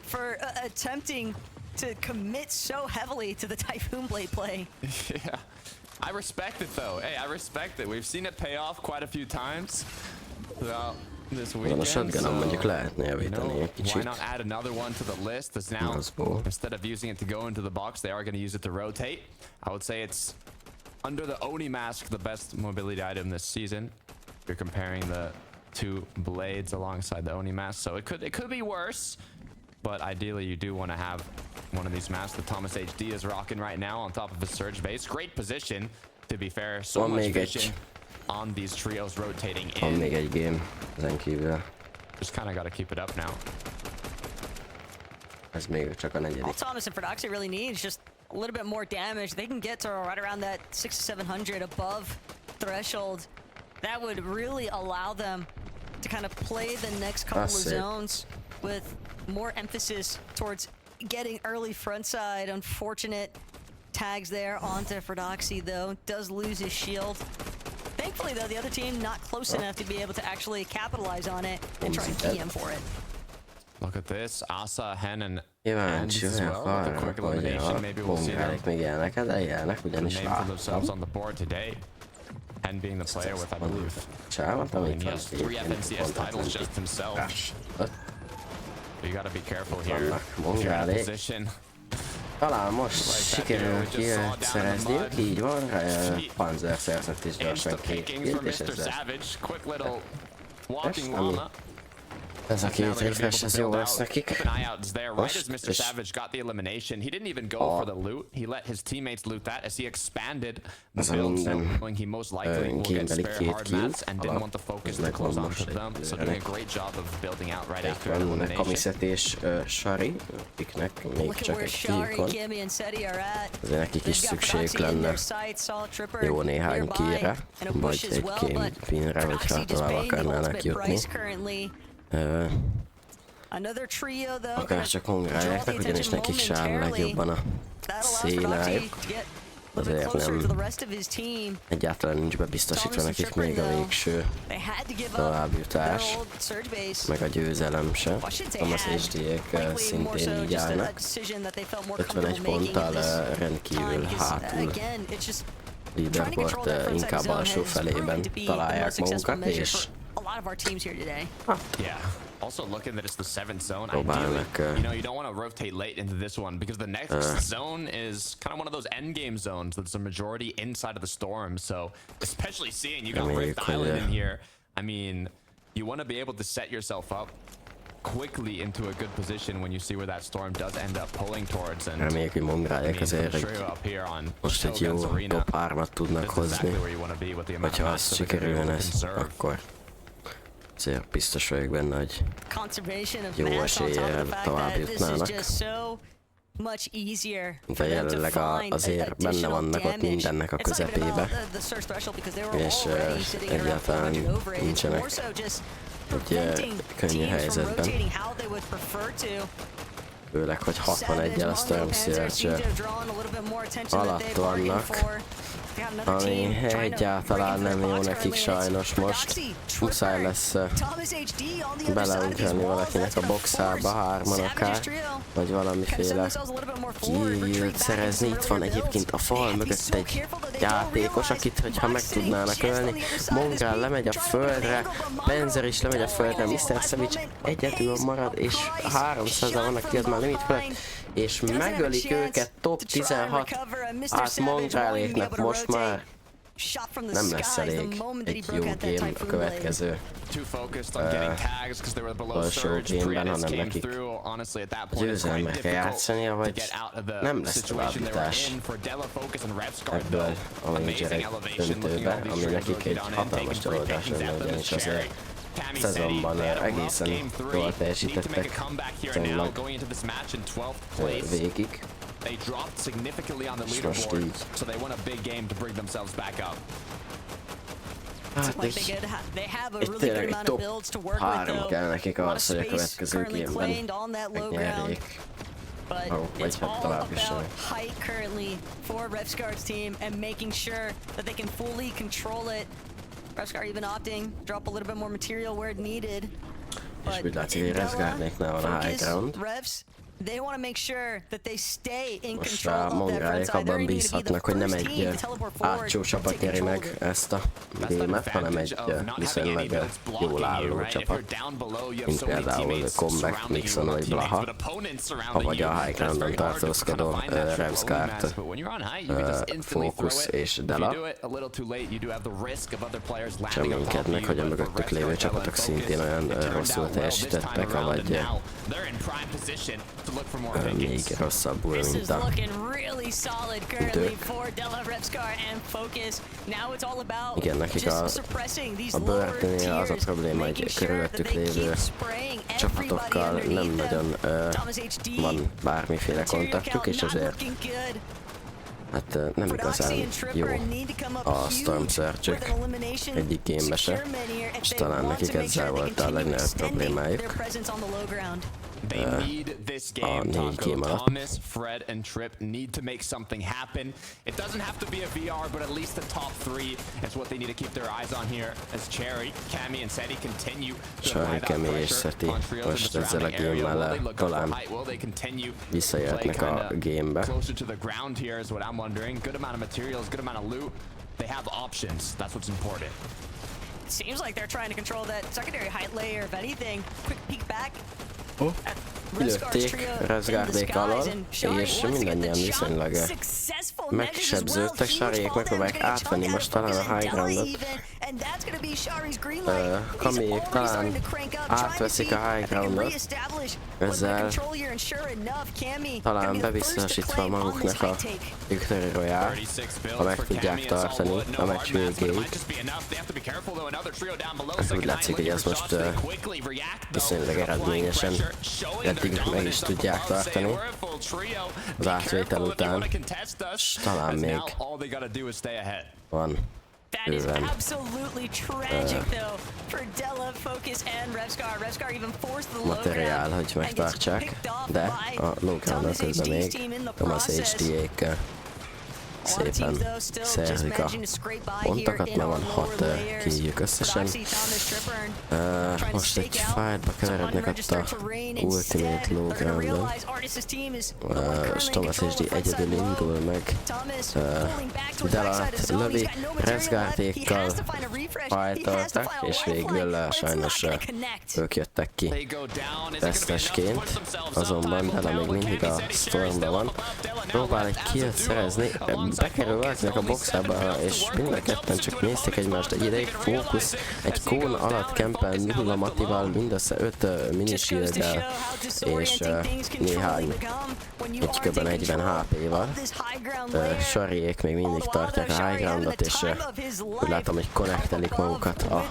for attempting to commit so heavily to the Typhoon Blade play. Yeah, I respect it though. Hey, I respect it. We've seen it pay off quite a few times throughout this weekend. So, you know, why not add another one to the list? As now, instead of using it to go into the box, they are going to use it to rotate. I would say it's under the Oni mask, the best mobility item this season. You're comparing the 2 blades alongside the Oni mask, so it could be worse, but ideally you do want to have one of these masks that Thomas HD is rocking right now on top of his surge base. Great position, to be fair. So much vision on these trios rotating in. Még egy game, ezen kívül. Just kind of got to keep it up now. Ez még csak a negyedik. All Thomas and Prodoxy really needs just a little bit more damage. They can get to right around that 600 to 700 above threshold. That would really allow them to kind of play the next couple of zones with more emphasis towards getting early front side. Unfortunate tags there onto Prodoxy, though. Does lose his shield. Thankfully, though, the other team not close enough to be able to actually capitalize on it and try and key him for it. Look at this, Asa, Hen, and Kíváncsi as well. vagyok With a arra, quick hogy elimination, a maybe we'll see them mongálik még élnek, de élnek, ugyanis name for themselves on láttam. the board today. Hen being the player with, I believe, Csávot, amit he has 3 FNCS titles just himself. So you gotta be careful here. Vannak If you're in a mongálik. position. Talán most sikerül ki szerezniük, így van, Panzer szerzett is gyorsan két killt, és ezzel ez a két refresh, ez jó lesz nekik. Most, Mr. Savage got the elimination. He didn't even go for the loot. He let his teammates loot that as he expanded the build, knowing he most likely will get spare hard mats and didn't want the focus to close onto them. So doing a great job of building out right after an Van elimination. Kamiszet és Shari, akiknek még csak egy kill van. Azért nekik is szükség lenne jó néhány killre, vagy egy game pinre, hogyha tovább akarnának jutni. Akár csak mongráljáknak, ugyanis nekik se áll legjobban a szénájuk. Azért nem, egyáltalán nincs bebiztosítva nekik még a végső továbbjutás, meg a győzelem se. Thomas HD-ek szintén így állnak, 51 ponttal rendkívül hátul. Leaderboard inkább alsó felében találják magukat, és Yeah. Also looking that it's the 7th zone. Ideally, you don't want to rotate late into this one because the next zone is kind of one of those end game zones that's a majority inside of the storm. So especially seeing you got Rift Island in here, I mean, you want to be able to set yourself up quickly into a good position when you see where that storm does end up pulling towards. And reméljük, hogy mongrálják azért, hogy most egy jó top 3-at tudnak hozni, hogyha azt sikerülne, akkor azért biztos vagyok benne, hogy jó eséllyel tovább jutnának. De jelenleg azért benne vannak ott mindennek a közepébe, és egyáltalán nincsenek egy könnyű helyzetben. Főleg, hogy 61-el a Storm Surge alatt vannak, ami egyáltalán nem jó nekik sajnos most. Muszáj lesz beleugrani valakinek a boxába, hárman akár, vagy valamiféle killt szerezni. Itt van egyébként a fal mögött egy játékos, akit hogyha meg tudnának ölni. Mongrál lemegy a földre, Benzer is lemegy a földre, Mr. Savage egyedül marad, és 300-al vannak, ki az már limit felett, és megölik őket top 16, hát Mongráléknak most már nem lesz elég egy jó game a következő alsó gameben, hanem nekik győzelemmel kell játszania, vagy nem lesz továbbjutás ebből a majorek döntőbe, ami nekik egy hatalmas csalódás lenne, ugyanis azért szezonban egészen jól teljesítettek tényleg végig. És most így. Hát itt tényleg egy top 3 kell nekik ahhoz, hogy a következő gameben megnyerjék. Vagy hát tovább jussanak. Revscar even opting, drop a little bit more material where it needed. És úgy látszik, hogy Revscarnéknál van a high ground. They want to make sure that they stay in most control a mongrálják abban bízhatnak, hogy nem egy átsó csapat nyeri meg ezt a gémet, hanem egy viszonylag jól álló csapat, mint például Comeback, Mixon vagy Blaha, avagy a high groundon tartózkodó Revscart, Focus és Dela. Reménykednek, hogy a mögöttük lévő csapatok szintén olyan rosszul teljesítettek, avagy még rosszabbul, mint a igen, nekik a Birdnél az a probléma, hogy körülöttük lévő csapatokkal nem nagyon van bármiféle kontaktjuk, és azért hát nem igazán jó a Storm Surge-ök egyik gamebe se, és talán nekik ezzel volt a legnagyobb problémájuk. They need this game, Taco. Thomas, Fred, and Trip need to make something happen. It doesn't have to be a VR, but at least the top three is what they need to keep their eyes on here as Cherry, Cammy, and Seti continue to apply that pressure on trios in the surrounding area. Will they look up for height? Will they continue to play kind of closer to the ground here is what I'm wondering. Good amount of materials, good amount of loot. They have options. That's what's important. It seems like they're trying to control that secondary height layer, if anything. Quick peek back. Kilőtték Rezgárdék alól, és mindannyian viszonylag megsebződtek. Sariék megpróbálják átvenni most talán a high groundot. Kamiék talán átveszik a high groundot, ezzel talán bebiztosítva maguknak a Victory Royale, ha meg tudják tartani a meccs végéig. Ez úgy látszik, hogy ez most viszonylag eredményesen eddig meg is tudják tartani az átvétel után, és talán még van bőven materiál, hogy megtartsák, de a low-groundon közben még Thomas HD-ék szépen szerzik a pontokat, mert van 6 kígyük összesen. Most egy fightba keverednek ott a Ultimate Low Groundon, és Thomas HD egyedül indul meg. Delat lövi, Rezgárdékkal fightoltak, és végül sajnos ők jöttek ki vesztesként, azonban Dela még mindig a Stormban van. Próbál egy killt szerezni, bekerül valakinek a boxába, és mind a ketten csak nézték egymást egy ideig. Fókusz egy kón alatt kempel nulla matival, mindössze 5 minishield-del, és néhány egy kb. 40 HP-val. Sariék még mindig tartják a high groundot, és úgy látom, hogy connectelik magukat a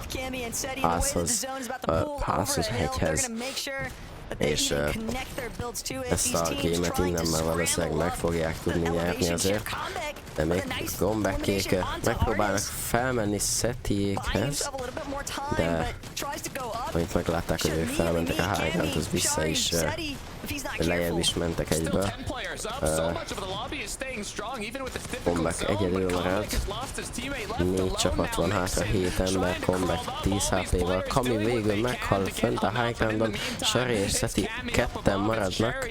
házhoz, hegyhez. És ezt a gémet innen már valószínűleg meg fogják tudni nyerni azért, de még gombekék megpróbálnak felmenni Setiékhez, de amit meglátták, hogy ők felmentek a high groundhoz, vissza is lejjebb is mentek egyből. Comeback egyedül marad. 4 csapat van hátra, 7 ember, Comeback 10 HP-val. Kami végül meghal fönt a high groundon, Sari és Seti ketten maradnak.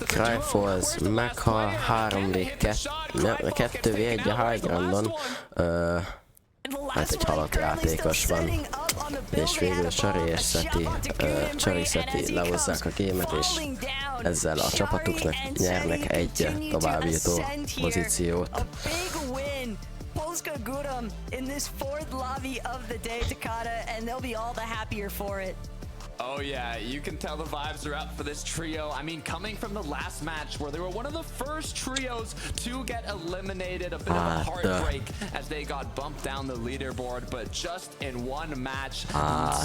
Cryfalls meghal, 2v1 a high groundon. Hát egy halott játékos van, és végül Sari és Seti lehozzák a gémet, és ezzel a csapatuknak nyernek egy továbbjutó pozíciót. Oh yeah, you can tell the vibes are up for this trio. I mean, coming from the last match where they were one of the first trios to get eliminated, a bit of a heartbreak as they got bumped down the leaderboard, but just in one match,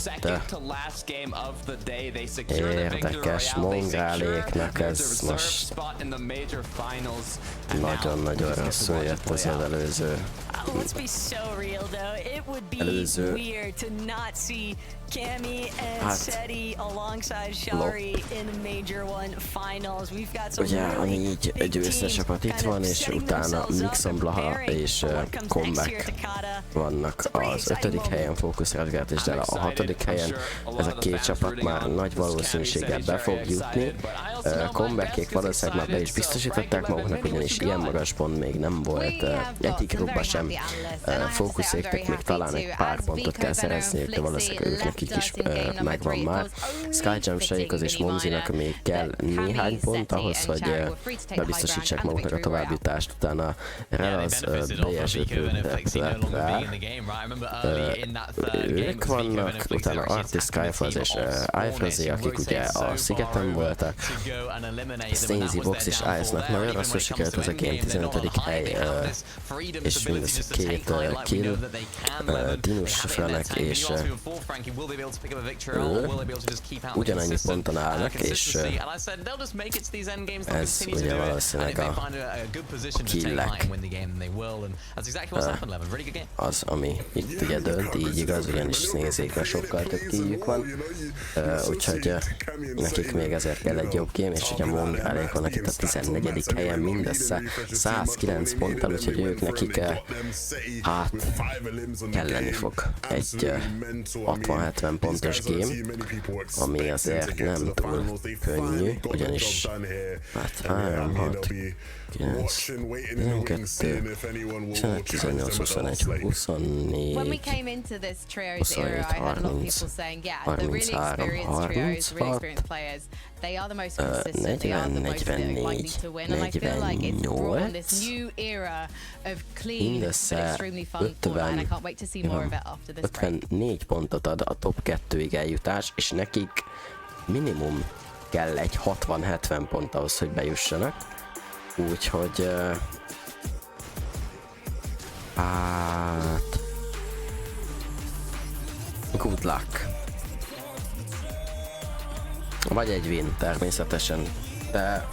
second to last game of the day, they secured the victory royale. They secured their reserve spot in the major finals. Nagyon-nagyon rosszul jött az előző. Let's be so real though. It would be weird to not see Cammy and Seti alongside Shari in the Major One Finals. We've got some ugye a 4 győztes csapat itt van, és utána Mixon, Blaha és Comeback vannak az 5. helyen, Focus, Redguard és Dela a 6. helyen. Ez a 2 csapat már nagy valószínűséggel be fog jutni. Comebackék valószínűleg már be is biztosították maguknak, ugyanis ilyen magas pont még nem volt egyik grupban sem. Fókuszéknek még talán egy pár pontot kell szerezniük, de valószínűleg ők nekik is megvan már. Skyjump-saikhoz és Momzinak még kell néhány pont ahhoz, hogy bebiztosítsák maguknak a továbbjutást. Utána Relaz BS5-re ők vannak, utána Artist, Skyfalls és Ifrazi, akik ugye a szigeten voltak, Stainsy Box és Ice-nak nagyon rosszul sikerült az a game, 15. hely, és mindössze 2 kill, Dinus Franek és ugyanannyi ponton állnak, és ez ugye valószínűleg a killek az, ami itt ugye dönt, így igaz, ugyanis nézzék, mert sokkal több killjük van, úgyhogy nekik még ezért kell egy jobb game, és ugye Mongolálék vannak itt a 14. helyen mindössze 109 ponttal, úgyhogy ők nekik hát kelleni fog egy 60-70 pontos game, ami azért nem túl könnyű, ugyanis hát 3, 6, 9, 12, 15, 18, 21, 24, 27, 30, 33, 36, 40, 44, 48, mindössze 54 pontot ad a top 2-ig eljutás, és nekik minimum kell egy 60-70 pont ahhoz, hogy bejussanak. Úgyhogy hát good luck. Vagy egy win természetesen, de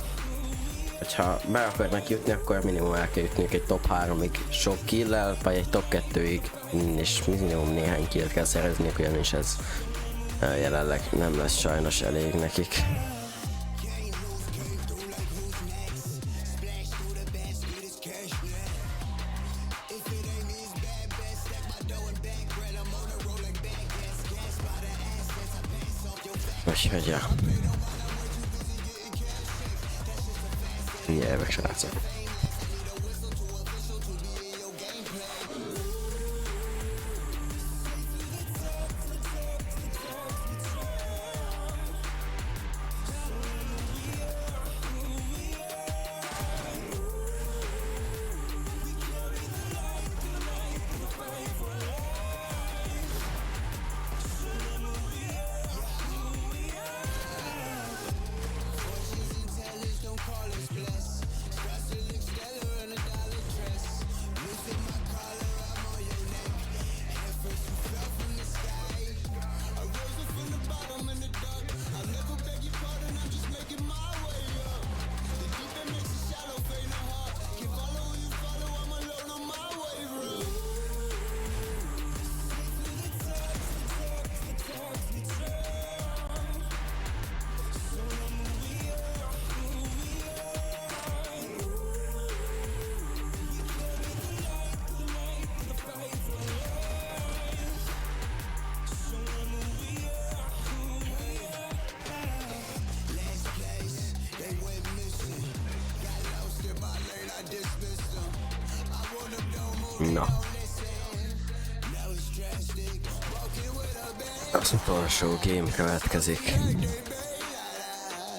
hogyha be akarnak jutni, akkor minimum el kell jutniuk egy top 3-ig sok kill-lel, vagy egy top 2-ig, és minimum néhány killt kell szerezniük, ugyanis ez jelenleg nem lesz sajnos elég nekik. Úgyhogy ja. Jövök, srácok. Na. Az utolsó game következik.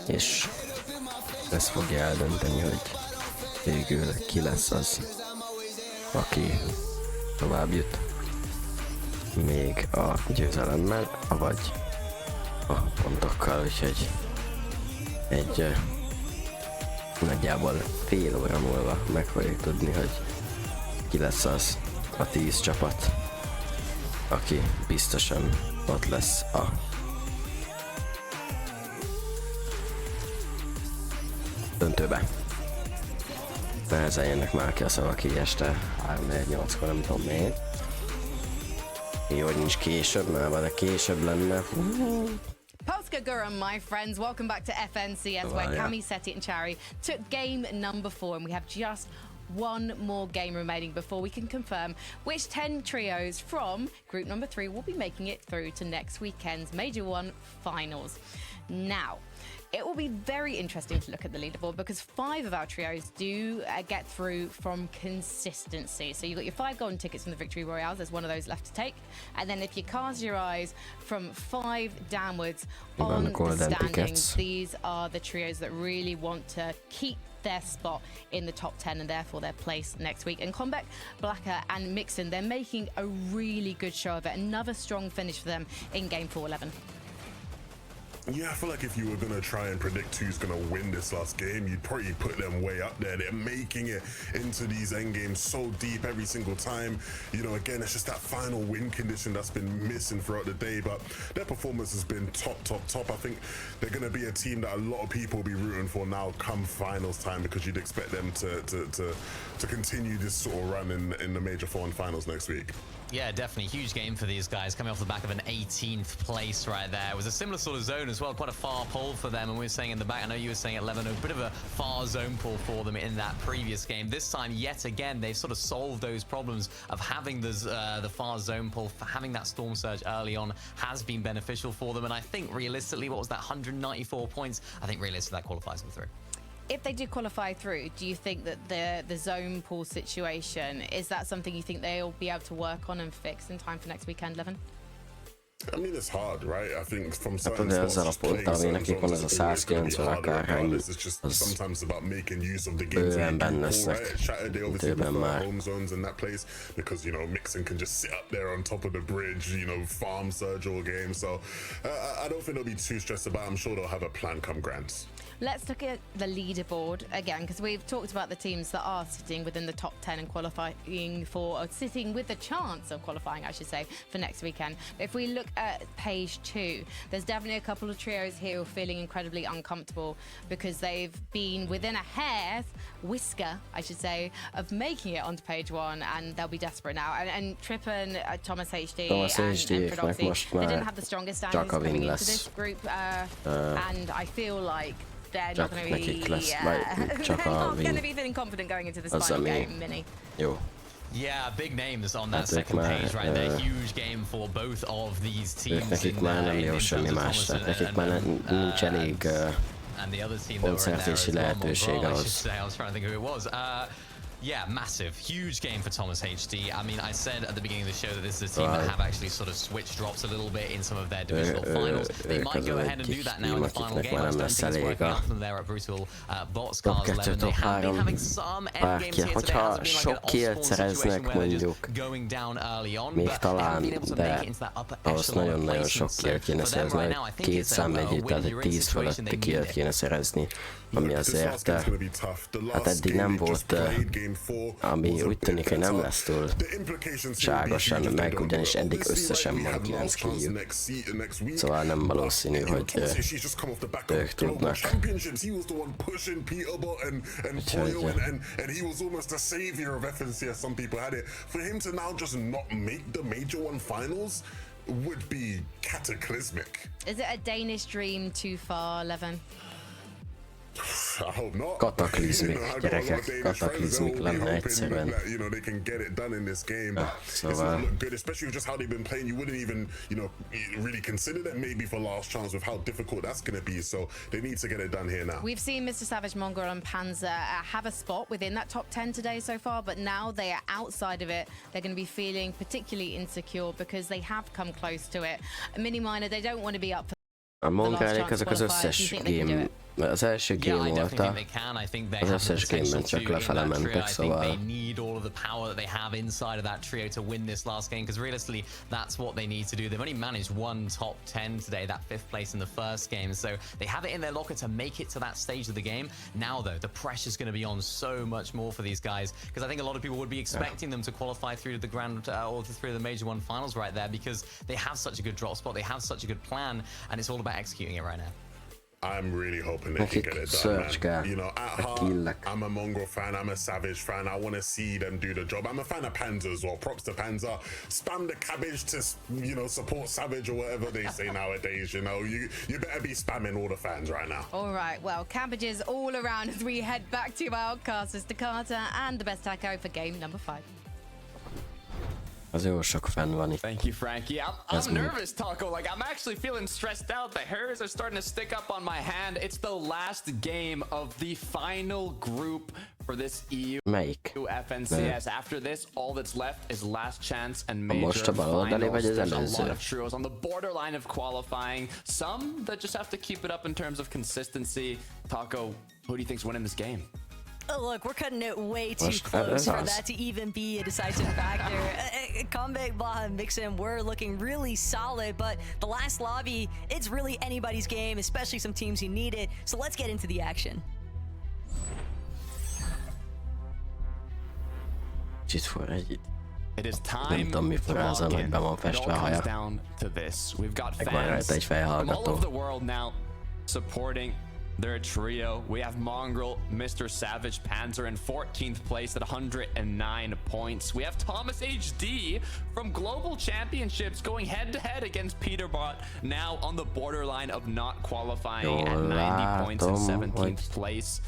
És ez fogja eldönteni, hogy végül ki lesz az, aki tovább jut. Még a győzelemmel, vagy a pontokkal, úgyhogy egy nagyjából fél óra múlva meg fogjuk tudni, hogy ki lesz az a 10 csapat, aki biztosan ott lesz a döntőbe. Nehezen jönnek már ki a szavak így este 3-4-8-kor, nem tudom miért. Jó, hogy nincs később, mert de később lenne. Guram, my friends, welcome back to FNCS, where Cami, Seti and Chari took game number 4, and we have just one more game remaining before we can confirm which 10 trios from group number 3 will be making it through to next weekend's Major 1 finals. Now, it will be very interesting to look at the leaderboard because 5 of our trios do get through from consistency. So you've got your 5 golden tickets from the Victory Royales. There's one of those left to take. And then if you cast your eyes from 5 downwards on the standings, these are the trios that really want to keep their spot in the top 10 and therefore their place next week. And Combeck, Blacker and Mixon, they're making a really good show of it. Another strong finish for them in game 4-11. Yeah, I feel like if you were going to try and predict who's going to win this last game, you'd probably put them way up there. They're making it into these end games so deep every single time. You know, again, it's just that final win condition that's been missing throughout the day, but their performance has been top. I think they're going to be a team that a lot of people will be rooting for now come finals time, because you'd expect them to continue this sort of run in the Major 4 and finals next week. Yeah, definitely. Huge game for these guys, coming off the back of an 18th place right there. It was a similar sort of zone as well, quite a far pull for them. And we were saying in the back, I know you were saying at 11, a bit of a far zone pull for them in that previous game. This time, yet again, they've sort of solved those problems of having the far zone pull. Having that storm surge early on has been beneficial for them. And I think realistically, what was that, 194 points? I think realistically that qualifies them through. If they do qualify through, do you think that the zone pool situation, is that something you think they'll be able to work on and fix in time for next weekend, Levin? I mean, it's hard, right? I think from certain spots, just playing certain zones is going to be harder regardless. It's just sometimes about making use of the games that you do pull, right? Shattered, they obviously prefer home zones in that place because, you know, Mixon can just sit up there on top of the bridge, you know, farm surge all game. So I don't think they'll be too stressed about it. I'm sure they'll have a plan come Grands. Let's look at the leaderboard again, because we've talked about the teams that are sitting within the top 10 and qualifying for, or sitting with the chance of qualifying, I should say, for next weekend. But if we look at page 2, there's definitely a couple of trios here who are feeling incredibly uncomfortable because they've been within a hair's whisker, I should say, of making it onto page 1, and they'll be desperate now. And Trip and Thomas HD and Prodoxy, they didn't have the strongest standings coming into this group, and I feel like they're not going to be feeling confident going into this final game, Mini. Yeah, big names on that second page right there. Huge game for both of these teams. And the other team that were in there as well, I was trying to think who it was. Yeah, massive, huge game for Thomas HD. I mean, I said at the beginning of the show that this is a team that have actually sort of switched drops a little bit in some of their divisional finals. They might go ahead and do that now in the final game. I don't think it's working out for them there at Brutal Bots Cars 11. They have been having some end games here today. It hasn't been like an all-spawn situation where they're just going down early on, but they haven't been able to make it into that upper echelon placement. So for them right now, I think it's a win-win situation they need it. Ami azért, hát eddig nem volt, ami úgy tűnik, hogy nem lesz túl ságosan, meg ugyanis eddig összesen van 9 killjük. Szóval nem valószínű, hogy ők tudnak. Would be cataclysmic. Is it a Danish dream too far, Levin? I hope not. Kataklizmik, gyerekek, kataklizmik lenne egyszerűen. You know, they can get it done in this game, but it's not look good, especially with just how they've been playing. You wouldn't even, you know, really consider them maybe for last chance with how difficult that's going to be. So they need to get it done here now. We've seen Mr. Savage, Mongrel and Panzer have a spot within that top 10 today so far, but now they are outside of it. They're going to be feeling particularly insecure because they have come close to it. Mini Minor, they don't want to be up for a Mongrelnék ezek az összes game, az első game volt, az összes gameben csak lefele mentek, szóval... They need all of the power that they have inside of that trio to win this last game, because realistically, that's what they need to do. They've only managed one top 10 today, that 5th place in the first game, so they have it in their locker to make it to that stage of the game. Now, though, the pressure's going to be on so much more for these guys, because I think a lot of people would be expecting them to qualify through to the grand or through the Major 1 finals right there, because they have such a good drop spot, they have such a good plan, and it's all about executing it right now. I'm really hoping they can get it done, man. You know, at heart, I'm a Mongrel fan, I'm a Savage fan. I want to see them do the job. I'm a fan of Panzer as well. Props to Panzer. Spam the cabbage to, you know, support Savage or whatever they say nowadays. You know, you better be spamming all the fans right now. All right, well, cabbages all around as we head back to our casters, Takata and the best taco for game number 5. Az jó sok fenn van itt. Thank you, Frankie. I'm nervous, Taco. Like, I'm actually feeling stressed out. The hairs are starting to stick up on my hand. It's the last game of the final group for this EU FNCS. After this, all that's left is last chance and major finals. There's a lot of trios on the borderline of qualifying. Some that just have to keep it up in terms of consistency. Taco, who do you think's winning this game? Oh, look, we're cutting it way too close for that to even be a decisive factor. Comeback Baja and Mixon were looking really solid, but the last lobby, it's really anybody's game, especially some teams who need it. So let's get into the action. It is time to log in. It all comes down to this. We've got fans from all over the world now supporting their trio. We have Mongrel, Mr. Savage, Panzer in 14th place at 109 points. We have Thomas HD from Global Championships going head-to-head against Peterbot, now on the borderline of not qualifying at 90 points in 17th place.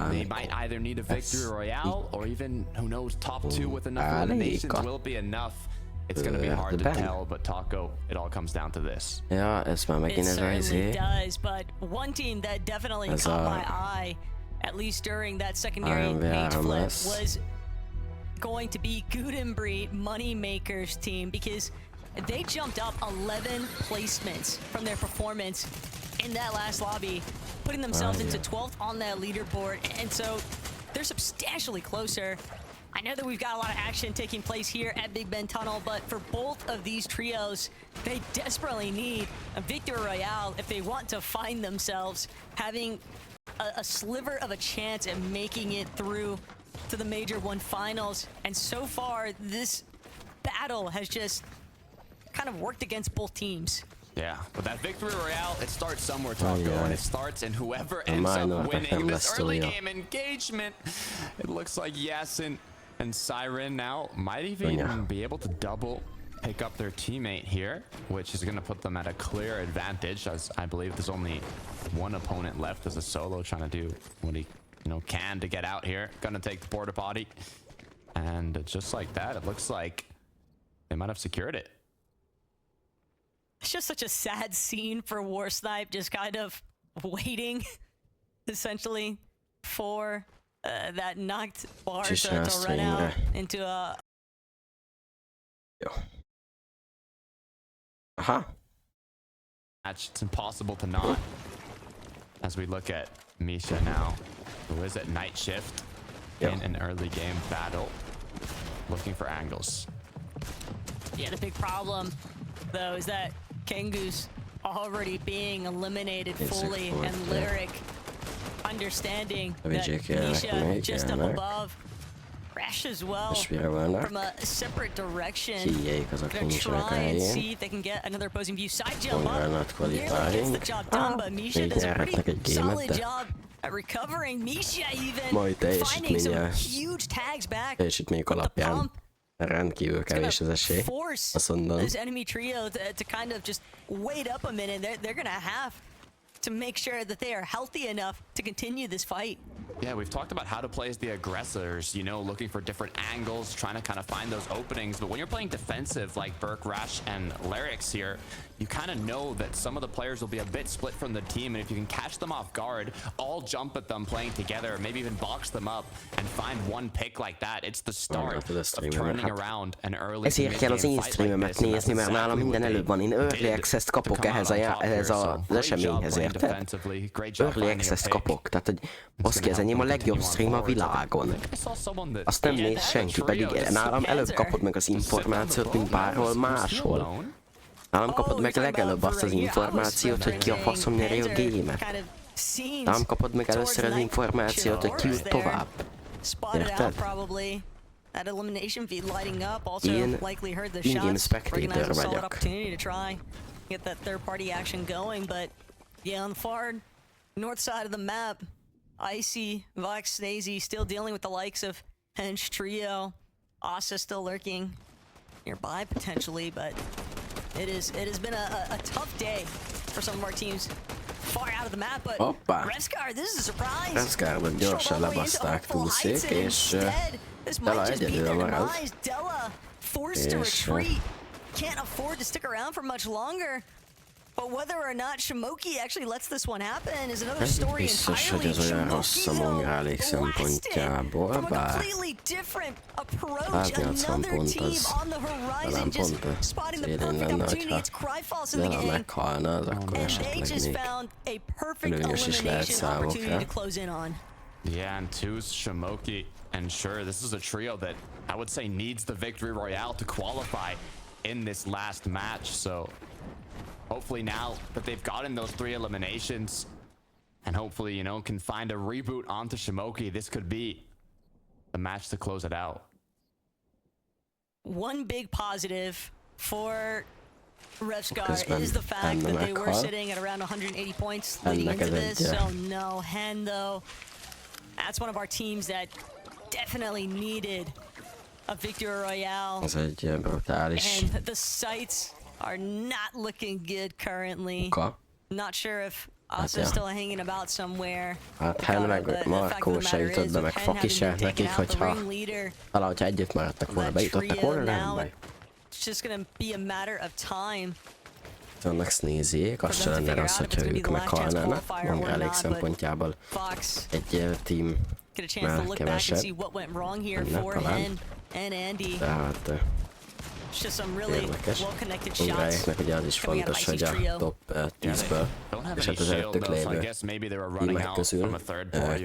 They might either need a victory royale or even, who knows, top 2 with enough eliminations will be enough. It's going to be hard to tell, but Taco, it all comes down to this. Ja, es már megint ez It does, but one team that definitely caught my eye, at least during that secondary page flip, was going to be Gutenberg Moneymakers team, because they jumped up 11 placements from their performance in that last lobby, putting themselves into 12th on that leaderboard, and so they're substantially closer. I know that we've got a lot of action taking place here at Big Ben Tunnel, but for both of these trios, they desperately need a victory royale if they want to find themselves having a sliver of a chance at making it through to the Major 1 finals. And so far, this battle has just kind of worked against both teams. Yeah, but that victory royale, it starts somewhere, Taco, and it starts in whoever ends up winning this early game engagement. It looks like Yasin and Siren now might even be able to double pick up their teammate here, which is going to put them at a clear advantage, as I believe there's only one opponent left as a solo trying to do what he can to get out here. Gonna take the porta potty, and just like that, it looks like they might have secured it. It's just such a sad scene for Warsnipe, just kind of waiting, essentially, for that knocked bar to run out into a... It's impossible to not, as we look at Misha now, who is at night shift in an early game battle, looking for angles. Yeah, the big problem, though, is that Kengu's already being eliminated fully, and Lyric understanding that Misha just up above. Rash as well from a separate direction. Gonna try and see if they can get another opposing view. Side jump up. Nearly gets the job done, but Misha does a pretty solid job at recovering. Misha even finding some huge tags back with the pump. Rendkívül kevés az esély. Azt mondom. This enemy trio to kind of just wait up a minute. They're gonna have to make sure that they are healthy enough to continue this fight. Yeah, we've talked about how to play as the aggressors, looking for different angles, trying to kind of find those openings. But when you're playing defensive like Burke, Rash, and Larix here, you kind of know that some of the players will be a bit split from the team. And if you can catch them off guard, all jump at them playing together, maybe even box them up and find one pick like that, it's the start of turning around an early ezért kell az én streamemet nézni, mert nálam minden előbb van. Én Early Access-t kapok ehhez az eseményhez, érted? Early Access-t kapok, tehát hogy baszki, ez enyém a legjobb stream a világon. Azt nem néz senki, pedig nálam előbb kapod meg az információt, mint bárhol máshol. Nálam kapod meg legelőbb azt az információt, hogy ki a faszom nyeri a gémet. Nálam kapod meg először az információt, hogy ki jut tovább. Érted? Én in-game spectator vagyok. Get that third party action going, but yeah, on the far north side of the map, Icy, Vox, Snazy still dealing with the likes of Hench Trio, Asa still lurking nearby potentially, but it has been a tough day for some of our teams far out of the map, but Reskar, this is a surprise. Reskar gyorsan lebaszták túlszék, és Dela egyedül marad. Dela forced to retreat. Can't afford to stick around for much longer. But whether or not Shimoki actually lets this one happen is another story entirely. Shimoki, from a completely different approach, another team on the horizon just spotting the perfect opportunity. It's Cryfalls in the game, and they just found a perfect elimination opportunity to close in on. Yeah, and two's Shimoki. And sure, this is a trio that I would say needs the victory royale to qualify in this last match. So hopefully now that they've gotten those 3 eliminations and hopefully, you know, can find a reboot onto Shimoki, this could be the match to close it out. One big positive for Revscar is the fact that they were sitting at around 180 points leading into this. So no, Hen though, that's one of our teams that definitely needed a victory royale. And the sights are not looking good currently. Not sure if Asa's still hanging about somewhere. Hát Hen meg Markó se jutott be, meg Foki se, nekik, hogyha valahogy együtt maradtak volna, bejutottak volna, nem baj. It's just gonna be a matter of time. Vannak snéziék, az se lenne rossz, hogyha ők meghalnának, elég szempontjából egy team kevesebb lenne talán. Tehát érdekes. Ungrájéknak ugye az is fontos, hogy a top 10-ből és hát az előttük lévő tímek közül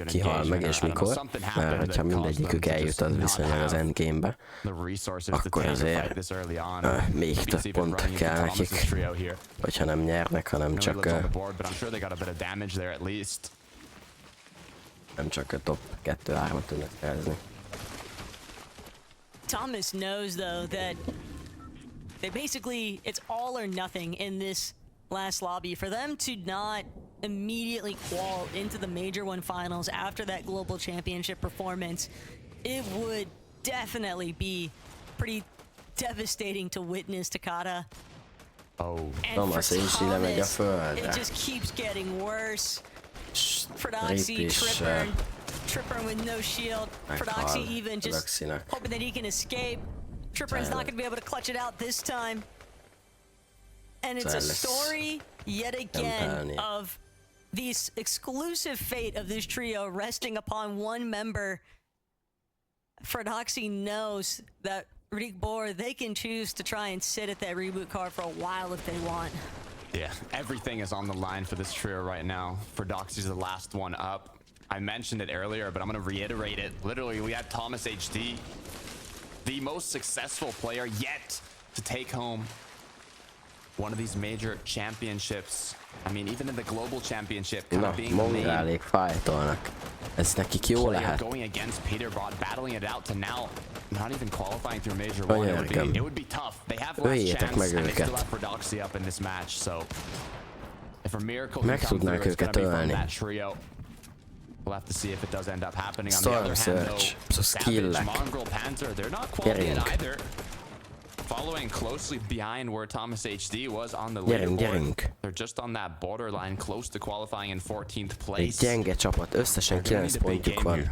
kihal meg és mikor, mert hogyha mindegyikük eljut az viszonylag az endgame-be, akkor azért még több pont kell nekik, hogyha nem nyernek, hanem csak a top 2-3-at tudnak szerezni. Thomas knows though that they basically, it's all or nothing in this last lobby. For them to not immediately qual into the Major 1 finals after that global championship performance, it would definitely be pretty devastating to witness, Takata. Oh, and Thomas, it just keeps getting worse. Frodoxy, Tripper with no shield. Frodoxy even just hoping that he can escape. Tripper's not going to be able to clutch it out this time. And it's a story, yet again, of the exclusive fate of this trio resting upon one member. Frodoxy knows that Rick Bohr, they can choose to try and sit at that reboot card for a while if they want. Yeah, everything is on the line for this trio right now. Frodoxy's the last one up. I mentioned it earlier, but I'm going to reiterate it. Literally, we had Thomas HD, the most successful player yet to take home one of these major championships. I mean, even in the global championship, kind of being the main. Ez nekik jó lehet. Going against Peterbot, battling it out to now, not even qualifying through Major 1. It would be tough. They have last chance, and they still have Frodoxy up in this match. So, if a miracle can come through, it's going to be from that trio. We'll have to see if it does end up happening. On the other hand, though, Savage, Mongrel, Panther, they're not quite yet either. Following closely behind where Thomas HD was on the leaderboard. They're just on that borderline, close to qualifying in 14th place. Egy gyenge csapat, összesen 9 pontjuk van.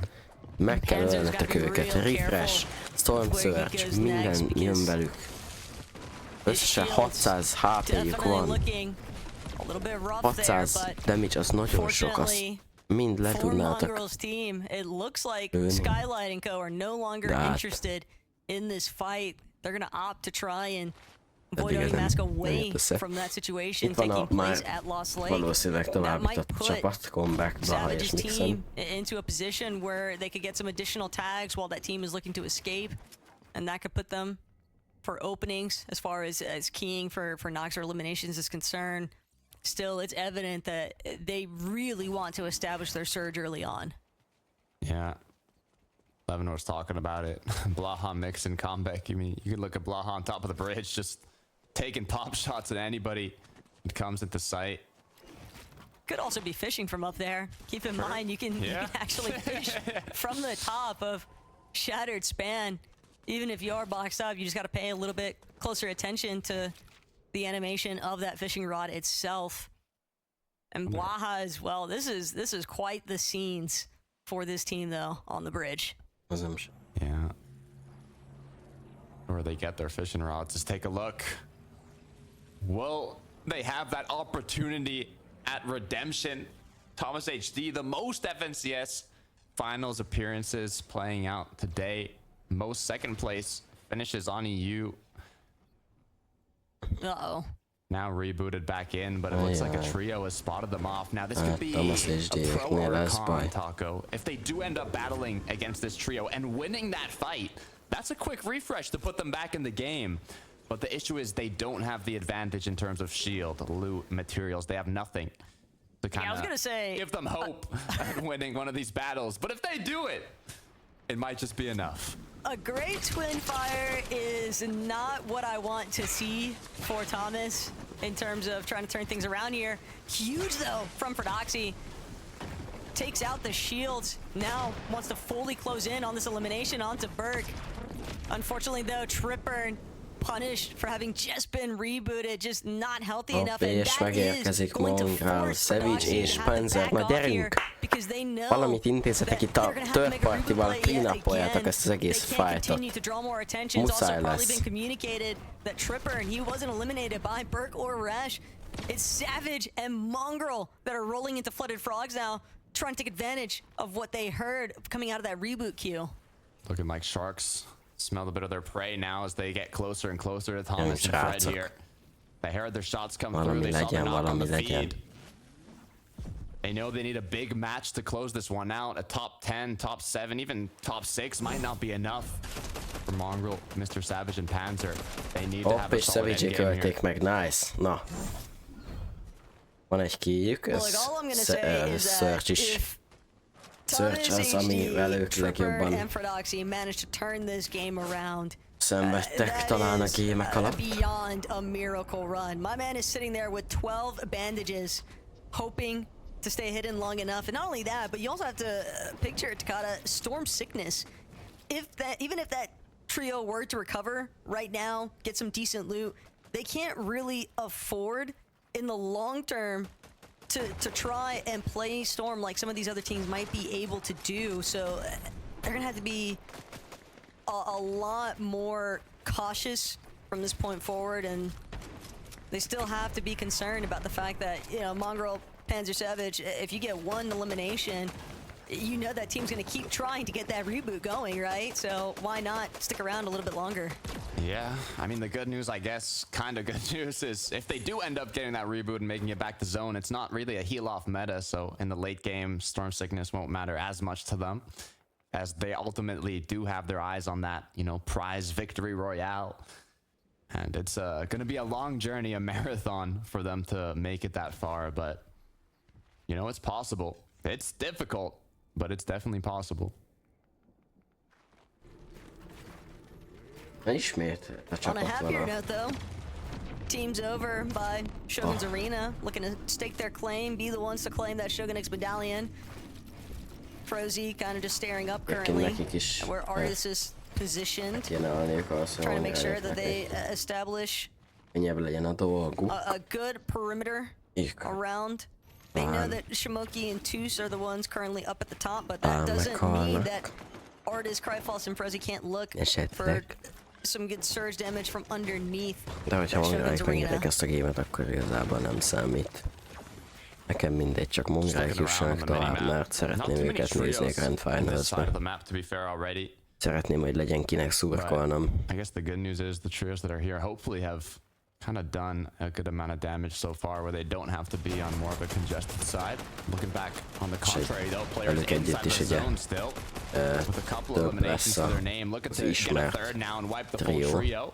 Meg kell ölnetek őket. Refresh, Storm Surge, minden jön velük. Összesen 600 HP-jük van. 600 damage, az nagyon sok, az mind le tudnátok lőni. Skylight and Co are no longer interested in this fight. They're going to opt to try and avoid mask away from that situation taking place at Lost Lake. That might put Savage's team into a position where they could get some additional tags while that team is looking to escape, and that could put them for openings as far as keying for Nox or eliminations is concerned. Still, it's evident that they really want to establish their surge early on. Yeah. Levin was talking about it. Blaha mix and comeback. You mean you can look at Blaha on top of the bridge, just taking pop shots at anybody that comes into sight. Could also be fishing from up there. Keep in mind, you can actually fish from the top of Shattered Span. Even if you are boxed up, you just got to pay a little bit closer attention to the animation of that fishing rod itself. And Blaha as well. This is quite the scenes for this team, though, on the bridge. Yeah. Where they get their fishing rods. Just take a look. Well, they have that opportunity at redemption. Thomas HD, the most FNCS finals appearances playing out today. Most second place finishes on EU. Uh-oh. Now rebooted back in, but it looks like a trio has spotted them off. Now this could be a pro or a con, Taco. If they do end up battling against this trio and winning that fight, that's a quick refresh to put them back in the game. But the issue is they don't have the advantage in terms of shield, loot, materials. They have nothing to kind of give them hope at winning one of these battles. But if they do it, it might just be enough. A great twin fire is not what I want to see for Thomas in terms of trying to turn things around here. Huge though from Prodoxy. Takes out the shields. Now wants to fully close in on this elimination onto Berg. Unfortunately though, Tripper punished for having just been rebooted, just not healthy enough, and that is going to force Prodoxy to have to back off here because they know that they're going to have to make a reboot play yet again. They can't continue to draw more attention. It's also probably been communicated that Tripper, and he wasn't eliminated by Burke or Resh. It's Savage and Mongrel that are rolling into Flooded Frogs now, trying to take advantage of what they heard coming out of that reboot queue. Looking like sharks smell a bit of their prey now as they get closer and closer to Thomas and Fred here. They heard their shots come through. They saw the knock on the feed. They know they need a big match to close this one out. A top 10, top 7, even top 6 might not be enough for Mongrel, Mr. Savage, and Panzer. They need to have a solid end game here. Meg, nice. Na. Van egy kijük, ez Search is. Search az, amivel ők legjobban szenvedtek talán a gémek alatt. Beyond a miracle run. My man is sitting there with 12 bandages, hoping to stay hidden long enough. And not only that, but you also have to picture Takata storm sickness. Even if that trio were to recover right now, get some decent loot, they can't really afford in the long term to try and play Storm like some of these other teams might be able to do. So they're gonna have to be a lot more cautious from this point forward, and they still have to be concerned about the fact that, you know, Mongrel, Panzer Savage, if you get one elimination, you know that team's gonna keep trying to get that reboot going, right? So why not stick around a little bit longer? Yeah, I mean, the good news, I guess, kind of good news, is if they do end up getting that reboot and making it back to zone, it's not really a heal-off meta, so in the late game, Storm Sickness won't matter as much to them, as they ultimately do have their eyes on that, you know, prize victory royale. And it's going to be a long journey, a marathon for them to make it that far, but, you know, it's possible. It's difficult, but it's definitely possible. On a happier note, though, team's over by Shogun's Arena, looking to stake their claim, be the ones to claim that Shogun X medallion. Frozy kind of just staring up currently where Artis is positioned, trying to make sure that they establish a good perimeter around. They know that Shimoki and Toos are the ones currently up at the top, but that doesn't mean that Artis, Cryfalls, and Frozy can't look for some good surge damage from underneath. De hogyha Mongraik megnyerek ezt a gémet, akkor igazából nem számít. Nekem mindegy, csak Mongraik jussanak tovább, mert szeretném őket nézni a Grand Finals-be. Szeretném, hogy legyen kinek szurkolnom. I guess the good news is the trios that are here hopefully have kind of done a good amount of damage so far, where they don't have to be on more of a congested side. Looking back on the contrary, though, players inside the zone still, with a couple of eliminations to their name, looking to get a third now and wipe the full trio.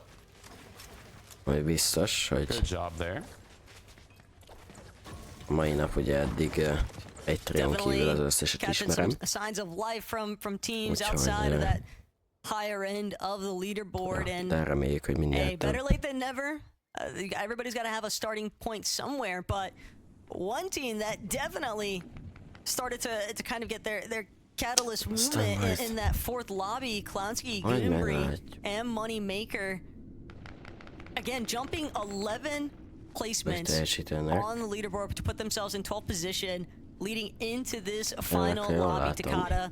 Majd biztos, hogy good job there. Mai nap ugye eddig egy trión kívül az összeset ismerem. Signs of life from teams outside of that higher end of the leaderboard, and reméljük, hogy minél better late than never. Everybody's got to have a starting point somewhere, but one team that definitely started to kind of get their catalyst movement in that fourth lobby, Clownsky, Gutenberg, and Moneymaker. Again, jumping 11 placements on the leaderboard to put themselves in 12th position, leading into this final lobby Takata.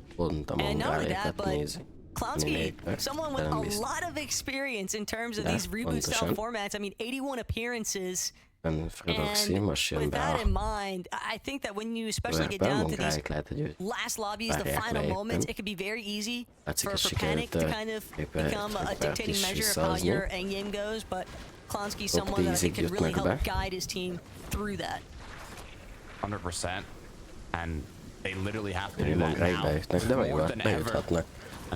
And not only that, but Clownsky, someone with a lot of experience in terms of these reboot style formats. I mean, 81 appearances And with that in mind, I think that when you especially get down to these last lobbies, the final moments, it can be very easy for panic to kind of become a dictating measure of how your end game goes, but Klonsky's someone that I think can really help guide his team through that. 100%. And they literally have to do that now. More than ever.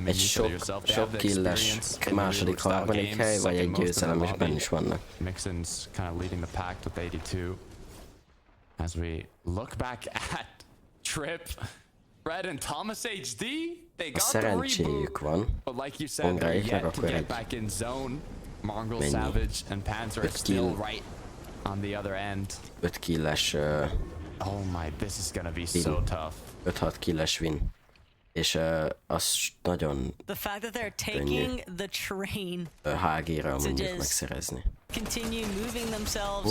Egy sok killes második, harmadik hely, vagy egy győzelem is benne is vannak. Mixon's kind of leading the pack with 82. As we look back at Trip, Fred and Thomas HD, they got the reboot. But like you said, they're yet to get back in zone. Mongrel, Savage, and Panzer are still right on the other end. 5 killes... Oh my, this is gonna be so tough. 5-6 killes win. És az nagyon the fact that they're taking the train HG-ra mondjuk megszerezni. Continue moving themselves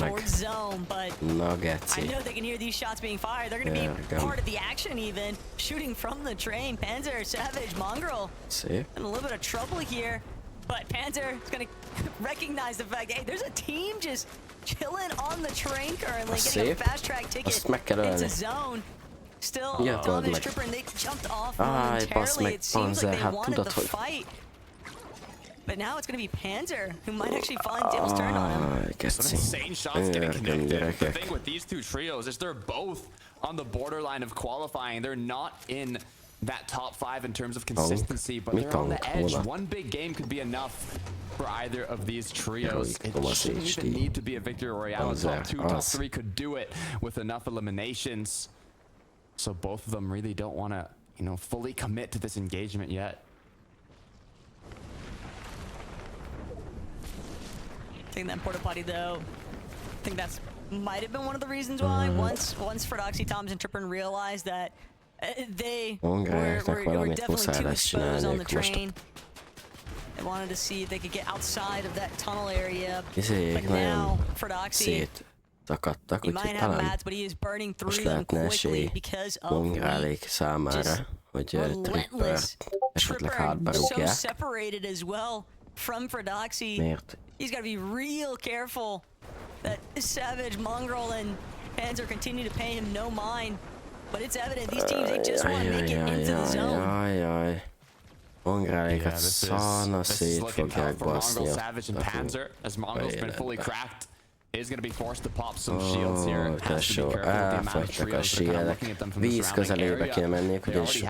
towards zone, but I know they can hear these shots being fired. They're going to be part of the action even. Shooting from the train. Panzer, Savage, Mongrel. See? In a little bit of trouble here. But Panzer is going to recognize the fact, hey, there's a team just chilling on the train currently, getting a fast track ticket into zone. Still, Dominus Tripper, and they jumped off momentarily. It seems like they wanted the fight. But now it's going to be Panzer, who might actually find tables turn on him. Some insane shots getting connected. The thing with these two trios is they're both on the borderline of qualifying. They're not in that top 5 in terms of consistency, but they're on the edge. One big game could be enough for either of these trios. It shouldn't even need to be a victory royale. Top 2, top 3 could do it with enough eliminations. So both of them really don't want to, you know, fully commit to this engagement yet. Taking that porta potty though, I think that's might have been one of the reasons why once Fredoxy, Thomas, and Trippin realized that they were definitely too exposed on the train. They wanted to see if they could get outside of that tunnel area. But now Fredoxy, he might have mats, but he is burning through them quickly because of the relentless Tripper, so separated as well from Fredoxy. He's got to be real careful that Savage, Mongrel, and Panzer continue to pay him no mind. But it's evident these teams, they just want to make it into the zone. Mongrelikat szana szét fogják baszni. Savage and Panzer, as Mongrel's been fully cracked, is going to be forced to pop some shields here. Tesó, elfogytak a shielek. Víz közelébe kéne menniük, ugyanis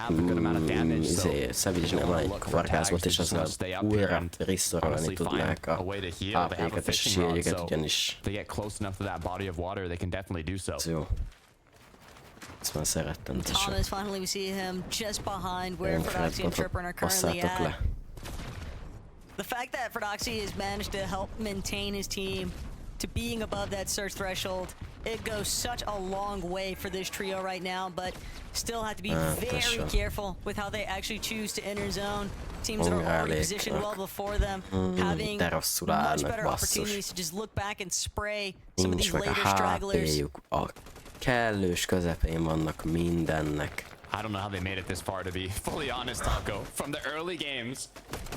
Savage nem egy vargászbot, és azzal újra restore-olni tudnák a HP-ket és a shieljüket, ugyanis... Jó. Ezt már szerettem, tesó. Thomas, finally we see him just behind where Fredoxy and Tripper are currently at. The fact that Fredoxy has managed to help maintain his team to being above that search threshold, it goes such a long way for this trio right now, but still have to be very careful with how they actually choose to enter zone. Teams that are already positioned well before them, having much better opportunities to just look back and spray some of these later stragglers. Kellős közepén vannak mindennek. I don't know how they made it this far, to be fully honest, Taco. From the early games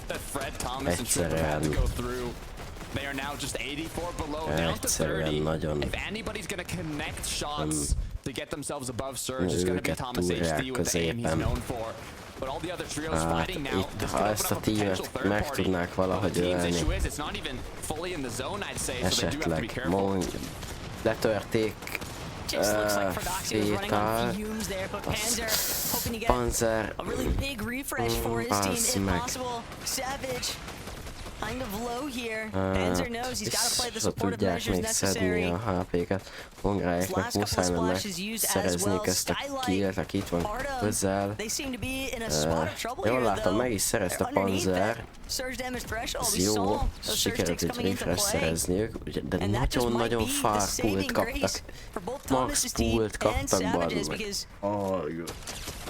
that Fred, Thomas, and Tripper had to go through, they are now just 84 below, down to 30. If anybody's going to connect shots to get themselves above Surge, it's going to be Thomas HD with the aim he's known for. But all the other trios fighting now, this could open up a potential third party. The team's issue is, it's not even fully in the zone, I'd say, so they do have to be careful. Letörték Fétal, Panzer, bassz meg. Kind of low here. Panzer knows he's got to play the supportive tudják measures még szedni necessary. a HP-ket. Hongályeknek muszáj lenne szerezniük ezt a killet, aki itt van közel. Jól látom, meg is szerezte a Panzer. Ez jó, sikerült egy refresh szerezniük, de nagyon-nagyon far pult kaptak. Max pult kaptak, bazd meg.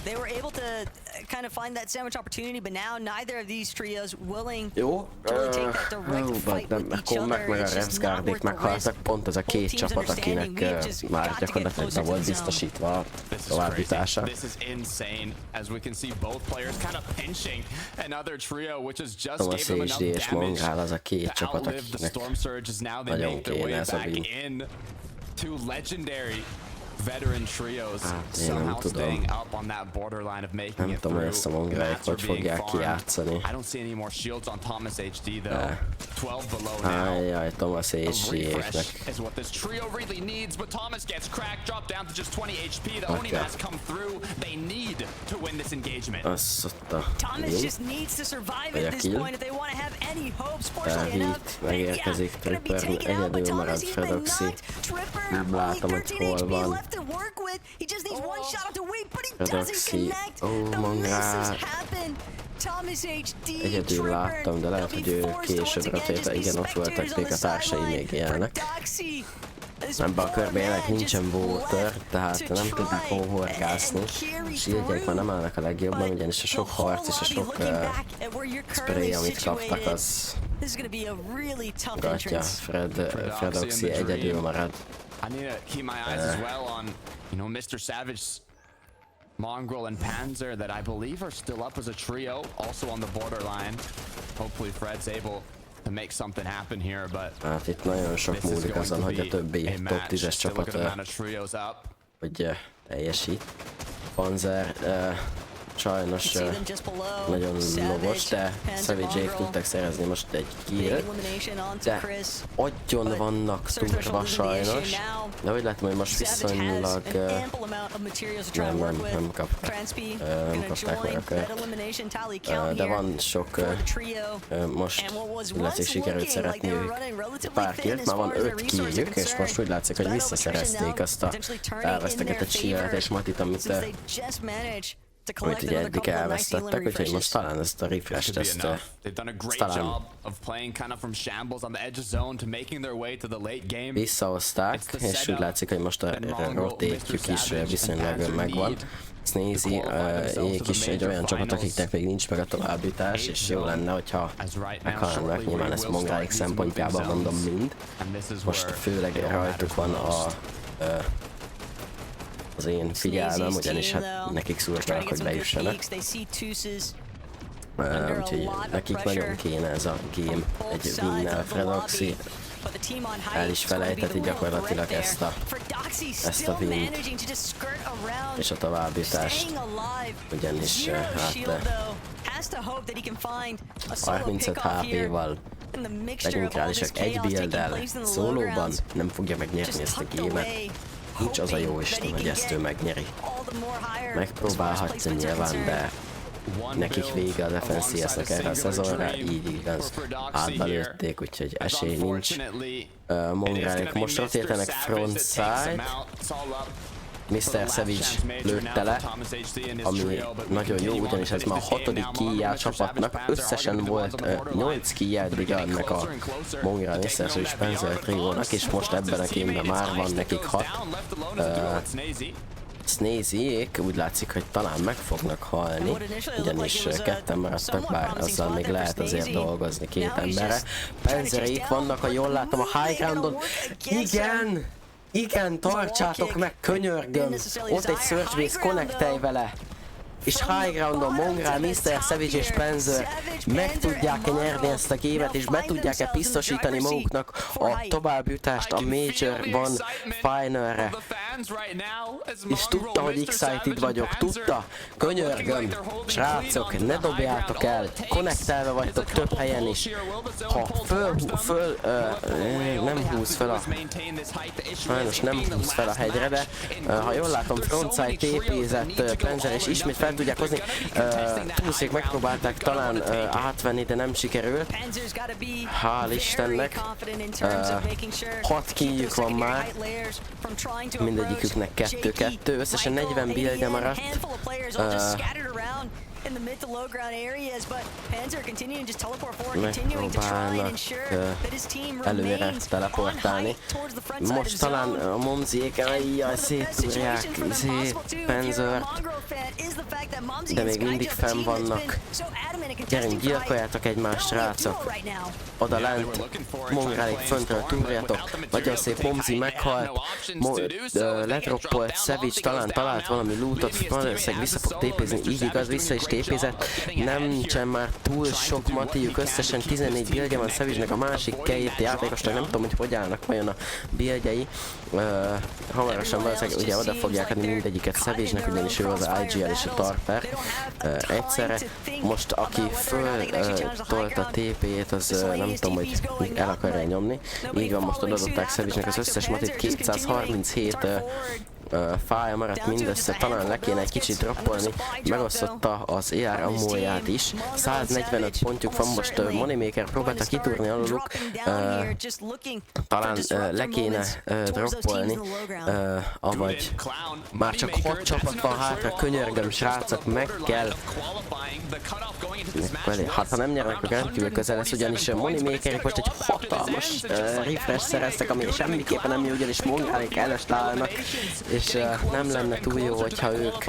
They were able to kind of find that sandwich opportunity, but now neither of these trios willing jó, to really take that direct fight with each other. meg a Revsguardik meghaltak, pont ez a két csapat, akinek már gyakorlatilag be volt biztosítva a továbbjutása. Thomas HD és Mongrál az a két csapat, akinek nagyon kéne ez a win. Two legendary veteran trios somehow staying up on that borderline of making it through. Mats are being farmed. I don't see any more shields on Thomas HD though. 12 below now. Jaj, Thomas HD is what this trio really needs, but Thomas gets cracked, dropped down to just 20 HP. The Oni mass come through. They need to win this engagement. Thomas just needs to survive at this point if they want to have any hopes. Fortunately enough, megérkezik Tripper, egyedül marad Fredoxy. Nem látom, hogy hol van. to work with. He just needs one shot to wait, but he doesn't connect. The misses happen. Thomas HD, egyedül láttam, de lehet, hogy ő későbbre téte. Igen, ott voltak még a társai még élnek. Ebben a körben nincsen water, tehát nem tudnak horgászni. Shieldjeik már nem állnak a legjobban, ugyanis a sok harc és a sok spray, amit kaptak, az gatya. Fredoxy egyedül marad. I need to keep my eyes as well on, Mr. Savage's Mongrel and Panzer that I believe are still up as a trio, also on the borderline. Hopefully Fred's able to make something happen here, but hát itt nagyon sok múlik azon, hogy a többi top 10-es csapat hogy teljesít. Panzer sajnos nagyon lovos, de Savage-ék tudtak szerezni most egy kill, de agyon vannak turva sajnos, de úgy látom, hogy most viszonylag nem kapták meg a kört, de van sok most, illetve sikerült szeretniük pár killt, már van 5 killjük, és most úgy látszik, hogy visszaszerezték azt a elvesztegetett shield és matit, amit ugye eddig elvesztettek, úgyhogy most talán ezt a refresh-t ezt talán visszahozták, és úgy látszik, hogy most a rotate-jük is viszonylag megvan. Sneezy-ék is egy olyan csapat, akiknek még nincs meg a továbbjutás, és jó lenne, hogyha meghalnak, nyilván ezt Mongráik szempontjában mondom mind. Most főleg rajtuk van az én figyelmem, ugyanis hát nekik szurkolnak, hogy bejussanak. Úgyhogy nekik nagyon kéne ez a game egy winnel. Fredoxy el is felejteti gyakorlatilag ezt a win és a továbbjutást, ugyanis hát 35 HP-val legyünk reálisak, egy build-el szólóban nem fogja megnyerni ezt a game-et. Nincs az a jó Isten, hogy ezt ő megnyeri. Megpróbálhatja nyilván, de nekik vége a FNCS-nek erre a szezonra, így igaz. Átbelőtték, úgyhogy esély nincs. Mongrálik most rotétenek frontside. Mr. Savage lőtte le, ami nagyon jó, ugyanis ez már a 6. killje a csapatnak. Összesen volt 8 killje eddig ennek a Mongrel, Mr. Savage Panzer triónak, és most ebben a gameben már van nekik 6. Sneezy-ék úgy látszik, hogy talán meg fognak halni, ugyanis ketten maradtak, bár azzal még lehet azért dolgozni két emberre. Panzerék vannak, ha jól látom, a high groundon. Igen! Igen, tartsátok meg, könyörgöm! Ott egy Search Base, connectelj vele! És high groundon Mongrel, Mr. Savage és Panzer meg tudják-e nyerni ezt a gémet, és be tudják-e biztosítani maguknak a továbbjutást a Major-ban Finalre. És tudta, hogy excited vagyok, tudta? Könyörgöm, srácok, ne dobjátok el, connectelve vagytok több helyen is. Ha nem húz fel a... Sajnos nem húz fel a hegyre, de ha jól látom, frontside TP-zett Panzer, és ismét fel tudják hozni. Túlszék megpróbálták talán átvenni, de nem sikerült. Hál' Istennek. 6 killjük van már. Mindegyiküknek 2-2. Összesen 40 buildje maradt. in the mid to low ground areas, but Panzer continuing just teleport forward, continuing to try and ensure that his team remains on height towards the front side of Most talán zone. a Momziék, ajjaj, széttúrják Panzert, de még mindig fenn vannak. Gyerünk, gyilkoljátok egymást, srácok. Oda lent, Mongrálék föntről túrjátok. Nagyon szép, Momzi meghalt, ledroppolt, Savage talán talált valami lootot, valószínűleg vissza fog tépézni, így igaz, vissza is tépézett. Nem nincsen már túl sok matijuk, összesen 14 buildje van Savage-nek, a másik két játékosnak, nem tudom, hogy állnak vajon a buildjei. Hamarosan valószínűleg ugye oda fogják adni mindegyiket Savage-nek, ugyanis ő az IGL és a Tarper egyszerre. Most aki föl a TP-jét, az nem tudom, hogy el akarja nyomni. Így van, most adották Savage-nek az összes matit, 237 fája maradt mindössze, talán le kéne egy kicsit droppolni, megosztotta az ER ammóját is, 145 pontjuk van, most Moneymaker próbálta kitúrni aluluk, talán le kéne droppolni, avagy már csak 6 csapat van hátra, könyörgöm srácok, meg kell, hát ha nem nyernek, akkor rendkívül közel lesz, ugyanis Moneymakerek most egy hatalmas refresh szereztek, ami semmiképpen nem jó, ugyanis Mongálék előtt állnak, és nem lenne túl jó, hogyha ők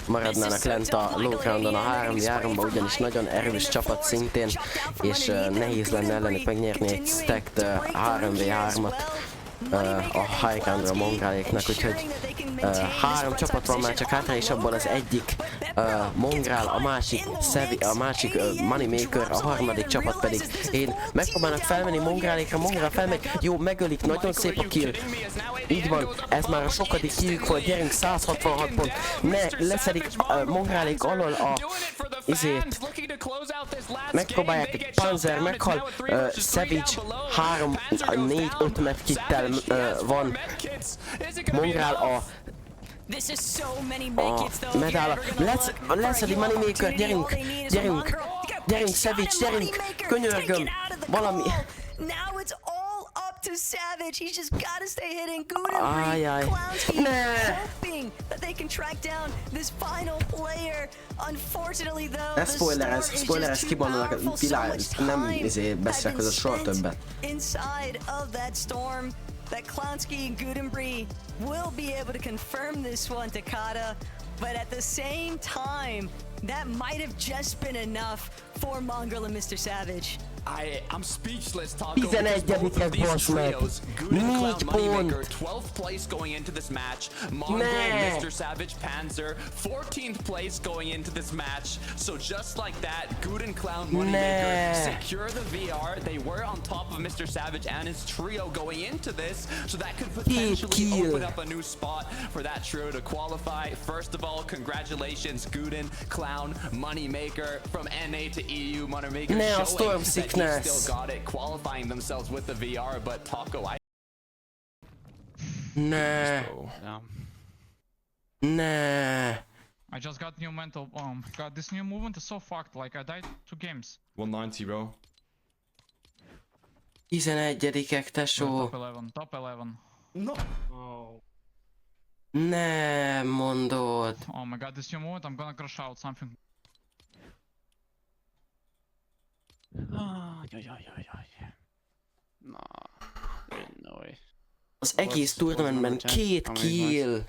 maradnának lent a low groundon a 3v3-ba, ugyanis nagyon erős csapat szintén, és nehéz lenne ellenük megnyerni egy stacked 3v3-at a high groundra a Mongráléknak, úgyhogy 3 csapat van már csak hátra, és abból az egyik Mongrál, a másik Moneymaker, a harmadik csapat pedig én. Megpróbálnak felmenni Mongrálékra, Mongrál felmegy, jó, megölik, nagyon szép a kill. Így van, ez már a sokadik killük volt, gyerünk, 166 pont, leszedik Mongrálék alól a izét, megpróbálják, egy Panzer meghal, Savage 3-4-5 medkittel van, Mongrál a medála, leszedi Moneymaker, gyerünk, Savage, gyerünk, könyörgöm, valami. To Savage, he's just gotta stay hidden. Gudem hoping that they can track down this final player. Unfortunately, though, the spoiler, ez kibanulnak a világ, nem beszélek között soha többet. Inside of that storm, that Clownsky and Gudenbree will be able to confirm this one, Takada, but at the same time, that might have just been enough for Mongrel and Mr. Savage. I'm speechless, Taco. 11-dik boss meg. 4 pont. 12th place going into this match. Mongrel, Mr. Savage, Panzer, 14th place going into this match. So just like that, Guden Clown, Moneymaker secure the VR. They were on top of Mr. Savage and his trio going into this, so that could potentially open up a new spot for that trio to qualify. First of all, congratulations, Guden Clown, Moneymaker from NA to EU. Moneymaker showing that he still got it, qualifying themselves with the VR, but Taco, I just got new mental. Oh my god, this new movement is so fucked. Like, I died 2 games. 190, bro. 11-ek, tesó. Top 11. No. Oh. Nem mondod. Oh my god, this new movement, I'm gonna crash out something. Az egész tournamentben 2 kill.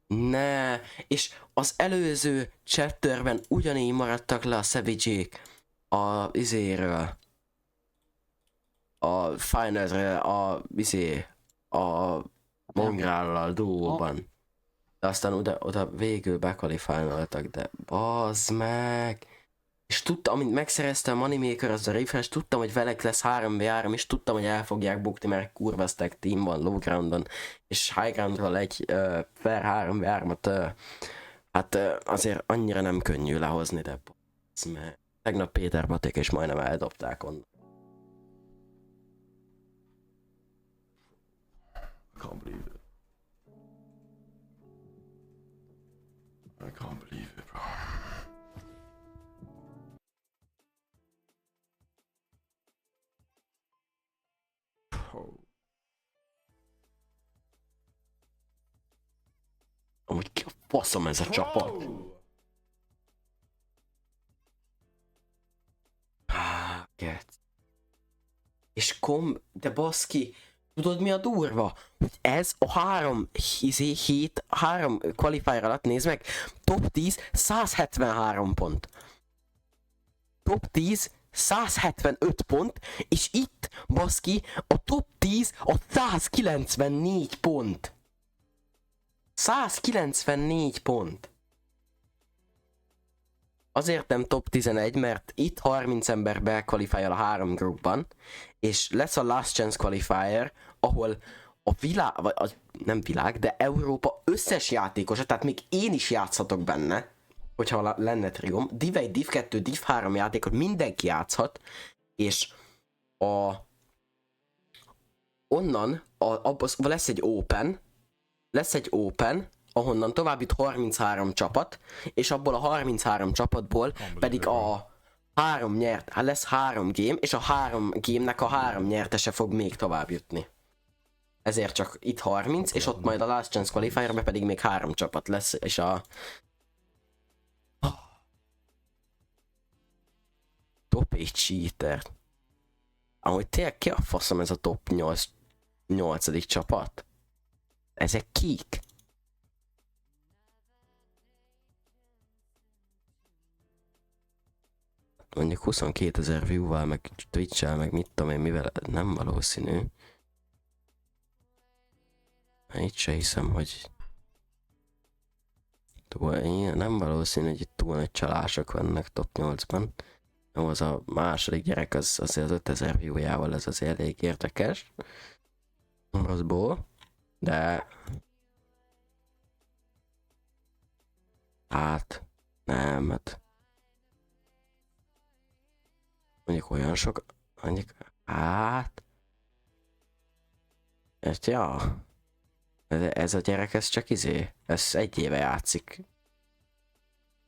Ne, és az előző chapterben ugyanígy maradtak le a Savage-ék a izéről. A finalről, a Mongrállal duóban. De aztán oda végül bekvalifikáltak, de bazd meg! És tudtam, amint megszerezte a Moneymaker, az a refresh, tudtam, hogy velek lesz 3v3, és tudtam, hogy el fogják bukni, mert kurva stack team van low groundon, és high groundról egy fair 3v3-at, hát azért annyira nem könnyű lehozni, de bazd meg. Tegnap Péter Baték és majdnem eldobták onnan. I can't believe it. I can't believe it, bro. Oh. faszom ez a csapat. És de baszki, tudod mi a durva? Hogy ez a 3 qualifier alatt, nézd meg, top 10 173 pont. Top 10 175 pont, és itt, baszki, a top 10 a 194 pont. 194 pont. Azért nem top 11, mert itt 30 ember bequalifier a 3 groupban, és lesz a Last Chance Qualifier, ahol a világ, vagy nem világ, de Európa összes játékosa, tehát még én is játszhatok benne, hogyha lenne trióm, Div 1, Div 2, Div 3 játékot mindenki játszhat, és onnan lesz egy open, ahonnan tovább jut 33 csapat, és abból a 33 csapatból pedig a 3 lesz 3 game, és a 3 game-nek a 3 nyertese fog még tovább jutni. Ezért csak itt 30, és ott majd a Last Chance Qualifierbe pedig még 3 csapat lesz, és a top 1 cheater. Ahogy tényleg ki a faszom ez a top 8. csapat? Ezek kik? Mondjuk 22 000 view-val, meg Twitch-el, meg mit tudom én, mivel nem valószínű. Itt se hiszem, hogy nem valószínű, hogy itt túl nagy csalások vannak top 8-ban. Jó, az a második gyerek, az azért az 5000 view-jával, ez azért elég érdekes. Rosszból, de hát nem, hát mondjuk olyan sok, mondjuk, hát ja, ez a gyerek, ez csak ez 1 éve játszik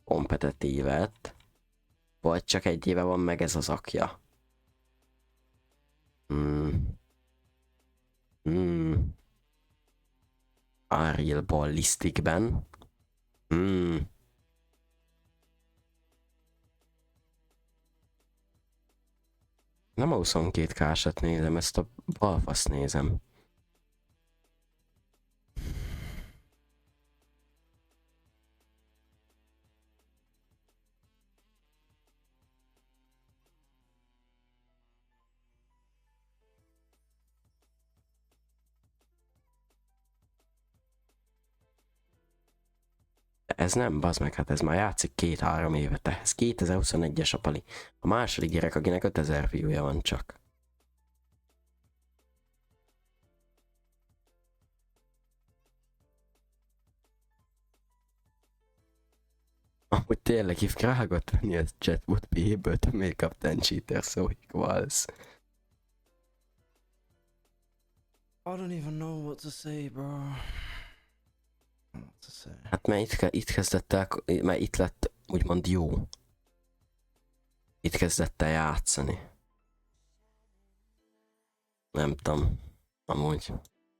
kompetitívet, vagy csak 1 éve van meg ez az akja. Unreal Ballisticben. Nem a 22K-sat nézem, ezt a balfaszt nézem. Ez nem, bazd meg, hát ez már játszik 2-3 éve, ez 2021-es a pali. A második gyerek, akinek 5000 view-ja van csak. Amúgy tényleg, if Kragot venni, ez chat would be able to make up 10 cheaters so equals. I don't even know what to say, bro. Hát mert itt kezdett el, mert itt lett úgymond jó. Itt kezdett el játszani. Nem tudom, amúgy.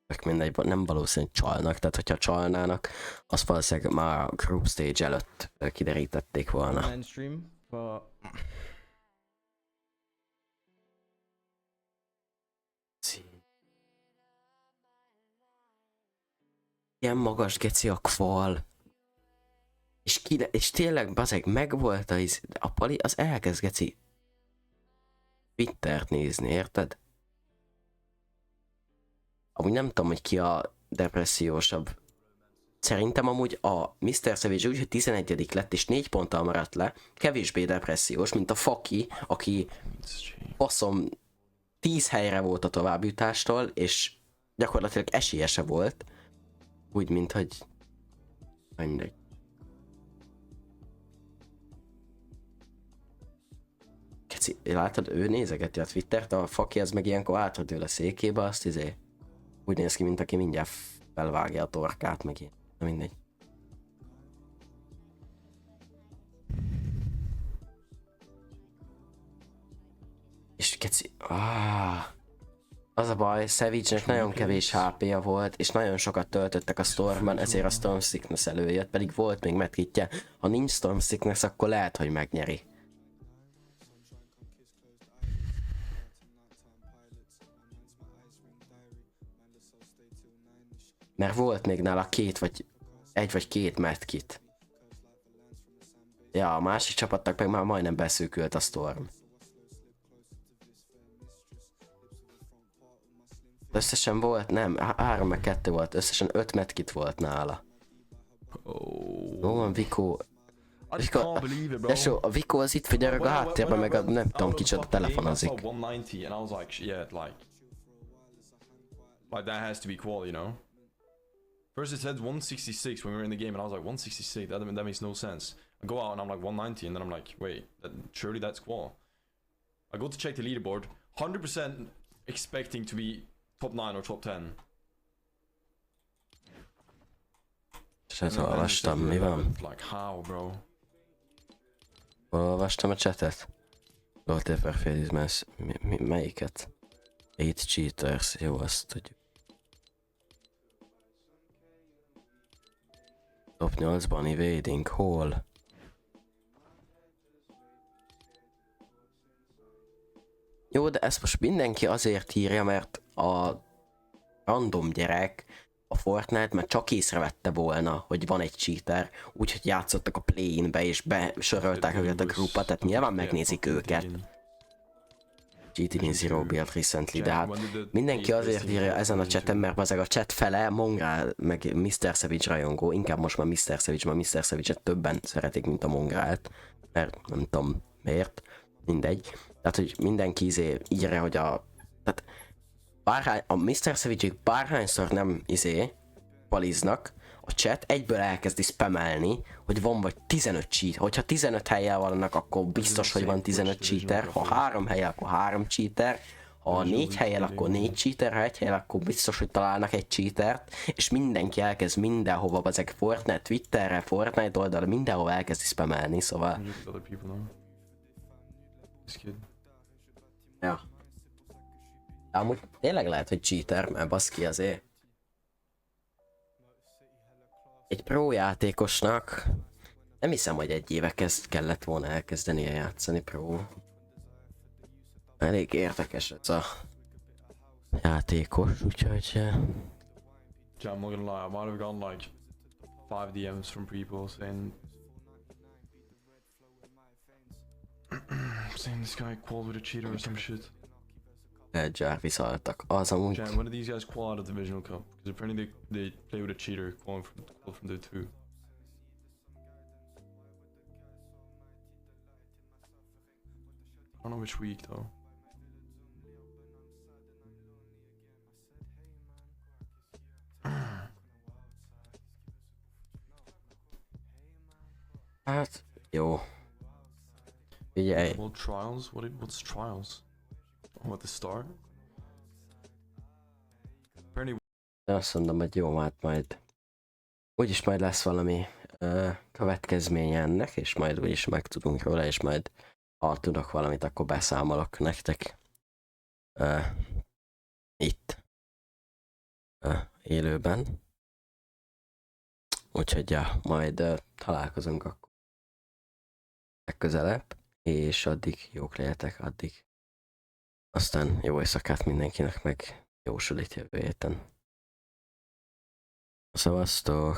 Meg mindegy, nem valószínűleg csalnak, tehát hogyha csalnának, azt valószínűleg már a group stage előtt kiderítették volna. Mainstream, but... Ilyen magas geci a kval. És tényleg, bazeg, megvolt a pali, az elkezd geci Twittert nézni, érted? Amúgy nem tudom, hogy ki a depressziósabb. Szerintem amúgy a Mr. Savage úgy, hogy 11. lett és 4 ponttal maradt le, kevésbé depressziós, mint a Faki, aki faszom 10 helyre volt a továbbjutástól, és gyakorlatilag esélyese volt. Úgy, mint hogy... mindegy. Keci, látod, ő nézegeti a Twittert, a Faki az meg ilyenkor átradől a székébe, azt úgy néz ki, mint aki mindjárt felvágja a torkát, meg ilyen. Na mindegy. És keci... Az a baj, Savage-nek nagyon kevés HP-ja volt, és nagyon sokat töltöttek a Stormban, ezért a Storm Sickness előjött, pedig volt még medkitje. Ha nincs Storm Sickness, akkor lehet, hogy megnyeri. Mert volt még nála egy vagy két medkit. Ja, a másik csapatnak meg már majdnem beszűkült a Storm. Összesen volt, nem, 3 meg 2 volt, összesen 5 medkit volt nála. Jó van, Vico. A Vico az itt figyelök a háttérben, meg a nem tudom kicsoda telefonozik. Like that has to be qual, you know? First it said 166 when we were in the game and I was like 166, that makes no sense. I go out and I'm like 190 and then I'm like, wait, surely that's qual. I go to check the leaderboard, 100% expecting to be top 9 or top 10. Chat olvastam, mi van? Like how, bro? Olvastam a chatet? Lotte Perfedizmes, melyiket? 8 cheaters, jó, azt tudjuk. Top 8-ban evading, hol? Jó, de ezt most mindenki azért írja, mert a random gyerek a Fortnite már csak észrevette volna, hogy van egy cheater, úgyhogy játszottak a play-inbe és besorolták őket a grupba, tehát nyilván megnézik őket. GTV Zero build recently, de hát mindenki azért írja ezen a chaten, mert azért a chat fele Mongrál meg Mr. Savage rajongó, inkább most már Mr. Savage, mert Mr. Savage-et többen szeretik, mint a Mongrált, mert nem tudom miért, mindegy. Tehát, hogy mindenki írja, hogy a Mr. Savage-ék bárhányszor nem paliznak, a chat egyből elkezdi spamelni, hogy van vagy 15 cheat. Hogyha 15 helyen vannak, akkor biztos, hogy van 15 cheater. Ha 3 helyen, akkor 3 cheater. Ha 4 helyen, akkor 4 cheater. Ha 1 helyen, akkor biztos, hogy találnak egy cheatert. És mindenki elkezd mindenhova, ezek Fortnite, Twitterre, Fortnite oldalra, mindenhova elkezdi spamelni, szóval... Ja. De amúgy tényleg lehet, hogy cheater, mert baszki azért. Egy pro játékosnak nem hiszem, hogy egy éve kellett volna elkezdenie játszani pro. Elég érdekes ez a játékos, úgyhogy... Yeah, I'm not gonna lie, I might have gotten like 5 DMs from people saying this guy qualled with a cheater or some shit. Jarvis haltak. Az amúgy... Jan, when did these guys qual out of the Divisional Cup? Because apparently they play with a cheater qual from the 2. I don't know which week though. Hát, jó. Figyelj. Well, trials? What's trials? What, the start? Apparently... Azt mondom, hogy jó, hát majd... Úgyis majd lesz valami következménye ennek, és majd úgyis megtudunk róla, és majd ha tudok valamit, akkor beszámolok nektek. Itt. Élőben. Úgyhogy ja, majd találkozunk akkor legközelebb, és addig jók legyetek, addig. Aztán jó éjszakát mindenkinek, meg jó sulit jövő héten. Szevasztok!